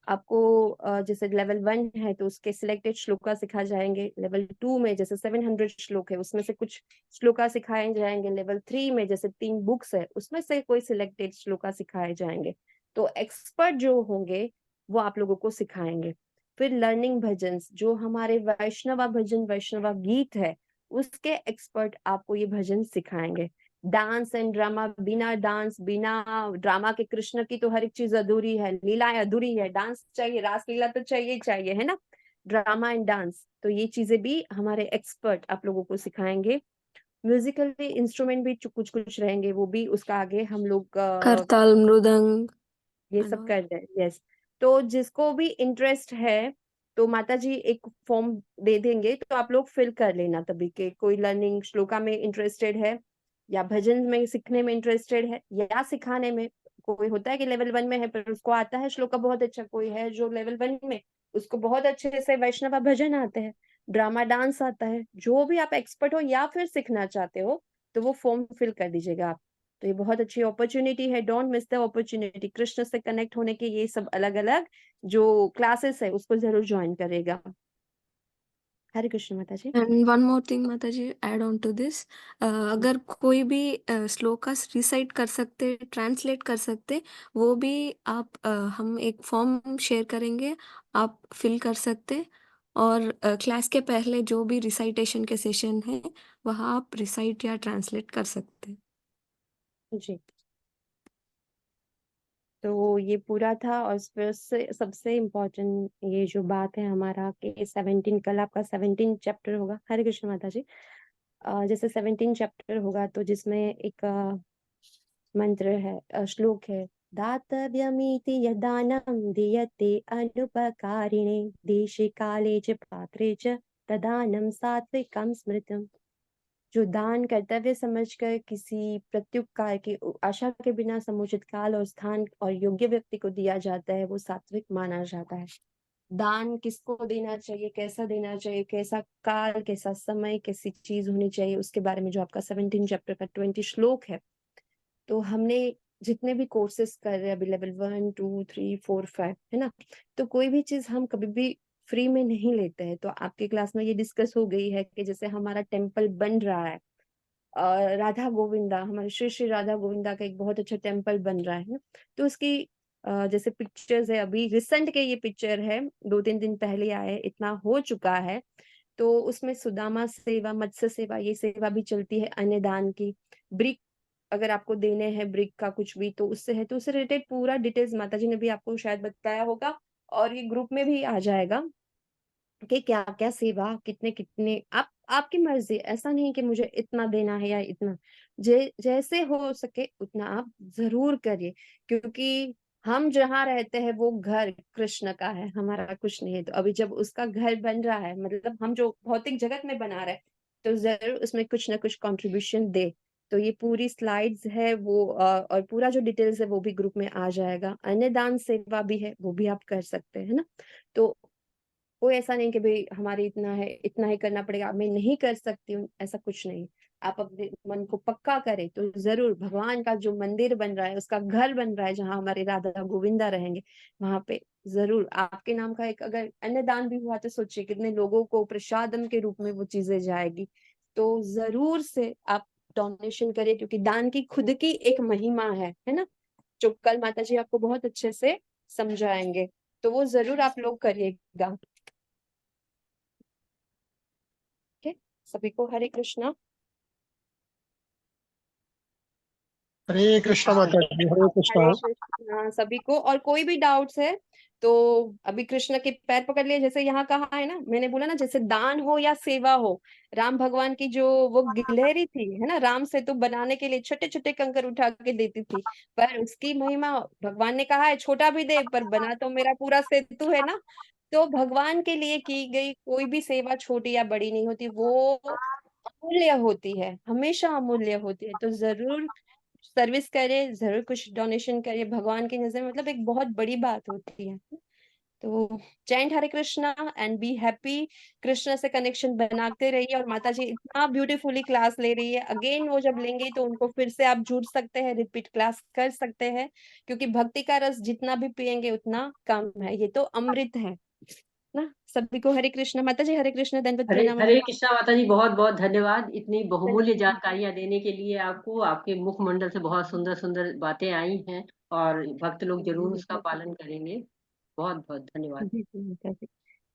आपको जैसे लेवल 1 है तो उसके सिलेक्टेड श्लोका सिखाए जाएंगे। लेवल 2 में जैसे 700 श्लोक है, उसमें से कुछ श्लोका सिखाए जाएंगे। लेवल 3 में जैसे 3 बुक्स है, उसमें से कोई सिलेक्टेड श्लोका सिखाए जाएंगे। तो एक्सपर्ट जो होंगे वो आप लोगों को सिखाएंगे। फिर लर्निंग भजन, जो हमारे वैष्णवा भजन, वैष्णवा गीत है, उसके एक्सपर्ट आपको ये भजन सिखाएंगे। डांस एंड ड्रामा, बिना डांस बिना ड्रामा के कृष्ण की तो हर एक चीज अधूरी है, लीलाएं अधूरी है। डांस चाहिए, रासलीला तो चाहिए ही चाहिए, है ना, ड्रामा एंड डांस। तो ये चीजें भी हमारे एक्सपर्ट आप लोगों को सिखाएंगे। म्यूजिकल इंस्ट्रूमेंट भी कुछ कुछ रहेंगे, वो भी उसका आगे हम लोग करताल, मृदंग ये and सब all. कर रहे हैं। यस, तो जिसको भी इंटरेस्ट है तो माता जी एक फॉर्म दे देंगे, तो आप लोग फिल कर लेना तभी के। कोई लर्निंग श्लोका में इंटरेस्टेड है, या भजन में सीखने में इंटरेस्टेड है, या सिखाने में। कोई होता है कि लेवल 1 में है पर उसको आता है श्लोका बहुत अच्छा, कोई है जो लेवल 1 में उसको बहुत अच्छे से वैष्णव भजन आते हैं, ड्रामा डांस आता है। जो भी आप एक्सपर्ट हो या फिर सीखना चाहते हो तो वो फॉर्म फिल कर दीजिएगा आप। तो ये बहुत अच्छी अपॉर्चुनिटी है, don't miss the opportunity. Krishna से कनेक्ट होने के ये सब अलग अलग जो क्लासेस है उसको जरूर ज्वाइन करेगा। हरे कृष्ण माता जी। And one more thing, Mataji, add on to this. अगर कोई भी श्लोकास रिसाइट कर सकते, ट्रांसलेट कर सकते, वो भी आप हम एक फॉर्म शेयर करेंगे, आप फिल कर सकते। और क्लास के पहले जो भी रिसाइटेशन के सेशन है वहाँ आप रिसाइट या ट्रांसलेट कर सकते। जी, तो ये पूरा था। और फिर से सबसे इम्पोर्टेंट ये जो बात है हमारा कि 17 कल आपका 17 चैप्टर होगा। हरे कृष्ण माता जी। जैसे 17 चैप्टर होगा तो जिसमें एक मंत्र है, श्लोक है, दातव्यमिति यदानं दीयते अनुपकारिणे देशे काले च पात्रे च तदानं सात्विकं स्मृतम्। जो दान कर्तव्य समझकर किसी प्रत्युपकार की आशा के बिना समुचित काल और स्थान और योग्य व्यक्ति को दिया जाता है वो सात्विक माना जाता है। दान किसको देना चाहिए, कैसा देना चाहिए, कैसा काल, कैसा समय, कैसी चीज होनी चाहिए, उसके बारे में जो आपका 17 चैप्टर का 20 श्लोक है। तो हमने जितने भी कोर्सेस कर रहे हैं अभी लेवल 1 2 3 4 5 है ना, तो कोई भी चीज हम कभी भी फ्री में नहीं लेते हैं। तो आपकी क्लास में ये डिस्कस हो गई है कि जैसे हमारा टेम्पल बन रहा है, राधा गोविंदा, हमारे श्री श्री राधा गोविंदा का एक बहुत अच्छा टेम्पल बन रहा है ना, तो उसकी जैसे पिक्चर्स है, अभी रिसेंट के ये पिक्चर है, 2-3 दिन पहले आए, इतना हो चुका है। तो उसमें सुदामा सेवा, मत्स्य सेवा, ये सेवा भी चलती है, अन्नदान की। ब्रिक अगर आपको देने हैं ब्रिक का कुछ भी तो उससे है, तो उससे रिलेटेड पूरा डिटेल्स माता जी ने भी आपको शायद बताया होगा, और ये ग्रुप में भी आ जाएगा कि क्या क्या सेवा, कितने कितने, आप आपकी मर्जी। ऐसा नहीं कि मुझे इतना देना है या इतना, जैसे हो सके उतना आप जरूर करिए, क्योंकि हम जहाँ रहते हैं वो घर कृष्ण का है, हमारा कुछ नहीं है। तो अभी जब उसका घर बन रहा है, मतलब हम जो भौतिक जगत में बना रहे हैं, तो जरूर उसमें कुछ ना कुछ कंट्रीब्यूशन दे। तो ये पूरी स्लाइड्स है वो और पूरा जो डिटेल्स है वो भी ग्रुप में आ जाएगा। अन्नदान सेवा भी है, वो भी आप कर सकते हैं ना। तो कोई ऐसा नहीं कि भाई हमारे इतना है, इतना ही करना पड़ेगा, मैं नहीं कर सकती हूँ, ऐसा कुछ नहीं। आप अपने मन को पक्का करें तो जरूर भगवान का जो मंदिर बन रहा है, उसका घर बन रहा है, जहाँ हमारे राधा गोविंदा रहेंगे, वहां पे जरूर आपके नाम का एक अगर अन्नदान भी हुआ तो सोचिए कितने लोगों को प्रसादम के रूप में वो चीजें जाएगी। तो जरूर से आप डोनेशन करिए, क्योंकि दान की खुद की एक महिमा है ना, जो कल माता जी आपको बहुत अच्छे से समझाएंगे। तो वो जरूर आप लोग करिएगा। ठीक, सभी को हरे कृष्णा। हरे कृष्णा माता जी, हरे कृष्णा। हरे कृष्णा सभी को। और कोई भी डाउट्स है तो अभी कृष्ण के पैर पकड़ लिए, जैसे यहाँ कहा है ना, मैंने बोला ना, जैसे दान हो या सेवा हो, राम भगवान की जो वो गिलहरी थी है ना, राम सेतु बनाने के लिए छोटे छोटे कंकर उठा के देती थी, पर उसकी महिमा, भगवान ने कहा है छोटा भी दे पर बना तो मेरा पूरा सेतु है ना। तो भगवान के लिए की गई कोई भी सेवा छोटी या बड़ी नहीं होती, वो अमूल्य होती है, हमेशा अमूल्य होती है। तो जरूर सर्विस करे, जरूर कुछ डोनेशन करे, भगवान की नजर में मतलब एक बहुत बड़ी बात होती है। तो जय Hare Krishna and be happy. Krishna से कनेक्शन बनाते रहिए। और माता जी इतना ब्यूटीफुली क्लास ले रही है, अगेन वो जब लेंगे तो उनको फिर से आप जुड़ सकते हैं, रिपीट क्लास कर सकते हैं, क्योंकि भक्ति का रस जितना भी पियेंगे उतना कम है, ये तो अमृत है ना। सभी को हरे कृष्ण माता जी, हरे कृष्ण दंडवत हरे प्रणाम। हरे कृष्णा माता जी, बहुत बहुत धन्यवाद इतनी बहुमूल्य जानकारियां देने के लिए। आपको आपके मुखमंडल से बहुत सुंदर सुंदर बातें आई हैं, और भक्त लोग जरूर उसका पालन करेंगे। बहुत बहुत धन्यवाद। जी, जी, माता जी।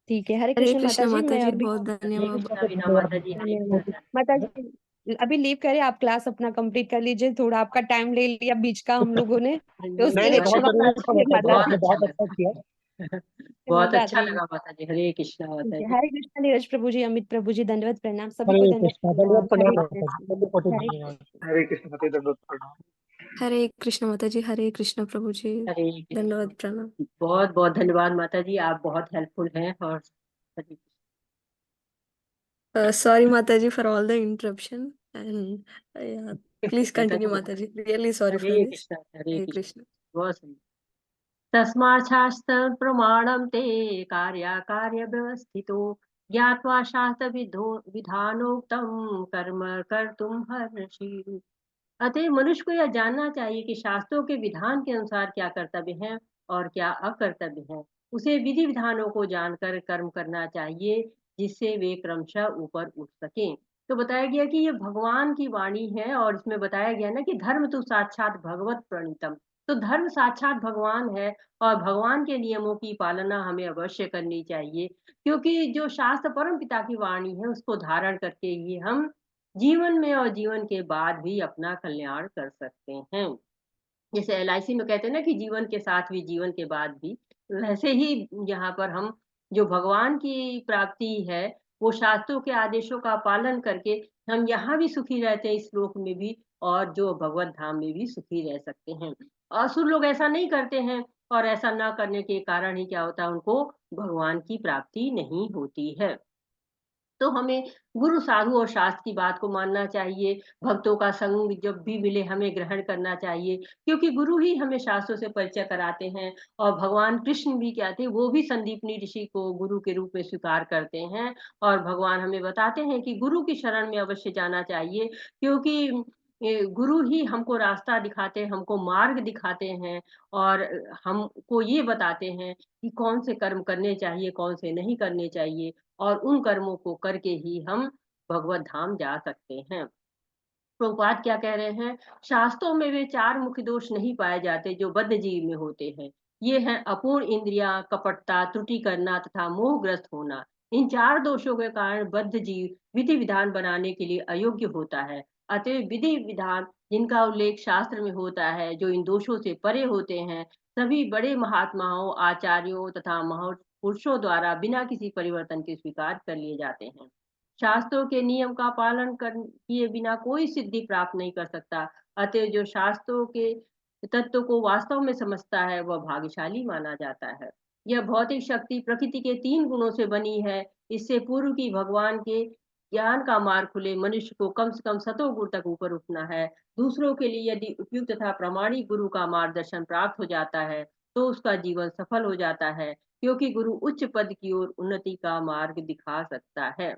ठीक है, हरे हरे कृष्ण माता कृष्णा जी। माता मैं जी, अभी बहुत हरे धन्यवाद। कृष्णा वीणा माता जी, हरे कृष्णा। माता जी अभी लीव करें, आप क्लास अपना कंप्लीट कर लीजिए, थोड़ा आपका टाइम ले लिया बीच का हम लोगों ने, तो नहीं उसके नहीं लिए नहीं, बहुत क्षमा जरूरी था चाहती है माता जी, माता बहुत जी। आपने अच्छा बहुत अच्छा लगा। किया। बहुत क्षमा अच्छा चाहती हूँ। लगा माता जी। हरे कृष्णा माता ठीक है, जी। हरे कृष्णा नीरज प्रभु जी, अमित प्रभु जी, धन्यवाद प्रणाम, सभी को हरे धन्यवाद कृष्णा, प्रणाम। धन्यवाद हरे प्रणाम माता जी, कृष्णा, कोटि कोटि हरे धन्यवाद। हरे कृष्ण माता जी, दंडवत प्रणाम। हरे कृष्ण माता जी, हरे कृष्ण प्रभु जी, हरे कृष्णा। धन्यवाद प्रणाम। बहुत बहुत धन्यवाद माता जी, आप बहुत हेल्पफुल हैं। और हरे Sorry माता जी for all the interruption and yeah, please continue माता जी, really sorry for this. Krishna. Hare Hare Krishna. Krishna. बहुत सुंदर। तस्मात् शास्त्रं प्रमाणं ते कार्याकार्य व्यवस्थितो ज्ञात्वा शास्त्र विधानोक्तं कर्म कर्तुम हर्षि। अतः मनुष्य को यह जानना चाहिए कि शास्त्रों के विधान के अनुसार क्या कर्तव्य है और क्या अकर्तव्य है। उसे विधि विधानों को जानकर कर्म करना चाहिए, जिससे वे क्रमशः ऊपर उठ सकें। तो बताया गया कि ये भगवान की वाणी है, और इसमें बताया गया ना कि धर्म तो साक्षात भगवत प्रणीतम। तो धर्म साक्षात भगवान है, और भगवान के नियमों की पालना हमें अवश्य करनी चाहिए, क्योंकि जो शास्त्र परम पिता की वाणी है उसको धारण करके ही हम जीवन में और जीवन के बाद भी अपना कल्याण कर सकते हैं। जैसे एलआईसी में कहते हैं ना कि जीवन के साथ भी जीवन के बाद भी, वैसे ही यहाँ पर हम जो भगवान की प्राप्ति है वो शास्त्रों के आदेशों का पालन करके हम यहाँ भी सुखी रहते हैं इस लोक में भी, और जो भगवत धाम में भी सुखी रह सकते हैं। असुर लोग ऐसा नहीं करते हैं, और ऐसा न करने के कारण ही क्या होता है, उनको भगवान की प्राप्ति नहीं होती है। तो हमें गुरु साधु और शास्त्र की बात को मानना चाहिए। भक्तों का संग जब भी मिले हमें ग्रहण करना चाहिए, क्योंकि गुरु ही हमें शास्त्रों से परिचय कराते हैं। और भगवान कृष्ण भी क्या थे, वो भी संदीपनी ऋषि को गुरु के रूप में स्वीकार करते हैं। और भगवान हमें बताते हैं कि गुरु की शरण में अवश्य जाना चाहिए, क्योंकि गुरु ही हमको रास्ता दिखाते हैं, हमको मार्ग दिखाते हैं, और हमको ये बताते हैं कि कौन से कर्म करने चाहिए, कौन से नहीं करने चाहिए, और उन कर्मों को करके ही हम भगवत धाम जा सकते हैं। प्रभुपाद क्या कह रहे हैं, शास्त्रों में वे 4 मुख्य दोष नहीं पाए जाते जो बद्ध जीव में होते हैं। ये हैं अपूर्ण इंद्रियां, कपटता, त्रुटि करना तथा मोहग्रस्त होना। इन 4 दोषों के कारण बद्ध जीव विधि विधान बनाने के लिए अयोग्य होता है। अतः विधि विधान जिनका उल्लेख शास्त्र में होता है, जो इन दोषों से परे होते हैं, सभी बड़े महात्माओं, आचार्यों तथा महापुरुषों द्वारा बिना किसी परिवर्तन के स्वीकार कर लिए जाते हैं। शास्त्रों के नियम का पालन किए बिना कोई सिद्धि प्राप्त नहीं कर सकता। अतः जो शास्त्रों के तत्व को वास्तव में समझता है वह भाग्यशाली माना जाता है। यह भौतिक शक्ति प्रकृति के 3 गुणों से बनी है। इससे पूर्व की भगवान के ज्ञान का मार्ग खुले मनुष्य को कम से कम सतोगुण तक ऊपर उठना है। दूसरों के लिए यदि उपयुक्त तथा प्रामाणिक गुरु का मार्गदर्शन प्राप्त हो जाता है तो उसका जीवन सफल हो जाता है, क्योंकि गुरु उच्च पद की ओर उन्नति का मार्ग दिखा सकता है।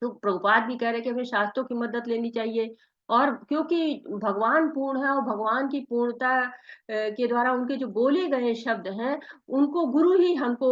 तो प्रभुपाद भी कह रहे हैं कि हमें शास्त्रों की मदद लेनी चाहिए, और क्योंकि भगवान पूर्ण है, और भगवान की पूर्णता के द्वारा उनके जो बोले गए शब्द हैं उनको गुरु ही हमको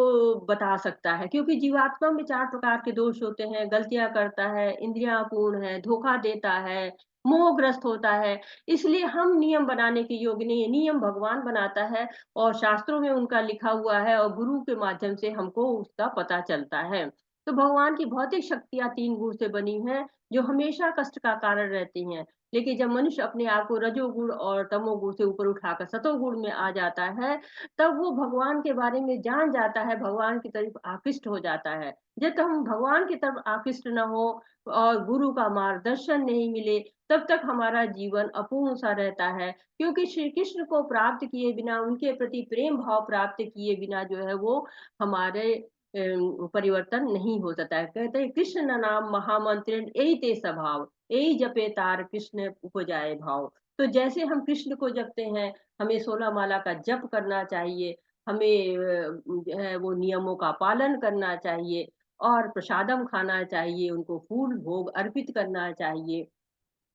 बता सकता है। क्योंकि जीवात्मा में 4 प्रकार के दोष होते हैं, गलतियां करता है, इंद्रियां पूर्ण है, धोखा देता है, मोहग्रस्त होता है। इसलिए हम नियम बनाने के योग्य नहीं है, नियम भगवान बनाता है, और शास्त्रों में उनका लिखा हुआ है, और गुरु के माध्यम से हमको उसका पता चलता है। तो भगवान की भौतिक शक्तियां 3 गुण से बनी हैं, जो हमेशा कष्ट का कारण रहती हैं। लेकिन जब मनुष्य अपने आप को रजोगुण और तमोगुण से ऊपर उठाकर सतोगुण में आ जाता है, तब वो भगवान के बारे में जान जाता है, भगवान की तरफ आकृष्ट हो जाता है। जब तक हम भगवान की तरफ आकृष्ट न हो और गुरु का मार्गदर्शन नहीं मिले, तब तक हमारा जीवन अपूर्ण सा रहता है। क्योंकि श्री कृष्ण को प्राप्त किए बिना, उनके प्रति प्रेम भाव प्राप्त किए बिना जो है वो हमारे परिवर्तन नहीं हो सकता है। कहते हैं कृष्ण नाम महामंत्र यही ते स्वभाव, यही जपे तार कृष्ण उपजाए भाव। तो जैसे हम कृष्ण को जपते हैं, हमें 16 माला का जप करना चाहिए, हमें जो है वो नियमों का पालन करना चाहिए, और प्रसादम खाना चाहिए, उनको फूल भोग अर्पित करना चाहिए।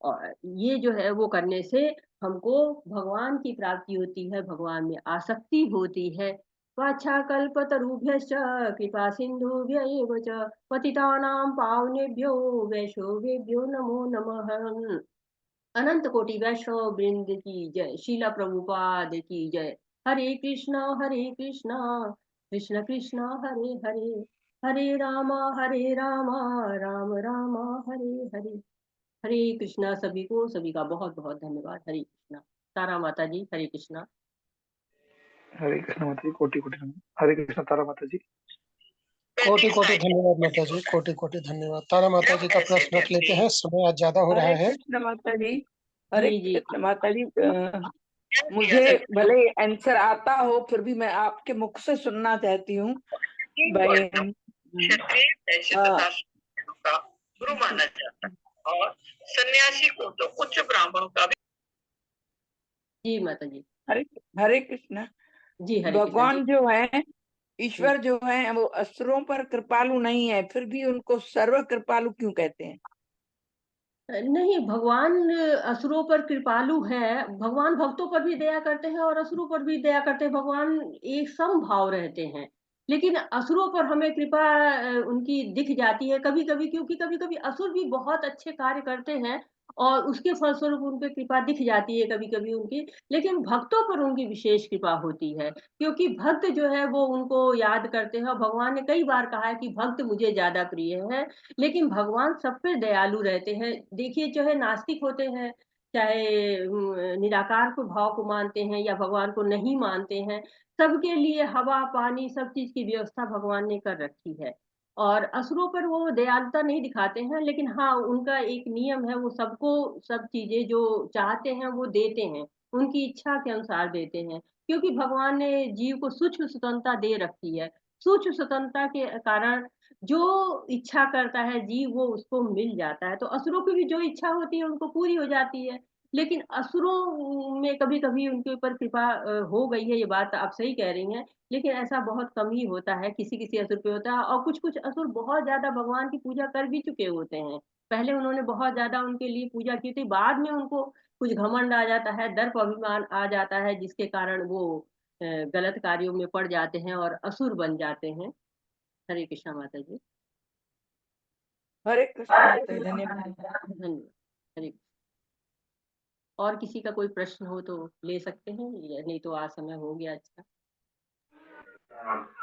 और ये जो है वो करने से हमको भगवान की प्राप्ति होती है, भगवान में आसक्ति होती है। वाछाकल्पतरुभ्यश्च कृपा सिन्धुभ्य एव च पतितानां पावनेभ्यो वैष्णवेभ्यो नमो नमः। अनंत कोटि वैष्णव वृंद की जय, शीला प्रभुपाद की जय। हरे कृष्णा कृष्णा कृष्णा हरे हरे, हरे रामा राम राम हरे हरे। हरे कृष्णा सभी को, सभी का बहुत बहुत धन्यवाद। हरे कृष्णा। तारा माता जी, हरे कृष्णा। हरे कृष्ण माता जी, कोटि कोटि धन्यवाद। हरे कृष्ण तारा माता जी। कोटि कोटि धन्यवाद माता जी, कोटि कोटि धन्यवाद। तारा माता जी का प्रश्न रख लेते हैं, समय आज ज्यादा हो रहा हरे है। कृष्ण माता जी। हरे जी जी कृष्ण माता जी। मुझे भले आंसर आता हो, फिर भी मैं आपके मुख से सुनना चाहती हूँ। भाई गुरु माना जाता है और सन्यासी को तो उच्च ब्राह्मणों का भी। जी माता जी। हरे हरे कृष्ण। जी हरे कृष्णा जी। भगवान जो है, ईश्वर जो है, वो असुरों पर कृपालु नहीं है, फिर भी उनको सर्व कृपालु क्यों कहते हैं? नहीं, भगवान असुरों पर कृपालु है। भगवान भक्तों पर भी दया करते हैं और असुरों पर भी दया करते हैं। भगवान एक समभाव रहते हैं। लेकिन असुरों पर हमें कृपा उनकी दिख जाती है कभी कभी, क्योंकि कभी कभी असुर भी बहुत अच्छे कार्य करते हैं और उसके फलस्वरूप उन पे कृपा दिख जाती है कभी कभी उनकी। लेकिन भक्तों पर उनकी विशेष कृपा होती है, क्योंकि भक्त जो है वो उनको याद करते हैं। और भगवान ने कई बार कहा है कि भक्त मुझे ज्यादा प्रिय है। लेकिन भगवान सब पे दयालु रहते हैं। देखिए, चाहे नास्तिक होते हैं, चाहे निराकार को भाव को मानते हैं या भगवान को नहीं मानते हैं, सबके लिए हवा पानी सब चीज की व्यवस्था भगवान ने कर रखी है। और असुरों पर वो दयालुता नहीं दिखाते हैं, लेकिन हाँ, उनका एक नियम है, वो सबको सब चीजें जो चाहते हैं वो देते हैं, उनकी इच्छा के अनुसार देते हैं। क्योंकि भगवान ने जीव को सूक्ष्म स्वतंत्रता दे रखी है। सूक्ष्म स्वतंत्रता के कारण जो इच्छा करता है जीव वो उसको मिल जाता है। तो असुरों की भी जो इच्छा होती है उनको पूरी हो जाती है। लेकिन असुरों में कभी कभी उनके ऊपर कृपा हो गई है, ये बात आप सही कह रही हैं। लेकिन ऐसा बहुत कम ही होता है, किसी किसी असुर पे होता है। और कुछ कुछ असुर बहुत ज्यादा भगवान की पूजा कर भी चुके होते हैं। पहले उन्होंने बहुत ज्यादा उनके लिए पूजा की थी, बाद में उनको कुछ घमंड आ जाता है, दर्प अभिमान आ जाता है, जिसके कारण वो गलत कार्यों में पड़ जाते हैं और असुर बन जाते हैं। हरे कृष्णा माता जी। हरे कृष्ण माता जी, धन्यवाद। धन्यवाद। हरे। और किसी का कोई प्रश्न हो तो ले सकते हैं, या नहीं तो आज समय हो गया। अच्छा।